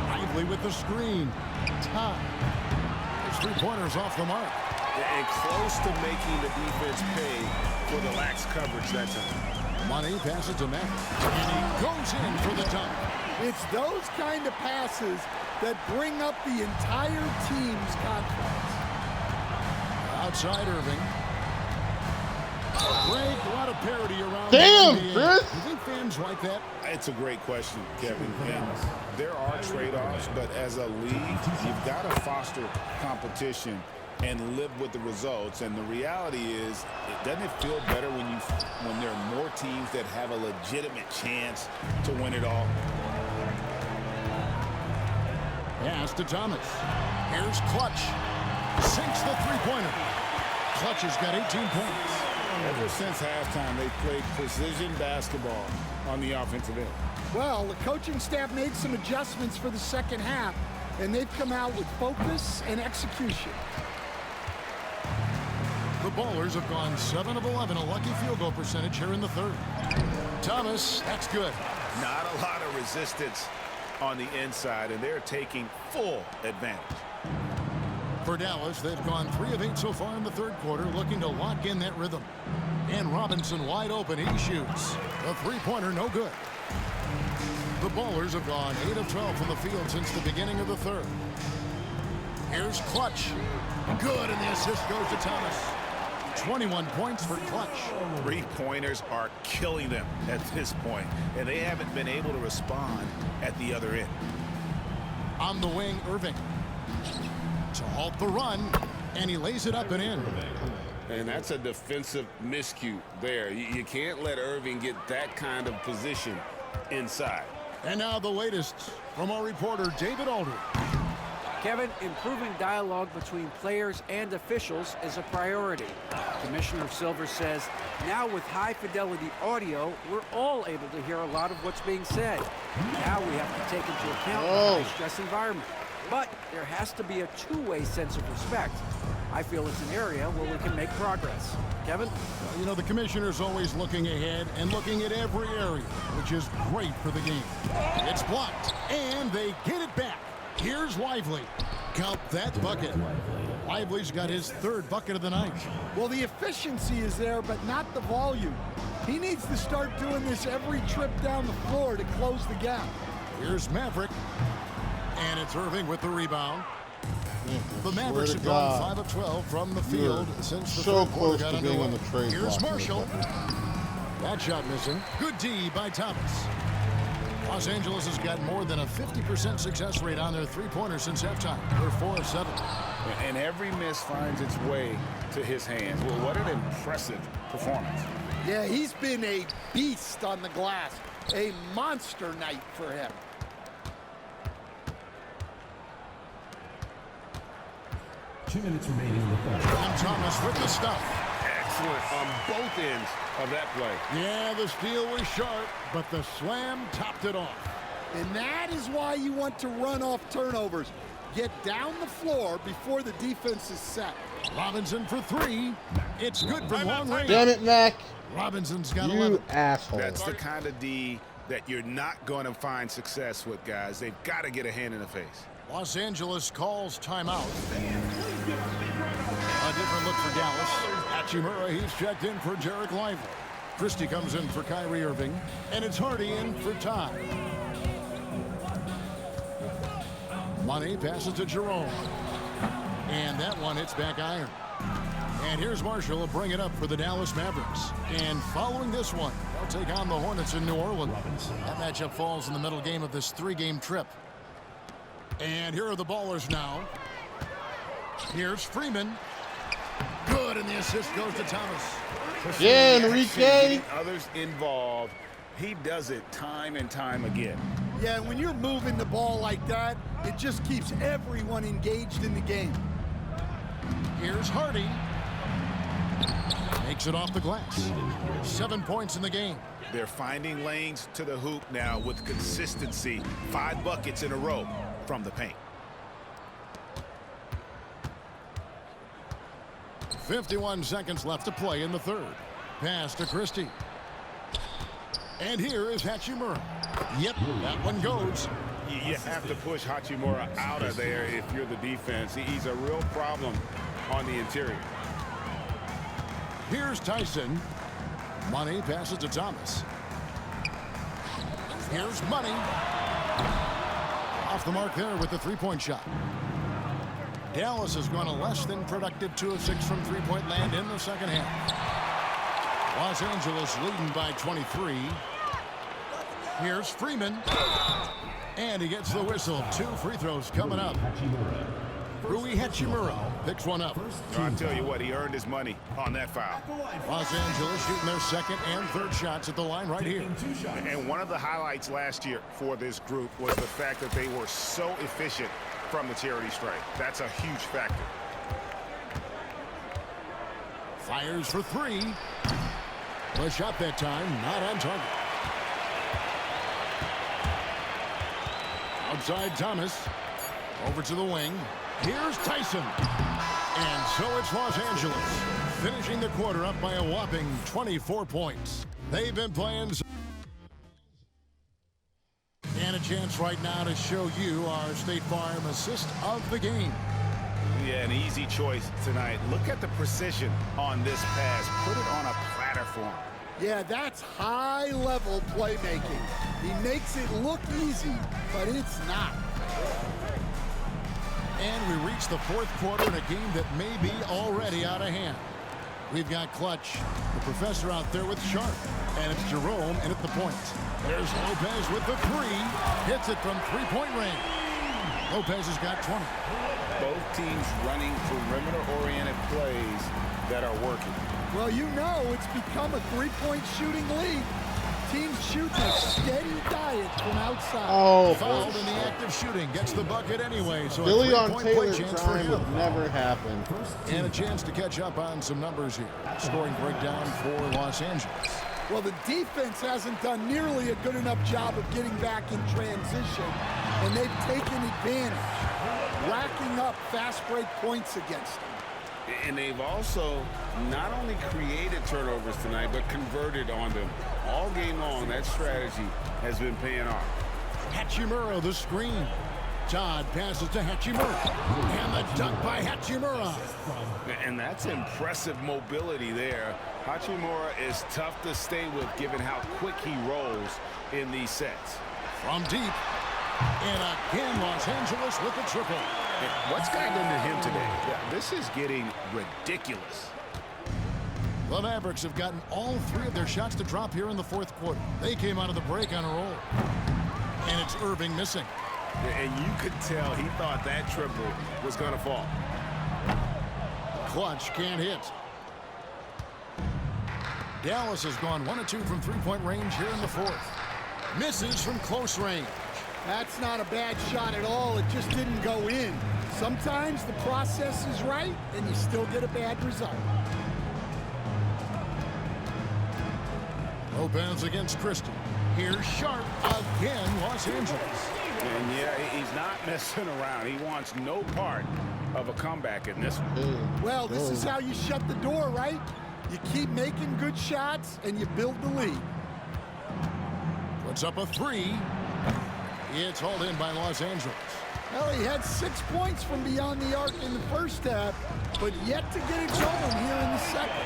S11: Lively with the screen. Time. His three-pointers off the mark.
S12: And close to making the defense pay for the lax coverage that time.
S11: Money passes to Matt. And he goes in for the dunk.
S17: It's those kind of passes that bring up the entire team's confidence.
S11: Outside Irving. Greg, a lot of parity around.
S1: Damn,
S11: the NBA.
S1: Chris.
S11: Do you think fans like that?
S14: It's a great question, Kevin. And there are trade-offs, but as a league, you've got to foster competition and live with the results. And the reality is, doesn't it feel better when there are more teams that have a legitimate chance to win it all?
S11: Pass to Thomas. Here's Clutch. Sinks the three-pointer. Clutch has got 18 points.
S14: Ever since halftime, they've played precision basketball on the offensive end.
S17: Well, the coaching staff made some adjustments for the second half, and they've come out with focus and execution.
S11: The Ballers have gone 7 of 11, a lucky field goal percentage here in the third. Thomas, that's good.
S12: Not a lot of resistance on the inside, and they're taking full advantage.
S11: For Dallas, they've gone 3 of 8 so far in the third quarter, looking to lock in that rhythm. And Robinson wide open, he shoots. The three-pointer, no good. The Ballers have gone 8 of 12 from the field since the beginning of the third. Here's Clutch. Good, and the assist goes to Thomas. 21 points for Clutch.
S12: Three-pointers are killing them at this point, and they haven't been able to respond at the other end.
S11: On the wing, Irving. To halt the run, and he lays it up and in.
S14: And that's a defensive miscue there. You can't let Irving get that kind of position inside.
S11: And now the latest from our reporter, David Aldridge.
S16: Kevin, improving dialogue between players and officials is a priority. Commissioner Silver says, now with high-fidelity audio, we're all able to hear a lot of what's being said. Now we have to take into account the high-stress environment. But there has to be a two-way sense of respect. I feel it's an area where we can make progress. Kevin?
S11: You know, the commissioner's always looking ahead and looking at every area, which is great for the game. It's blocked, and they get it back. Here's Lively. Count that bucket. Lively's got his third bucket of the night.
S17: Well, the efficiency is there, but not the volume. He needs to start doing this every trip down the floor to close the gap.
S11: Here's Maverick. And it's Irving with the rebound. The Mavericks have gone 5 of 12 from the field since the third quarter got underway. Here's Marshall. That shot missing. Good D by Thomas. Los Angeles has got more than a 50% success rate on their three-pointers since halftime. They're 4 of 7.
S14: And every miss finds its way to his hands. Well, what an impressive performance.
S17: Yeah, he's been a beast on the glass. A monster night for him.
S10: Two minutes remaining in the third.
S11: And Thomas with the stuff.
S12: Excellent on both ends of that play.
S11: Yeah, the steal was sharp, but the slam topped it off.
S17: And that is why you want to run off turnovers. Get down the floor before the defense is set.
S11: Robinson for 3. It's good from long range.
S1: Damn it, Mac.
S11: Robinson's got
S1: you
S11: 11.
S1: Asshole.
S14: That's the kind of D
S9: that you're not going to find success with, guys. They've got to get a hand in the face.
S11: Los Angeles calls timeout. A different look for Dallas. Hachimura, he's checked in for Jarek Lively. Christie comes in for Kyrie Irving. And it's Hardy in for Todd. Money passes to Jerome. And that one hits back iron. And here's Marshall to bring it up for the Dallas Mavericks. And following this one, they'll take on the Hornets in New Orleans. That matchup falls in the middle game of this 3-game trip. And here are the Ballers now. Here's Freeman. Good, and the assist goes to Thomas.
S1: Yeah, Enrique.
S9: Others involved. He does it time and time again.
S17: Yeah, when you're moving the ball like that, it just keeps everyone engaged in the game.
S11: Here's Hardy. Makes it off the glass. 7 points in the game.
S9: They're finding lanes to the hoop now with consistency. 5 buckets in a row from the paint.
S11: 51 seconds left to play in the third. Pass to Christie. And here is Hachimura. Yep, that one goes.
S9: You have to push Hachimura out of there if you're the defense. He's a real problem on the interior.
S11: Here's Tyson. Money passes to Thomas. Here's Money. Off the mark there with the 3-point shot. Dallas has gone a less than productive 2 of 6 from 3-point land in the second half. Los Angeles leading by 23. Here's Freeman. And he gets the whistle. 2 free throws coming up. Rui Hachimura picks one up.
S9: I'll tell you what, he earned his money on that foul.
S11: Los Angeles shooting their second and third shots at the line right here.
S9: And one of the highlights last year for this group was the fact that they were so efficient from the charity stripe. That's a huge factor.
S11: Fires for 3. The shot that time, not on target. Outside Thomas. Over to the wing. Here's Tyson. And so it's Los Angeles finishing the quarter up by a whopping 24 points. They've been playing. And a chance right now to show you our State Farm assist of the game.
S9: Yeah, an easy choice tonight. Look at the precision on this pass. Put it on a platter for him.
S17: Yeah, that's high-level playmaking. He makes it look easy, but it's not.
S11: And we reach the fourth quarter in a game that may be already out of hand. We've got Clutch, the professor out there with Sharp, and it's Jerome in at the point. There's Lopez with the 3, hits it from 3-point range. Lopez has got 20.
S9: Both teams running perimeter-oriented plays that are working.
S17: Well, you know it's become a 3-point shooting league. Teams shooting a steady diet from outside.
S1: Oh,
S11: fouled in the act of shooting. Gets the bucket anyway. So
S1: Billy on Taylor
S11: chance
S1: time would never happen.
S11: And a chance to catch up on some numbers here. Scoring breakdown for Los Angeles.
S17: Well, the defense hasn't done nearly a good enough job of getting back in transition, and they've taken advantage, racking up fast break points against them.
S9: And they've also not only created turnovers tonight, but converted on them. All game long, that strategy has been paying off.
S11: Hachimura, the screen. Todd passes to Hachimura. And the dunk by Hachimura.
S9: And that's impressive mobility there. Hachimura is tough to stay with given how quick he rolls in these sets.
S11: From deep. And again, Los Angeles with the triple.
S9: And what's gotten into him today? Yeah, this is getting ridiculous.
S11: The Mavericks have gotten all 3 of their shots to drop here in the fourth quarter. They came out of the break on a roll. And it's Irving missing.
S9: And you could tell he thought that triple was going to fall.
S11: Clutch can't hit. Dallas has gone 1 of 2 from 3-point range here in the fourth. Misses from close range.
S17: That's not a bad shot at all. It just didn't go in. Sometimes the process is right, and you still get a bad result.
S11: Lopez against Christie. Here's Sharp again, Los Angeles.
S9: And yeah, he's not messing around. He wants no part of a comeback in this one.
S17: Well, this is how you shut the door, right? You keep making good shots, and you build the lead.
S11: Puts up a three. It's hauled in by Los Angeles.
S17: Well, he had 6 points from beyond the arc in the first half, but yet to get it going here in the second.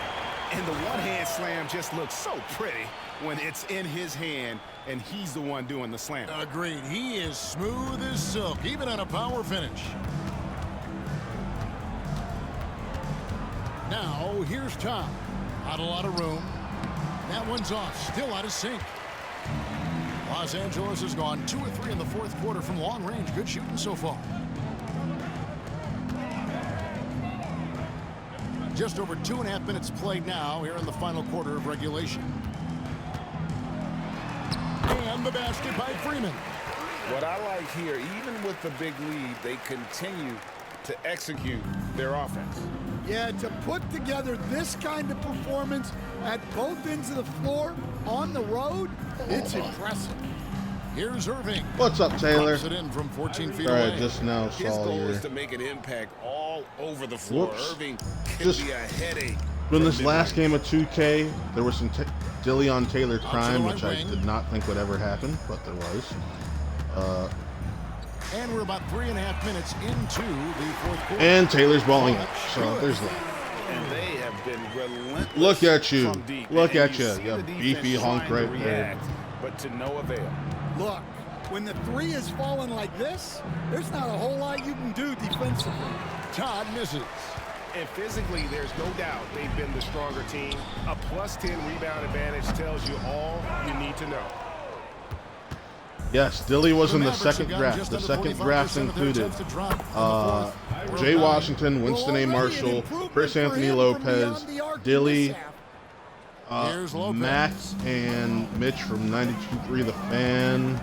S12: And the one-hand slam just looks so pretty when it's in his hand and he's the one doing the slam.
S11: Agreed. He is smooth as silk, even on a power finish. Now, here's Tom. Not a lot of room. That one's off. Still out of sync. Los Angeles has gone 2 of 3 in the fourth quarter from long range. Good shooting so far. Just over 2.5 minutes played now here in the final quarter of regulation. And the basket by Freeman.
S9: What I like here, even with the big lead, they continue to execute their offense.
S17: Yeah, to put together this kind of performance at both ends of the floor on the road, it's impressive.
S11: Here's Irving.
S1: What's up, Taylor?
S11: It in from 14 feet
S1: Sorry,
S11: away.
S1: just now
S9: His
S1: saw
S9: goal
S1: your...
S9: is to make an impact all over the floor.
S1: Whoops.
S9: Irving can
S1: Just
S9: be a headache.
S1: When this last game of 2K, there was some Dillion Taylor crime,
S11: right
S1: which I did not think would ever happen, but there was.
S11: And we're about 3.5 minutes into the fourth quarter.
S1: And Taylor's balling it, so there's that.
S9: And they have been relentless.
S1: Look at you.
S9: From deep.
S1: Look
S9: And
S1: at you.
S9: see
S1: You
S9: the
S1: beefy
S9: defense
S1: hunk
S9: trying to
S1: right there.
S9: react, but to no avail.
S17: Look, when the three is falling like this, there's not a whole lot you can do defensively.
S11: Todd misses.
S12: And physically, there's no doubt they've been the stronger team. A +10 rebound advantage tells you all you need to know.
S1: Yes, Dilly was in the second draft. The second draft included Jay Washington, Winston A. Marshall, Chris Anthony Lopez, Dilly, Mac, and Mitch from 92.3 The Fan.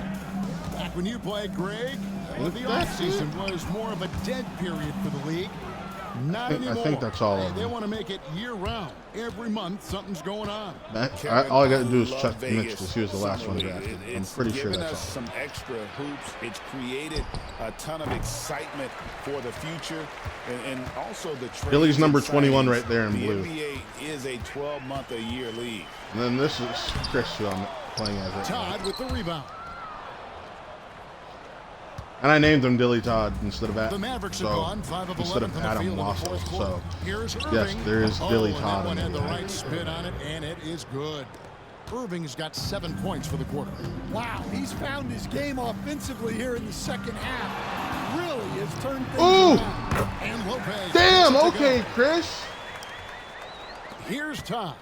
S11: Back when you played, Greg, the offseason was more of a dead period for the league. Not anymore.
S1: I think that's all of
S11: They
S1: them.
S11: want to make it year-round. Every month, something's going on.
S1: All I got to do is check Mitch because he was the last one drafted. I'm pretty sure
S9: given
S1: that's
S9: us
S1: all.
S9: some extra hoops. It's created a ton of excitement for the future, and also the trades.
S1: Dilly's number
S9: and
S1: 21
S9: signings.
S1: right there in blue.
S9: The NBA is a 12-month-a-year league.
S1: And then this is Chris, who I'm playing as right now.
S11: Todd with the rebound.
S1: And I named him Dilly Todd instead of
S11: The Mavericks have gone 5 of 11
S1: instead of
S11: from the
S1: Adam
S11: field in the
S1: Wassel.
S11: fourth quarter.
S1: So
S11: Here's
S1: yes,
S11: Irving.
S1: there is Dilly
S11: That
S1: Todd
S11: one
S1: in
S11: had the
S1: there.
S11: right spin on it, and it is good. Irving's got 7 points for the quarter.
S17: Wow, he's found his game offensively here in the second half. Really has turned things
S1: Ooh!
S17: around.
S11: And Lopez.
S1: Damn,
S11: gets it to
S1: okay,
S11: go.
S1: Chris.
S11: Here's Todd.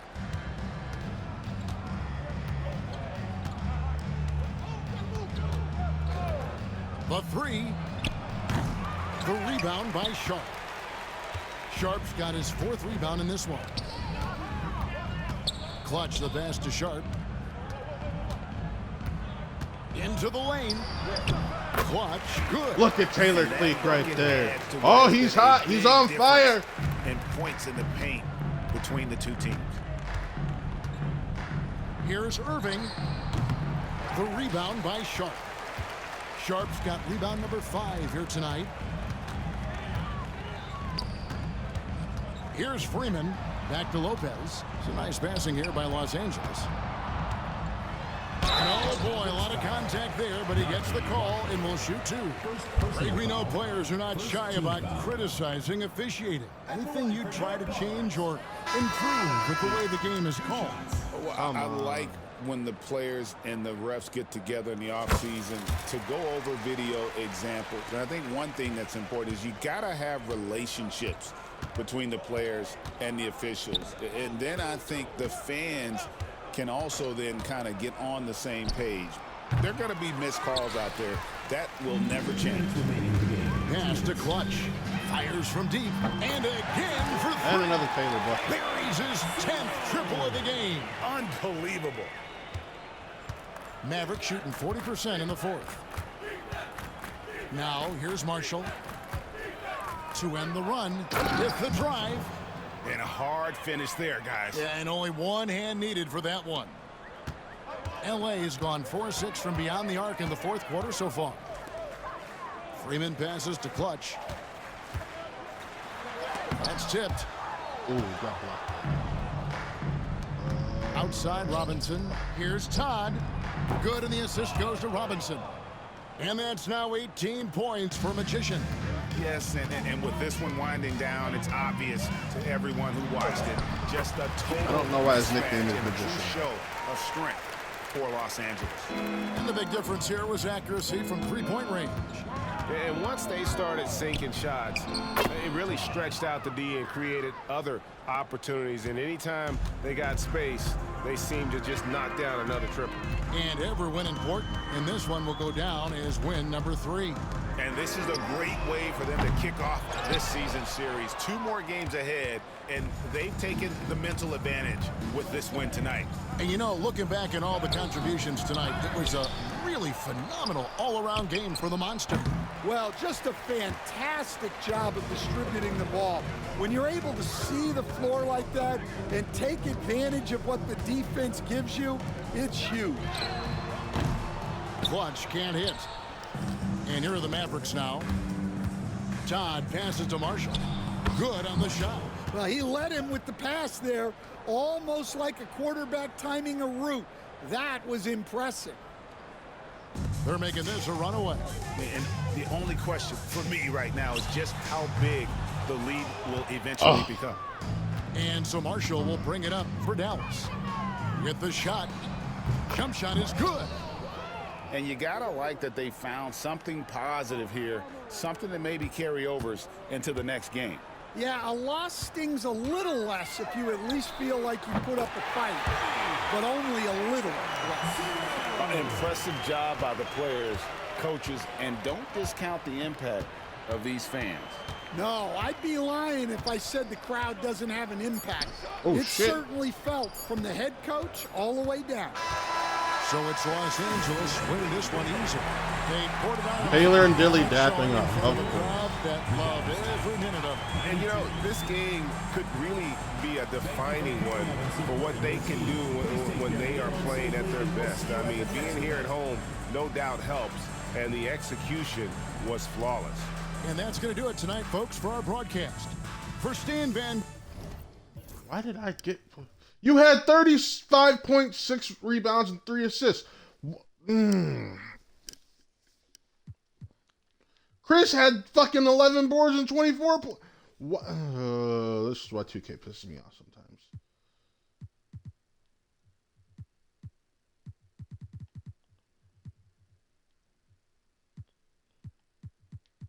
S11: The three. The rebound by Sharp. Sharp's got his 4th rebound in this one. Clutch the pass to Sharp. Into the lane. Clutch. Good.
S1: Look at Taylor Cleek right there. Oh, he's hot. He's on fire.
S9: And points in the paint between the two teams.
S11: Here's Irving. The rebound by Sharp. Sharp's got rebound number 5 here tonight. Here's Freeman. Back to Lopez. It's a nice passing here by Los Angeles. Oh boy, a lot of contact there, but he gets the call and will shoot 2. We know players are not shy about criticizing officiating. Anything you try to change or improve with the way the game is called?
S9: Well, I like when the players and the refs get together in the offseason to go over video examples. And I think one thing that's important is you got to have relationships between the players and the officials. And then I think the fans can also then kind of get on the same page. There are going to be missed calls out there. That will never change.
S11: Pass to Clutch. Fires from deep. And again for 3.
S1: And another Taylor bucket.
S11: Buries his 10th triple of the game.
S12: Unbelievable.
S11: Maverick shooting 40% in the 4th. Now here's Marshall to end the run with the drive.
S12: And a hard finish there, guys.
S11: Yeah, and only one hand needed for that one. LA has gone 4-6 from beyond the arc in the 4th quarter so far. Freeman passes to Clutch. That's tipped.
S1: Ooh, got blocked.
S11: outside Robinson. Here's Todd. Good, and the assist goes to Robinson. And that's now 18 points for Magician.
S9: Yes, and with this one winding down, it's obvious to everyone who watched it. Just a total.
S1: I don't know why his nickname is Magician.
S9: Show of strength for Los Angeles.
S11: And the big difference here was accuracy from three-point range.
S9: And once they started sinking shots, it really stretched out the D and created other opportunities. And anytime they got space, they seemed to just knock down another triple.
S11: And every win important, and this one will go down as win number 3.
S9: And this is a great way for them to kick off this season series. 2 more games ahead, and they've taken the mental advantage with this win tonight.
S11: And you know, looking back at all the contributions tonight, it was a really phenomenal all-around game for the Monster.
S17: Well, just a fantastic job of distributing the ball. When you're able to see the floor like that and take advantage of what the defense gives you, it's huge.
S11: Clutch can't hit. And here are the Mavericks now. Todd passes to Marshall. Good on the shot.
S17: Well, he led him with the pass there, almost like a quarterback timing a route. That was impressive.
S11: They're making this a runaway.
S9: And the only question for me right now is just how big the lead will eventually become.
S11: And so Marshall will bring it up for Dallas. With the shot. Jump shot is good.
S14: And you gotta like that they found something positive here, something that maybe carryovers into the next game.
S17: Yeah, a loss stings a little less if you at least feel like you put up a fight, but only a little less.
S14: An impressive job by the players, coaches, and don't discount the impact of these fans.
S17: No, I'd be lying if I said the crowd doesn't have an impact.
S1: Oh,
S17: it
S1: shit.
S17: certainly felt from the head coach all the way down.
S11: So it's Los Angeles winning this one easy. They poured it out.
S1: Taylor and Dilly dapping up.
S11: For the crowd that loved every minute of it.
S9: And, you know, this game could really be a defining one for what they can do when they are playing at their best. I mean, being here at home no doubt helps, and the execution was flawless.
S11: And that's going to do it tonight, folks, for our broadcast. For Stan Van...
S1: Why did I get... You had 35.6 rebounds and 3 assists. Chris had fucking 11 boards and 24 points. This is why 2K pisses me off sometimes.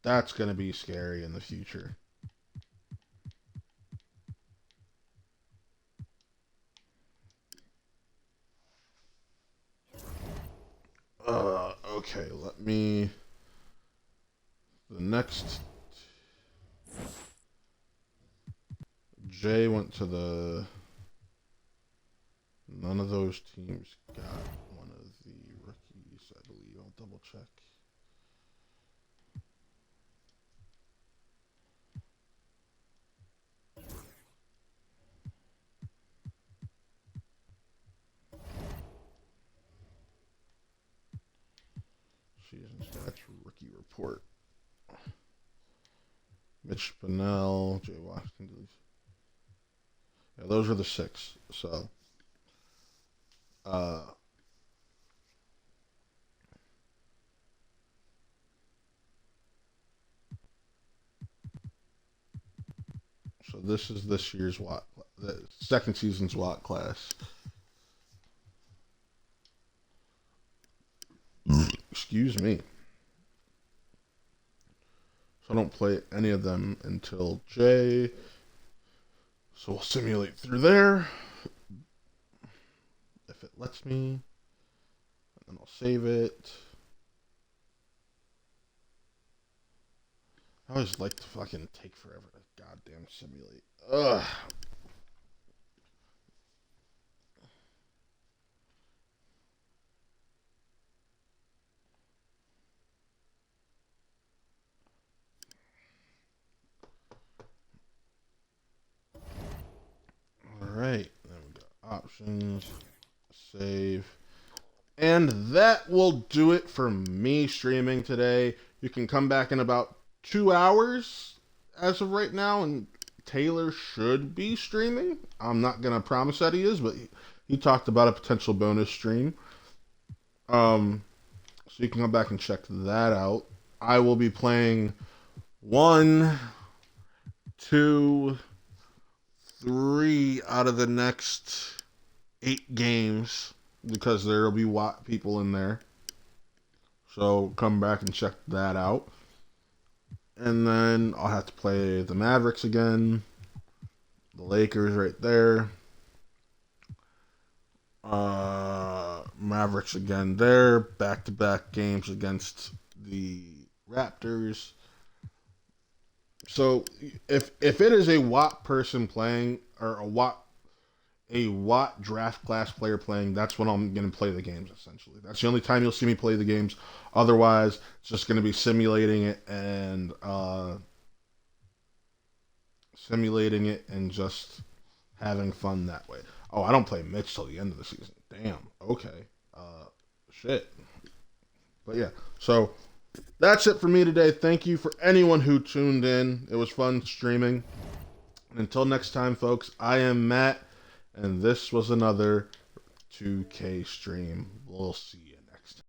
S1: That's going to be scary in the future. Okay, let me... The next... Jay went to the... None of those teams got one of the rookies, I believe. I'll double check. Season stats rookie report. Mitch Bunnell, Jay Washington. Yeah, those are the 6. So, so this is this year's Watt, the second season's Watt class. Excuse me. So I don't play any of them until J. So we'll simulate through there. If it lets me. And then I'll save it. I always like to fucking take forever to goddamn simulate. Ugh. Alright, then we got options, save, and that will do it for me streaming today. You can come back in about 2 hours as of right now, and Taylor should be streaming. I'm not going to promise that he is, but he talked about a potential bonus stream. So you can come back and check that out. I will be playing 1, 2, 3 out of the next 8 games because there will be people in there. So come back and check that out. And then I'll have to play the Mavericks again. The Lakers right there. Mavericks again there. Back-to-back games against the Raptors. So if it is a Watt person playing, or a Watt draft class player playing, that's when I'm going to play the games, essentially. That's the only time you'll see me play the games. Otherwise, it's just going to be simulating it and just having fun that way. Oh, I don't play Mitch till the end of the season. Damn. Okay. Shit. But yeah, so that's it for me today. Thank you for anyone who tuned in. It was fun streaming. Until next time, folks, I am Matt, and this was another 2K stream. We'll see you.